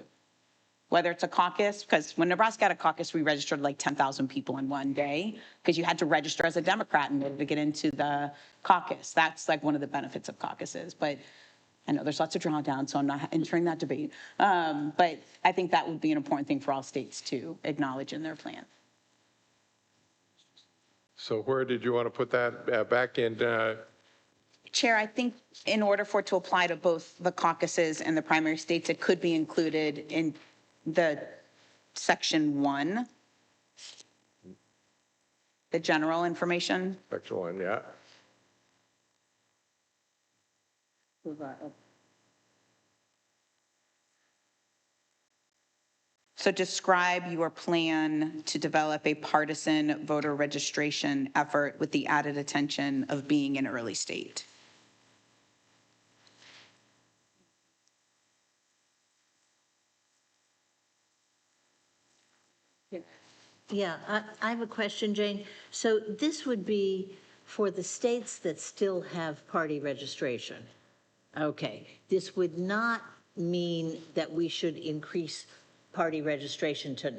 Whether it's a caucus, because when Nebraska had a caucus, we registered like 10,000 people in one day because you had to register as a Democrat in order to get into the caucus. That's like one of the benefits of caucuses. But I know there's lots of drawdown, so I'm not entering that debate. But I think that would be an important thing for all states to acknowledge in their plan. So where did you want to put that? Back in? Chair, I think in order for it to apply to both the caucuses and the primary states, it could be included in the section 1, the general information. Section 1, yeah. So describe your plan to develop a partisan voter registration effort with the added attention of being an early state. Yeah, I have a question, Jane. So this would be for the states that still have party registration. Okay, this would not mean that we should increase party registration to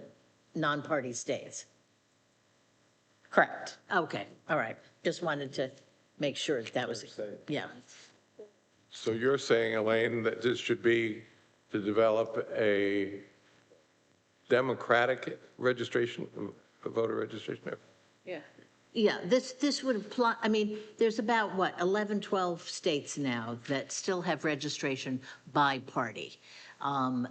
non-party states. Correct. Okay, all right. Just wanted to make sure that was, yeah. So you're saying, Elaine, that this should be to develop a democratic registration, voter registration? Yeah. Yeah, this would apply, I mean, there's about, what, 11, 12 states now that still have registration by party. And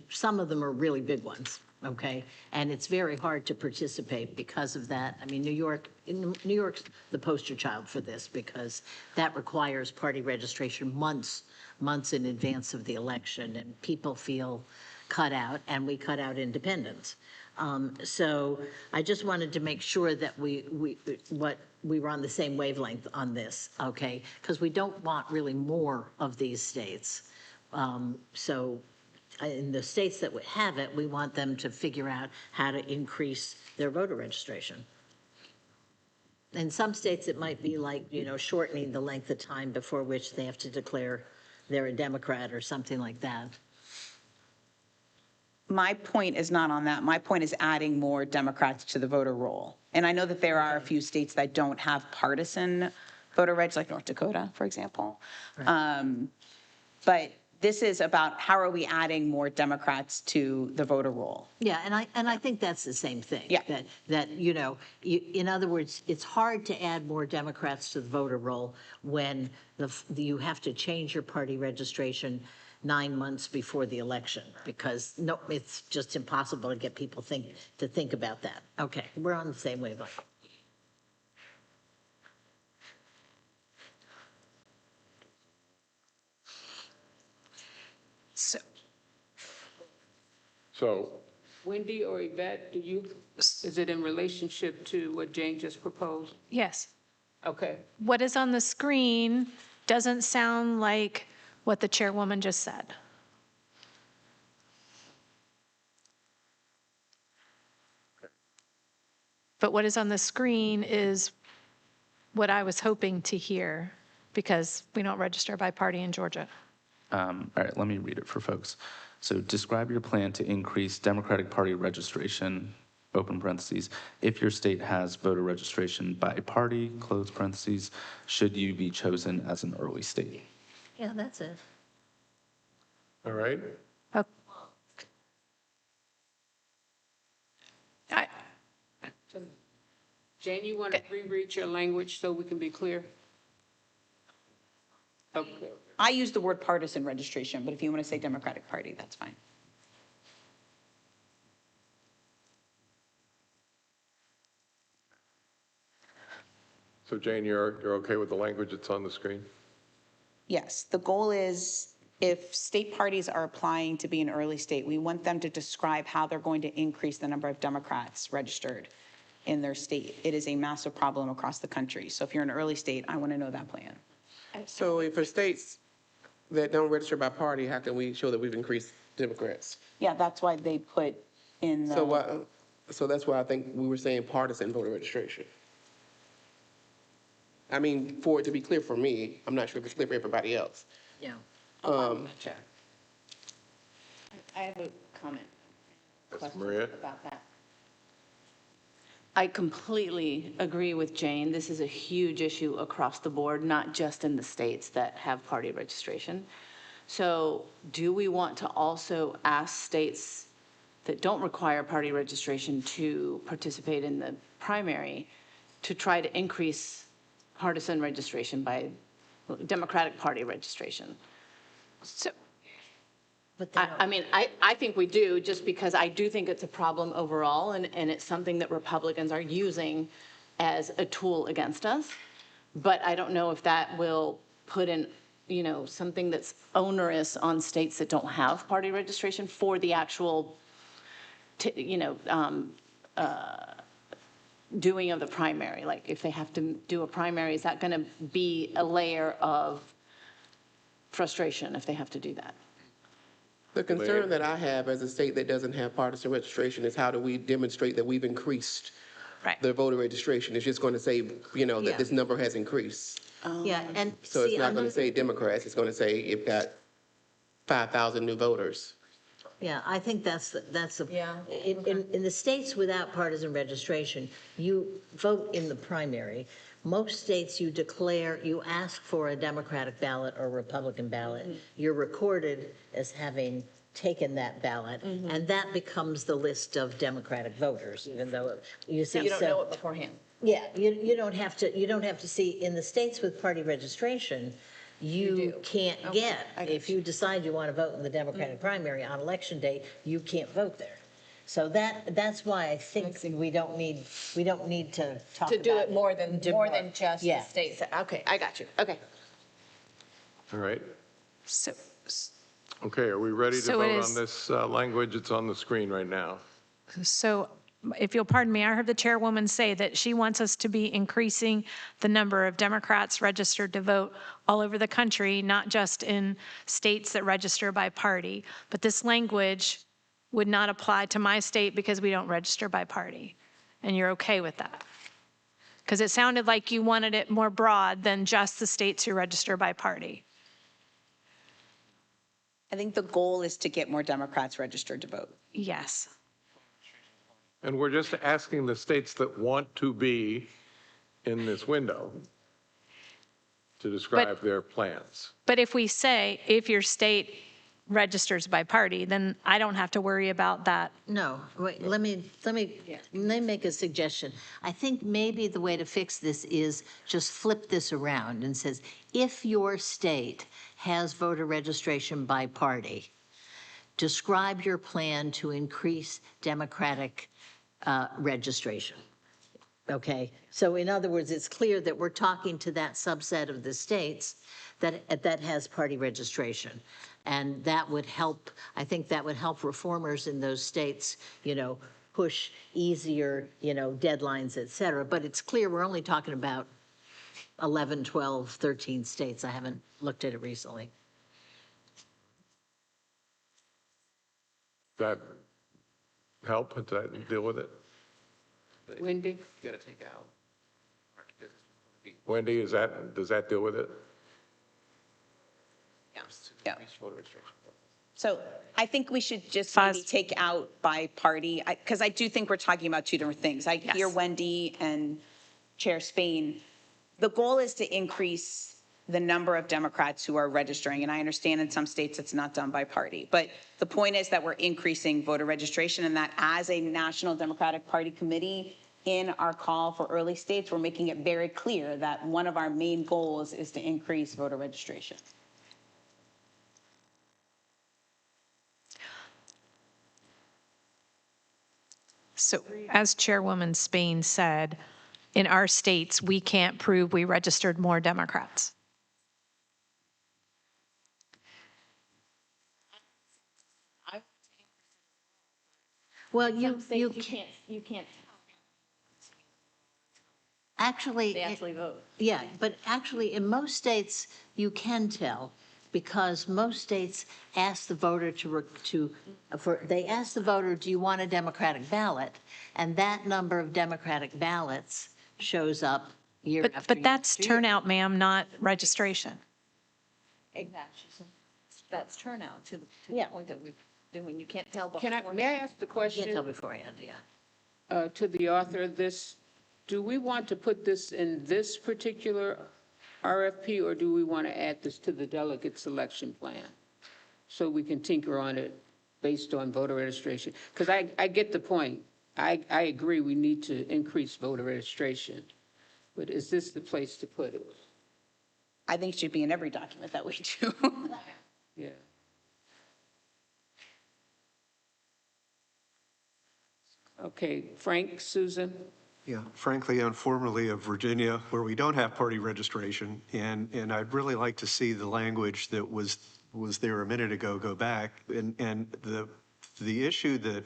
some of them are really big ones, okay? And it's very hard to participate because of that. I mean, New York's the poster child for this because that requires party registration months in advance of the election, and people feel cut out, and we cut out independents. So I just wanted to make sure that we were on the same wavelength on this, okay? Because we don't want really more of these states. So in the states that would have it, we want them to figure out how to increase their voter registration. In some states, it might be like, shortening the length of time before which they have to declare they're a Democrat or something like that. My point is not on that. My point is adding more Democrats to the voter roll. And I know that there are a few states that don't have partisan voter reg, like North Dakota, for example. But this is about how are we adding more Democrats to the voter roll? Yeah, and I think that's the same thing. Yeah. That in other words, it's hard to add more Democrats to the voter roll when you have to change your party registration 9 months before the election, because it's just impossible to get people to think about that. Okay, we're on the same wavelength. So, Wendy or Yvette, is it in relationship to what Jane just proposed? Yes. Okay. What is on the screen doesn't sound like what the chairwoman just said. But what is on the screen is what I was hoping to hear, because we don't register by party in Georgia. All right, let me read it for folks. So describe your plan to increase Democratic Party registration, open parentheses, if your state has voter registration by party, close parentheses, should you be chosen as an early state. Yeah, that's it. all right? Jane, you want to reread your language so we can be clear? Okay. I use the word partisan registration, but if you want to say Democratic Party, that's fine. So Jane, you're okay with the language that's on the screen? Yes, the goal is if state parties are applying to be an early state, we want them to describe how they're going to increase the number of Democrats registered in their state. It is a massive problem across the country. So if you're an early state, I want to know that plan. So if for states that don't register by party, how can we show that we've increased Democrats? Yeah, that's why they put in the. So that's why I think we were saying partisan voter registration. I mean, for it to be clear for me, I'm not sure if it's clear for everybody else. Yeah. I have a comment. That's Maria. About that. I completely agree with Jane. This is a huge issue across the board, not just in the states that have party registration. So do we want to also ask states that don't require party registration to participate in the primary to try to increase partisan registration by Democratic Party registration? So, I think we do, just because I do think it's a problem overall, and it's something that Republicans are using as a tool against us. But I don't know if that will put in, something that's onerous on states that don't have party registration for the actual, doing of the primary. Like, if they have to do a primary, is that going to be a layer of frustration if they have to do that? The concern that I have as a state that doesn't have partisan registration is how do we demonstrate that we've increased the voter registration? It's just going to say, that this number has increased. Yeah, and So it's not going to say Democrats, it's going to say you've got 5,000 new voters. Yeah, I think that's in the states without partisan registration, you vote in the primary. Most states you ask for a Democratic ballot or Republican ballot. You're recorded as having taken that ballot, and that becomes the list of Democratic voters, even though you see. So you don't know it beforehand? Yeah, you don't have to see, in the states with party registration, you can't get, if you decide you want to vote in the Democratic primary on election day, you can't vote there. So that's why I think we don't need to talk about. To do it more than just the Yeah. states. Okay, I got you. Okay. All right. So Okay, are we ready to So it vote is- on this language? It's on the screen right now. So if you'll pardon me, I heard the chairwoman say that she wants us to be increasing the number of Democrats registered to vote all over the country, not just in states that register by party. But this language would not apply to my state because we don't register by party. And you're okay with that? Because it sounded like you wanted it more broad than just the states who register by party. I think the goal is to get more Democrats registered to vote. Yes. And we're just asking the states that want to be in this window to describe their plans. But if we say, if your state registers by party, then I don't have to worry about that. No, wait, let me make a suggestion. I think maybe the way to fix this is just flip this around and says, if your state has voter registration by party, describe your plan to increase Democratic registration. Okay, so in other words, it's clear that we're talking to that subset of the states that has party registration. And that would help, I think that would help reformers in those states, push easier, deadlines, et cetera. But it's clear we're only talking about 11, 12, 13 states. I haven't looked at it recently. Does that help? Does that deal with it? Wendy? You got to take out. Wendy, does that deal with it? Yeah. So I think we should just maybe take out by party, because I do think we're talking about two different things. I hear Wendy and Chair Spain. The goal is to increase the number of Democrats who are registering, and I understand in some states it's not done by party. But the point is that we're increasing voter registration, and that as a National Democratic Party committee, in our call for early states, we're making it very clear that one of our main goals is to increase voter registration. So as Chairwoman Spain said, in our states, we can't prove we registered more Democrats. Well, you can't. Actually. They actually vote. Yeah, but actually, in most states, you can tell, because most states ask the voter they ask the voter, do you want a Democratic ballot? And that number of Democratic ballots shows up year after year. But that's turnout, ma'am, not registration. Exactly. That's turnout to the point that we're doing. You can't tell before. May I ask the question? You can't tell beforehand, yeah. To the author of this, do we want to put this in this particular RFP, or do we want to add this to the delegate selection plan so we can tinker on it based on voter registration? Because I get the point. I agree we need to increase voter registration, but is this the place to put it? I think it should be in every document that we do. Yeah. Okay, Frank, Susan? Yeah, frankly, I'm formerly of Virginia, where we don't have party registration, and I'd really like to see the language that was there a minute ago go back. And the issue that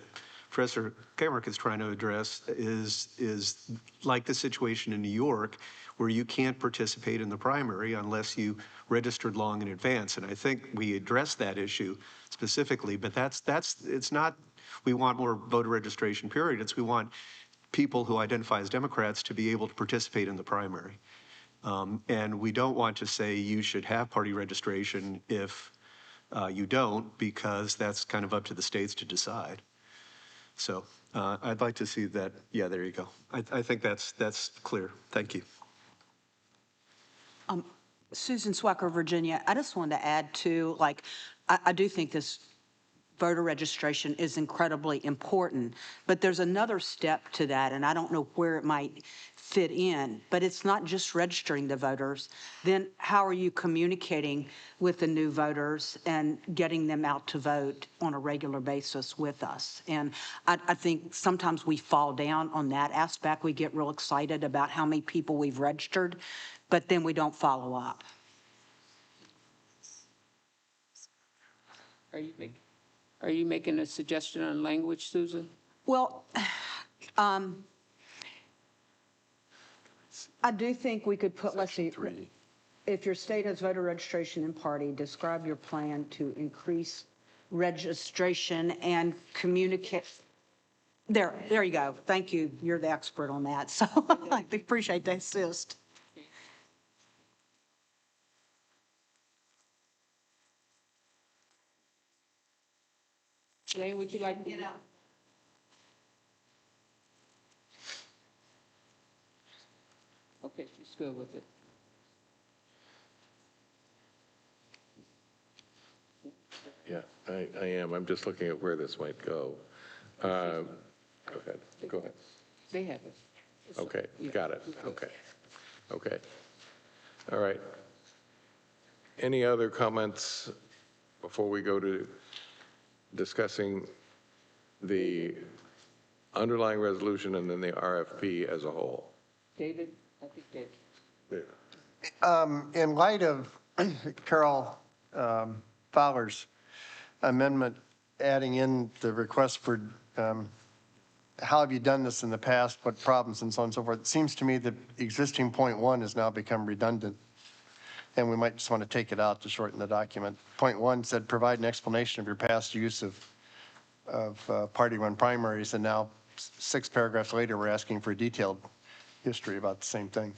Professor Kemrick is trying to address is like the situation in New York, where you can't participate in the primary unless you registered long in advance. And I think we addressed that issue specifically, but it's not, we want more voter registration, period. It's we want people who identify as Democrats to be able to participate in the primary. And we don't want to say you should have party registration if you don't, because that's kind of up to the states to decide. So I'd like to see that. Yeah, there you go. I think that's clear. Thank you. Susan Swacker, Virginia. I just wanted to add to, I do think this voter registration is incredibly important, but there's another step to that, and I don't know where it might fit in, but it's not just registering the voters. Then how are you communicating with the new voters and getting them out to vote on a regular basis with us? And I think sometimes we fall down on that aspect. We get real excited about how many people we've registered, but then we don't follow up. Are you making a suggestion on language, Susan? Well, I do think we could put, let's see, if your state has voter registration and party, describe your plan to increase registration and communicate. There you go. Thank you. You're the expert on that. So I appreciate the assist. Jane, would you like to get out? Okay, she's good with it. Yeah, I am. I'm just looking at where this might go. Go ahead. Go ahead. They have it. Okay, got it. Okay. Okay. All right. Any other comments before we go to discussing the underlying resolution and then the RFP as a whole? David, I think David. In light of Carol Fowler's amendment, adding in the request for how have you done this in the past, what problems, and so on and so forth, it seems to me that existing point 1 has now become redundant, and we might just want to take it out to shorten the document. Point 1 said, provide an explanation of your past use of party-run primaries, and now 6 paragraphs later, we're asking for a detailed history about the same thing.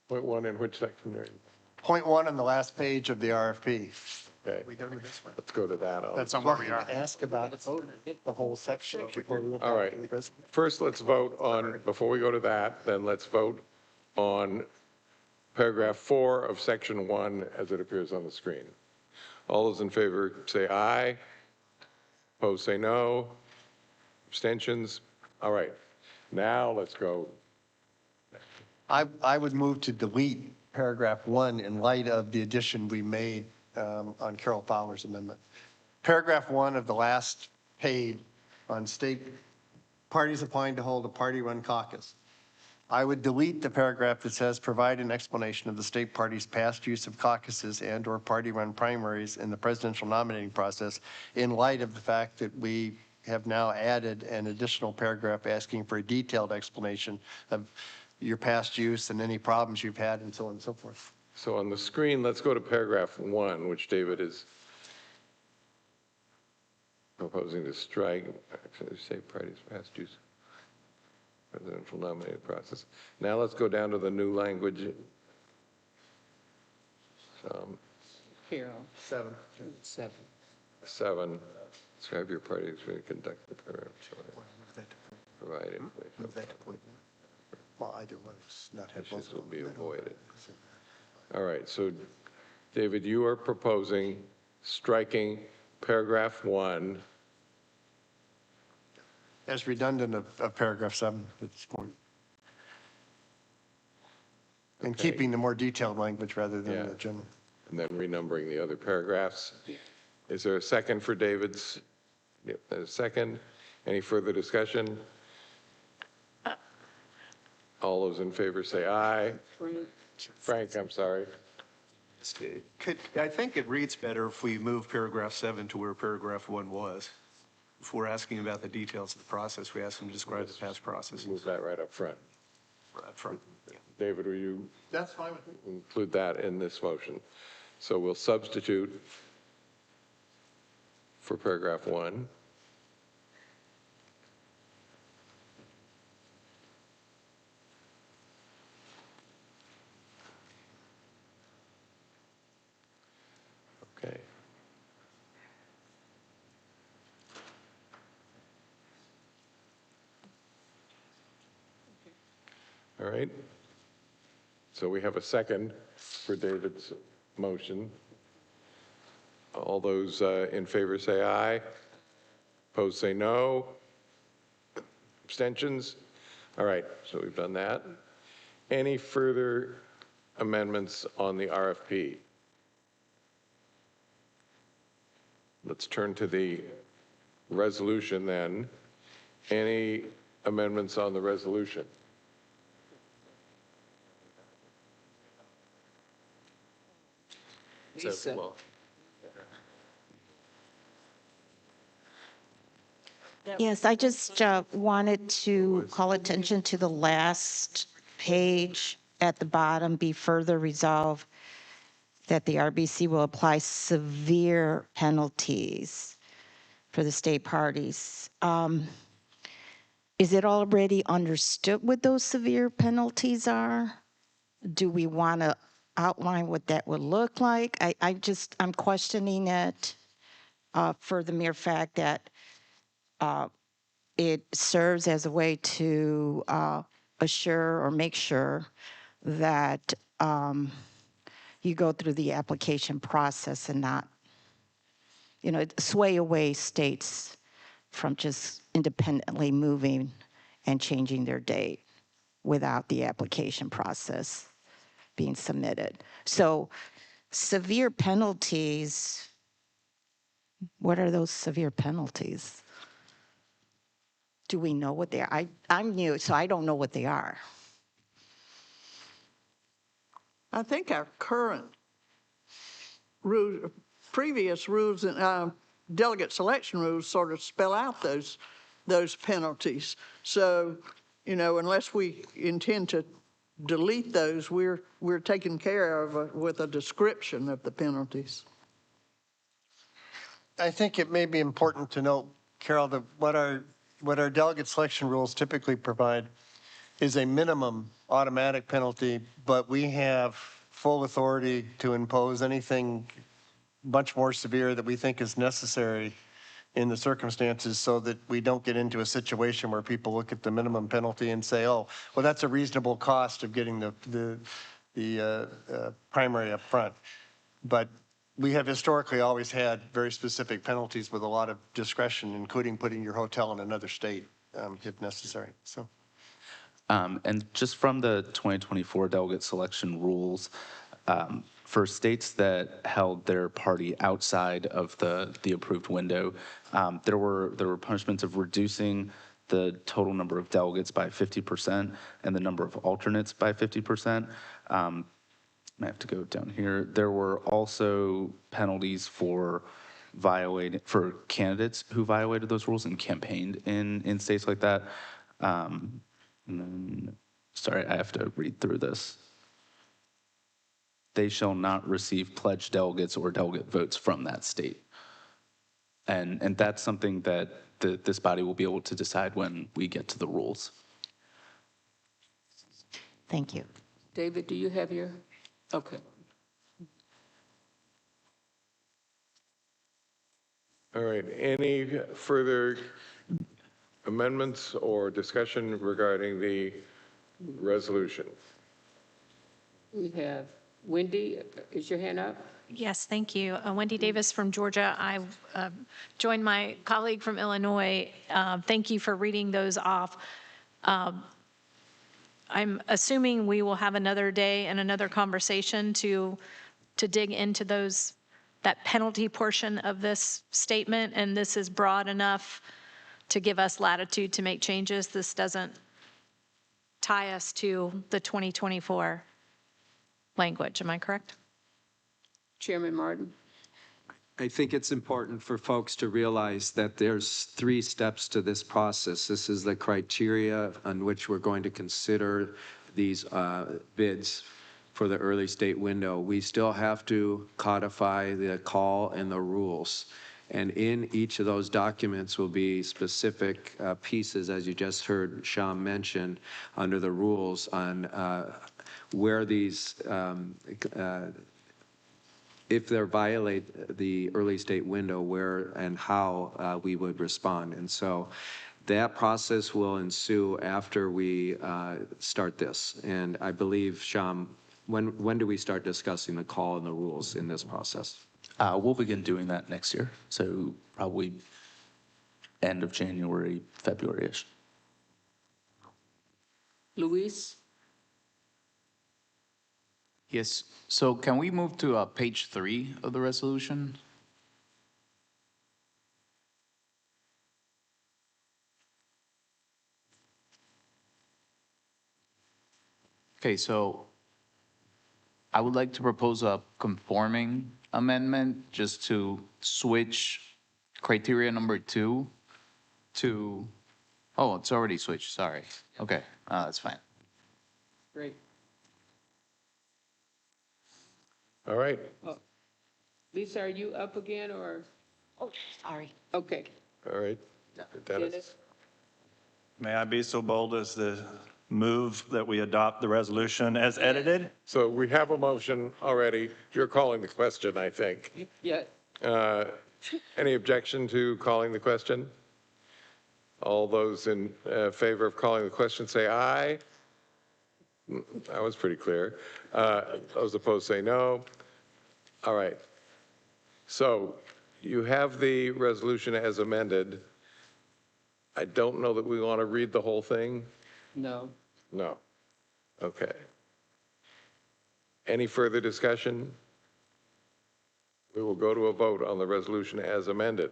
Point 1 in which section are you? Point 1 on the last page of the RFP. Okay. We done with this one? Let's go to that. That's on where we are. Ask about the whole section. All right. First, let's vote on, before we go to that, then let's vote on paragraph 4 of section 1 as it appears on the screen. All those in favor say aye. Opposed say no. Abstentions? All right. Now let's go. I would move to delete paragraph 1 in light of the addition we made on Carol Fowler's amendment. Paragraph 1 of the last page on state parties applying to hold a party-run caucus. I would delete the paragraph that says provide an explanation of the state party's past use of caucuses and/or party-run primaries in the presidential nominating process in light of the fact that we have now added an additional paragraph asking for a detailed explanation of your past use and any problems you've had and so on and so forth. So on the screen, let's go to paragraph 1, which David is proposing to strike. Actually, say parties past use presidential nominating process. Now let's go down to the new language. Carol. 7. 7. Describe your parties when you conduct the program. Provided. Move that to point 1. Well, either one is not have both Issues will be avoided. All right, so David, you are proposing striking paragraph 1. As redundant of paragraph 7 at this point. And Okay. keeping the more detailed language rather than Yeah. the general. And then renumbering the other paragraphs. Is there a second for David's? Yep, a second. Any further discussion? All those in favor say aye. Frank, I'm sorry. I think it reads better if we move paragraph 7 to where paragraph 1 was. If we're asking about the details of the process, we ask them to describe the past processes. Move that right up front. Right up front. David, will you That's fine with me. include that in this motion? So we'll substitute for paragraph 1. Okay. All right. So we have a second for David's motion. All those in favor say aye. Opposed say no. Abstentions? All right, so we've done that. Any further amendments on the RFP? Let's turn to the resolution then. Any amendments on the resolution? Yes, I just wanted to call attention to the last page at the bottom, be further resolved that the RBC will apply severe penalties for the state parties. Is it already understood what those severe penalties are? Do we want to outline what that would look like? I'm questioning it for the mere fact that it serves as a way to assure or make sure that you go through the application process and not, sway away states from just independently moving and changing their date without the application process being submitted. So severe penalties, what are those severe penalties? Do we know what they are? I'm new, so I don't know what they are. I think our current rules, previous rules and delegate selection rules sort of spell out those penalties. So, unless we intend to delete those, we're taken care of with a description of the penalties. I think it may be important to note, Carol, that what our delegate selection rules typically provide is a minimum automatic penalty, but we have full authority to impose anything much more severe that we think is necessary in the circumstances so that we don't get into a situation where people look at the minimum penalty and say, oh, well, that's a reasonable cost of getting the primary up front. But we have historically always had very specific penalties with a lot of discretion, including putting your hotel in another state if necessary. So. And just from the 2024 delegate selection rules, for states that held their party outside of the approved window, there were punishments of reducing the total number of delegates by 50% and the number of alternates by 50%. I have to go down here. There were also penalties for candidates who violated those rules and campaigned in states like that. And then, sorry, I have to read through this. They shall not receive pledged delegates or delegate votes from that state. And that's something that this body will be able to decide when we get to the rules. Thank you. David, do you have your? Okay. All right, any further amendments or discussion regarding the resolution? We have Wendy, is your hand up? Yes, thank you. Wendy Davis from Georgia. I joined my colleague from Illinois. Thank you for reading those off. I'm assuming we will have another day and another conversation to dig into that penalty portion of this statement, and this is broad enough to give us latitude to make changes. This doesn't tie us to the 2024 language. Am I correct? Chairman Martin. I think it's important for folks to realize that there's 3 steps to this process. This is the criteria on which we're going to consider these bids for the early state window. We still have to codify the call and the rules. And in each of those documents will be specific pieces, as you just heard Sham mention, under the rules on where these if they violate the early state window, where and how we would respond. And so that process will ensue after we start this. And I believe, Sham, when do we start discussing the call and the rules in this process? We'll begin doing that next year. So probably end of January, February-ish. Luis? Yes, so can we move to page 3 of the resolution? Okay, so I would like to propose a conforming amendment just to switch criteria number 2 to, oh, it's already switched, sorry. Okay, that's fine. Great. All right. Lisa, are you up again, or? Oh, sorry. Okay. All right. Dennis? May I be so bold as to move that we adopt the resolution as edited? So we have a motion already. You're calling the question, I think. Yeah. Any objection to calling the question? All those in favor of calling the question, say aye. That was pretty clear. Those opposed, say no. All right. So you have the resolution as amended. I don't know that we want to read the whole thing. No. No. Okay. Any further discussion? We will go to a vote on the resolution as amended.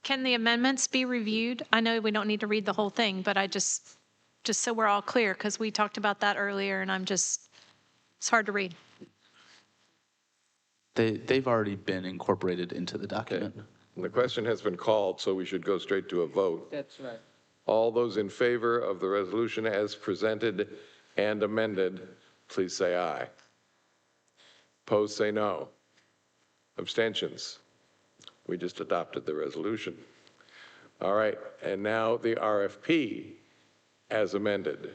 Can the amendments be reviewed? I know we don't need to read the whole thing, but I just so we're all clear, because we talked about that earlier, and it's hard to read. They've already been incorporated into the document. The question has been called, so we should go straight to a vote. That's right. All those in favor of the resolution as presented and amended, please say aye. Opposed, say no. Abstentions? We just adopted the resolution. All right, and now the RFP as amended.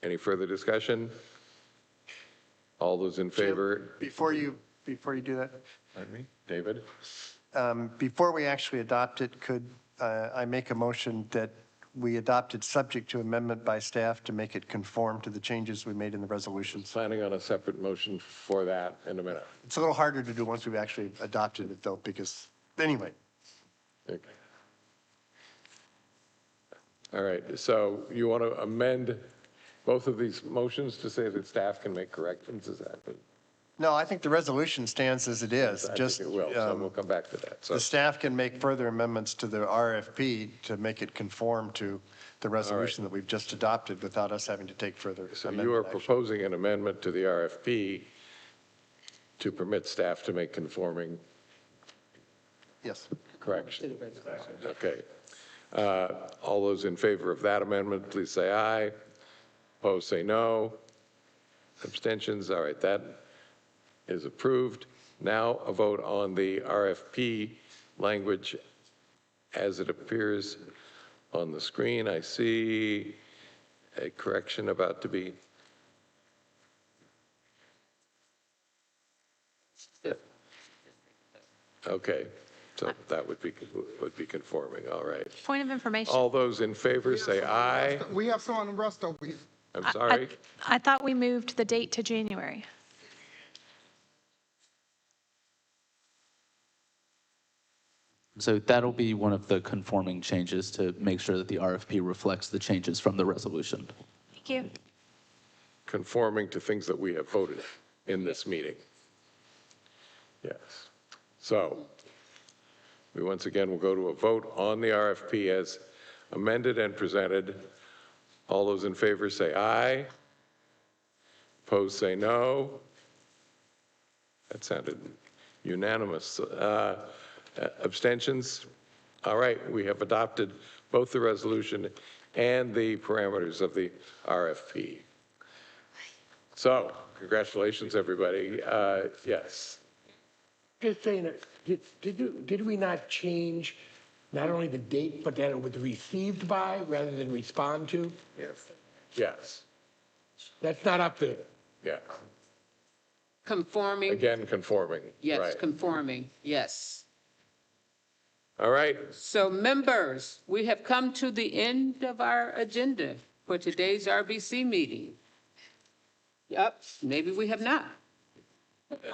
Any further discussion? All those in favor? Before you do that, Pardon me, David? before we actually adopt it, could I make a motion that we adopt it subject to amendment by staff to make it conform to the changes we made in the resolutions? Planning on a separate motion for that in a minute. It's a little harder to do once we've actually adopted it, though, because, anyway. Okay. All right, so you want to amend both of these motions to say that staff can make corrections, is that? No, I think the resolution stands as it is. I Just think it will, so we'll come back to that. So, the staff can make further amendments to the RFP to make it conform to the resolution that we've just adopted without us having to take further so amendment you are action. proposing an amendment to the RFP to permit staff to make conforming Yes. corrections? Okay. All those in favor of that amendment, please say aye. Opposed, say no. Abstentions? All right, that is approved. Now a vote on the RFP language as it appears on the screen. I see a correction about to be. Okay, so that would be conforming, all right. Point of information. All those in favor say aye. We have some on the rest over here. I'm sorry. I thought we moved the date to January. So that'll be one of the conforming changes to make sure that the RFP reflects the changes from the resolution. Thank you. Conforming to things that we have voted in this meeting. Yes. So we once again will go to a vote on the RFP as amended and presented. All those in favor say aye. Opposed, say no. That sounded unanimous. Abstentions? All right, we have adopted both the resolution and the parameters of the RFP. So, congratulations, everybody. Yes. Just saying, did we not change not only the date, but that it was received by rather than respond to? Yes. Yes. That's not up to. Yeah. Conforming? Again, conforming. Yes, Right. conforming, yes. All right. So members, we have come to the end of our agenda for today's RBC meeting. Yep, maybe we have not.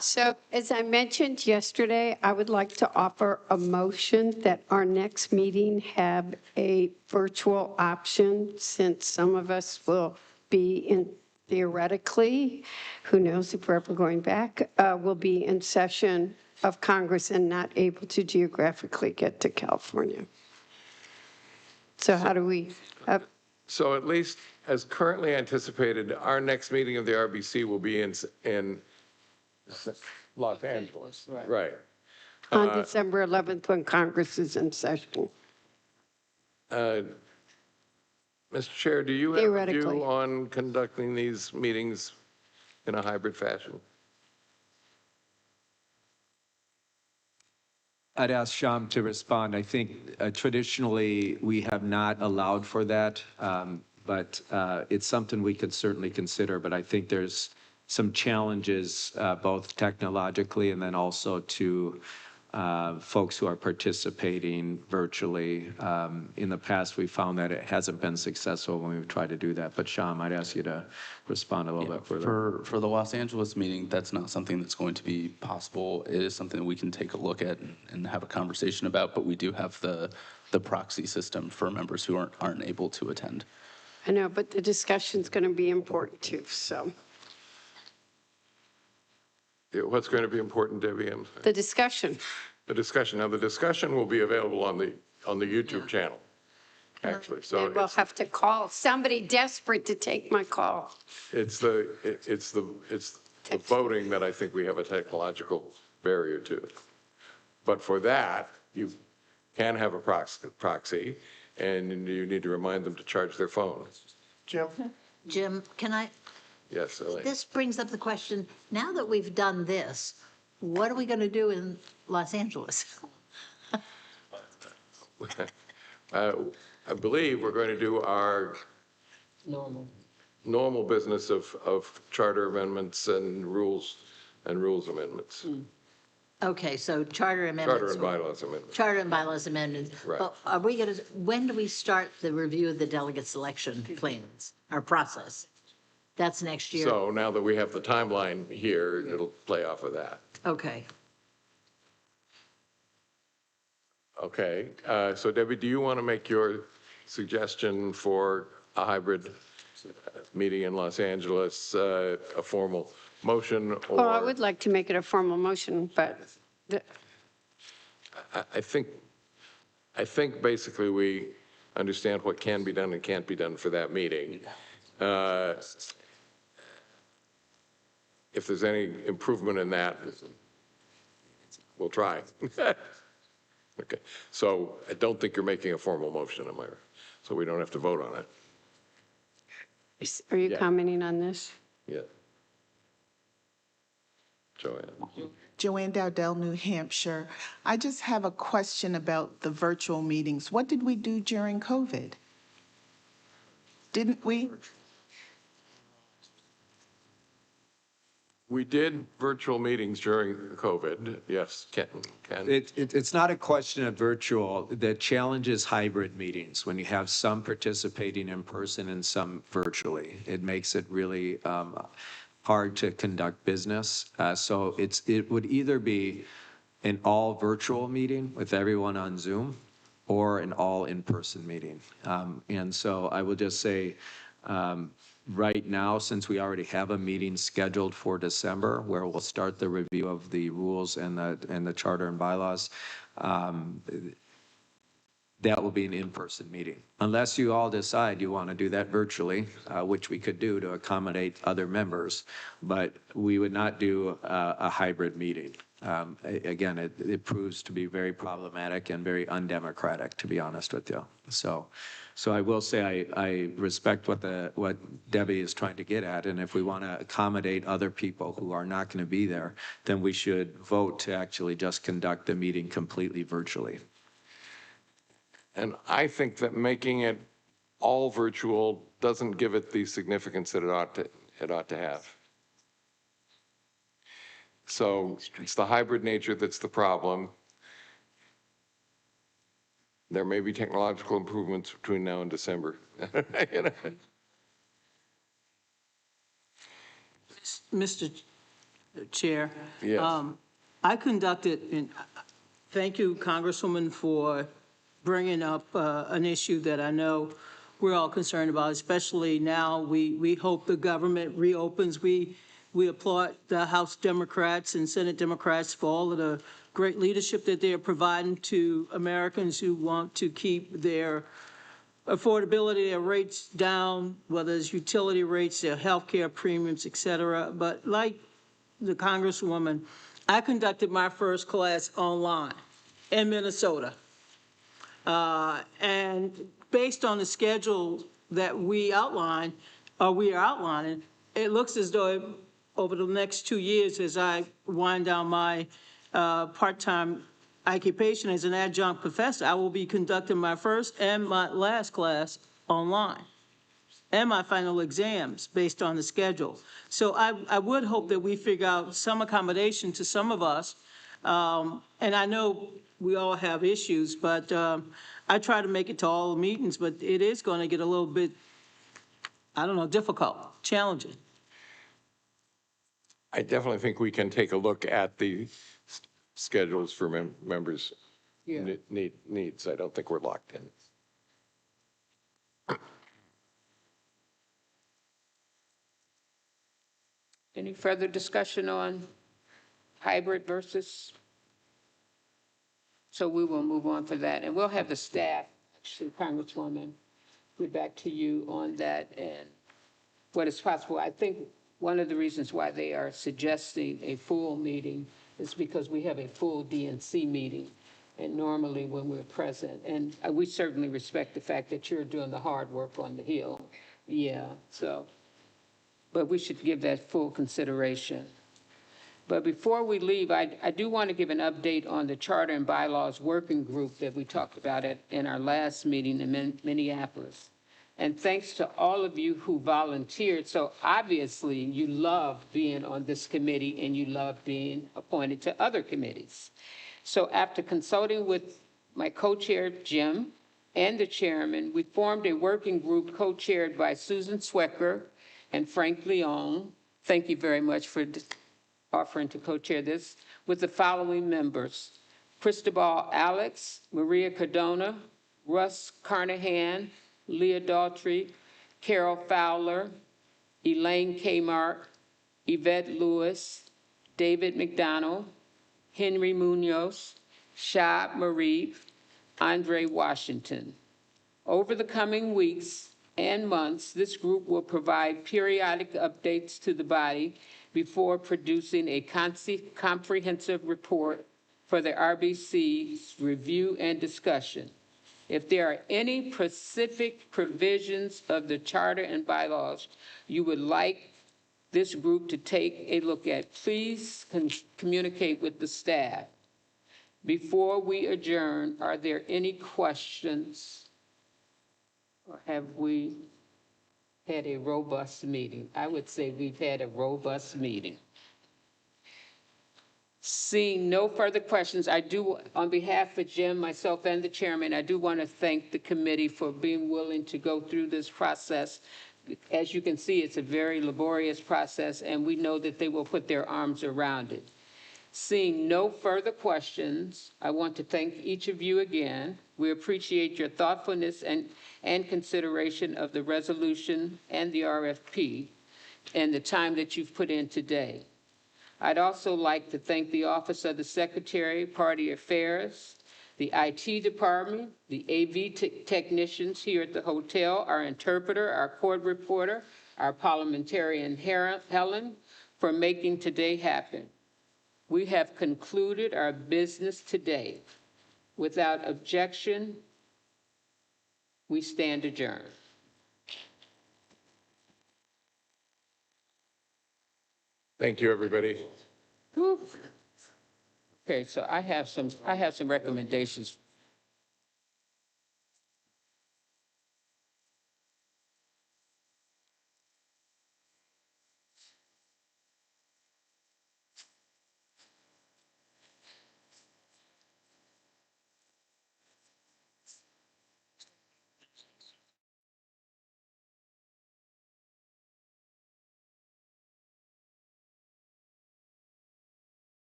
So as I mentioned yesterday, I would like to offer a motion that our next meeting have a virtual option, since some of us will be in theoretically, who knows if we're ever going back, will be in session of Congress and not able to geographically get to California. So how do we? So at least as currently anticipated, our next meeting of the RBC will be in Los Angeles. Right. on December 11th when Congress is in session. Mr. Chair, do you have a Theoretically. view on conducting these meetings in a hybrid fashion? I'd ask Sham to respond. I think traditionally we have not allowed for that, but it's something we could certainly consider. But I think there's some challenges, both technologically and then also to folks who are participating virtually. In the past, we found that it hasn't been successful when we've tried to do that. But Sham, I'd ask you to respond a little bit further. For the Los Angeles meeting, that's not something that's going to be possible. It is something that we can take a look at and have a conversation about, but we do have the proxy system for members who aren't able to attend. I know, but the discussion's going to be important too, so. What's going to be important, Debbie? The discussion. The discussion. Now, the discussion will be available on the YouTube channel, actually. So And we'll have to call somebody desperate to take my call. it's the voting that I think we have a technological barrier to. But for that, you can have a proxy, and you need to remind them to charge their phone. Jim, can I, Yes, Elaine. this brings up the question, now that we've done this, what are we going to do in Los Angeles? I believe we're going to do our normal business of charter amendments and rules amendments. Okay, so charter amendments. Charter and bylaws amendments. Charter and bylaws amendments. Right. But are we going to, when do we start the review of the delegate selection plans, our process? That's next year? So now that we have the timeline here, it'll play off of that. Okay. Okay, so Debbie, do you want to make your suggestion for a hybrid meeting in Los Angeles, a formal motion? Or Well, I would like to make it a formal motion, but I think basically we understand what can be done and can't be done for that meeting. If there's any improvement in that, we'll try. Okay, so I don't think you're making a formal motion, am I? So we don't have to vote on it. are you Yeah. commenting on this? Yeah. Joanne? Joanne Dowdell, New Hampshire. I just have a question about the virtual meetings. What did we do during COVID? Didn't we? We did virtual meetings during COVID, yes, Ken. It's not a question of virtual. The challenge is hybrid meetings, when you have some participating in person and some virtually. It makes it really hard to conduct business. So it would either be an all virtual meeting with everyone on Zoom or an all in-person meeting. And so I will just say, right now, since we already have a meeting scheduled for December, where we'll start the review of the rules and the charter and bylaws, that will be an in-person meeting. Unless you all decide you want to do that virtually, which we could do to accommodate other members, but we would not do a hybrid meeting. Again, it proves to be very problematic and very undemocratic, to be honest with you. So I will say I respect what Debbie is trying to get at, and if we want to accommodate other people who are not going to be there, then we should vote to actually just conduct the meeting completely virtually. And I think that making it all virtual doesn't give it the significance that it ought to have. So it's the hybrid nature that's the problem. There may be technological improvements between now and December. You know? Mr. Chair. Yes. I conducted, and thank you, Congresswoman, for bringing up an issue that I know we're all concerned about, especially now we hope the government reopens. We applaud the House Democrats and Senate Democrats for all of the great leadership that they are providing to Americans who want to keep their affordability, their rates down, whether it's utility rates, their health care premiums, et cetera. But like the Congresswoman, I conducted my first class online in Minnesota. And based on the schedule that we outlined, or we are outlining, it looks as though over the next 2 years, as I wind down my part-time occupation as an adjunct professor, I will be conducting my first and my last class online, and my final exams based on the schedule. So I would hope that we figure out some accommodation to some of us. And I know we all have issues, but I try to make it to all the meetings, but it is going to get a little bit, I don't know, difficult, challenging. I definitely think we can take a look at the schedules for members' needs. I don't think we're locked in. Any further discussion on hybrid versus? So we will move on for that, and we'll have the staff, actually, Congresswoman, get back to you on that and what is possible. I think one of the reasons why they are suggesting a full meeting is because we have a full DNC meeting, and normally when we're present, and we certainly respect the fact that you're doing the hard work on the Hill. Yeah, so, but we should give that full consideration. But before we leave, I do want to give an update on the Charter and Bylaws Working Group that we talked about in our last meeting in Minneapolis. And thanks to all of you who volunteered. So obviously you love being on this committee and you love being appointed to other committees. So after consulting with my co-chair, Jim, and the chairman, we formed a working group co-chaired by Susan Swecker and Frank Leon. Thank you very much for offering to co-chair this, with the following members: Cristobal Alex, Maria Cardona, Russ Carnahan, Leah Daughtry, Carol Fowler, Elaine Kmart, Yvette Lewis, David McDonald, Henry Munoz, Shab Marif, Andre Washington. Over the coming weeks and months, this group will provide periodic updates to the body before producing a comprehensive report for the RBC's review and discussion. If there are any specific provisions of the charter and bylaws you would like this group to take a look at, please communicate with the staff. Before we adjourn, are there any questions? Or have we had a robust meeting? I would say we've had a robust meeting. Seeing no further questions, I do, on behalf of Jim, myself, and the chairman, I do want to thank the committee for being willing to go through this process. As you can see, it's a very laborious process, and we know that they will put their arms around it. Seeing no further questions, I want to thank each of you again. We appreciate your thoughtfulness and consideration of the resolution and the RFP and the time that you've put in today. I'd also like to thank the Office of the Secretary, Party Affairs, the IT department, the AV technicians here at the hotel, our interpreter, our court reporter, our parliamentarian Helen, for making today happen. We have concluded our business today. Without objection, we stand adjourned. Thank you, everybody. Okay, so I have some recommendations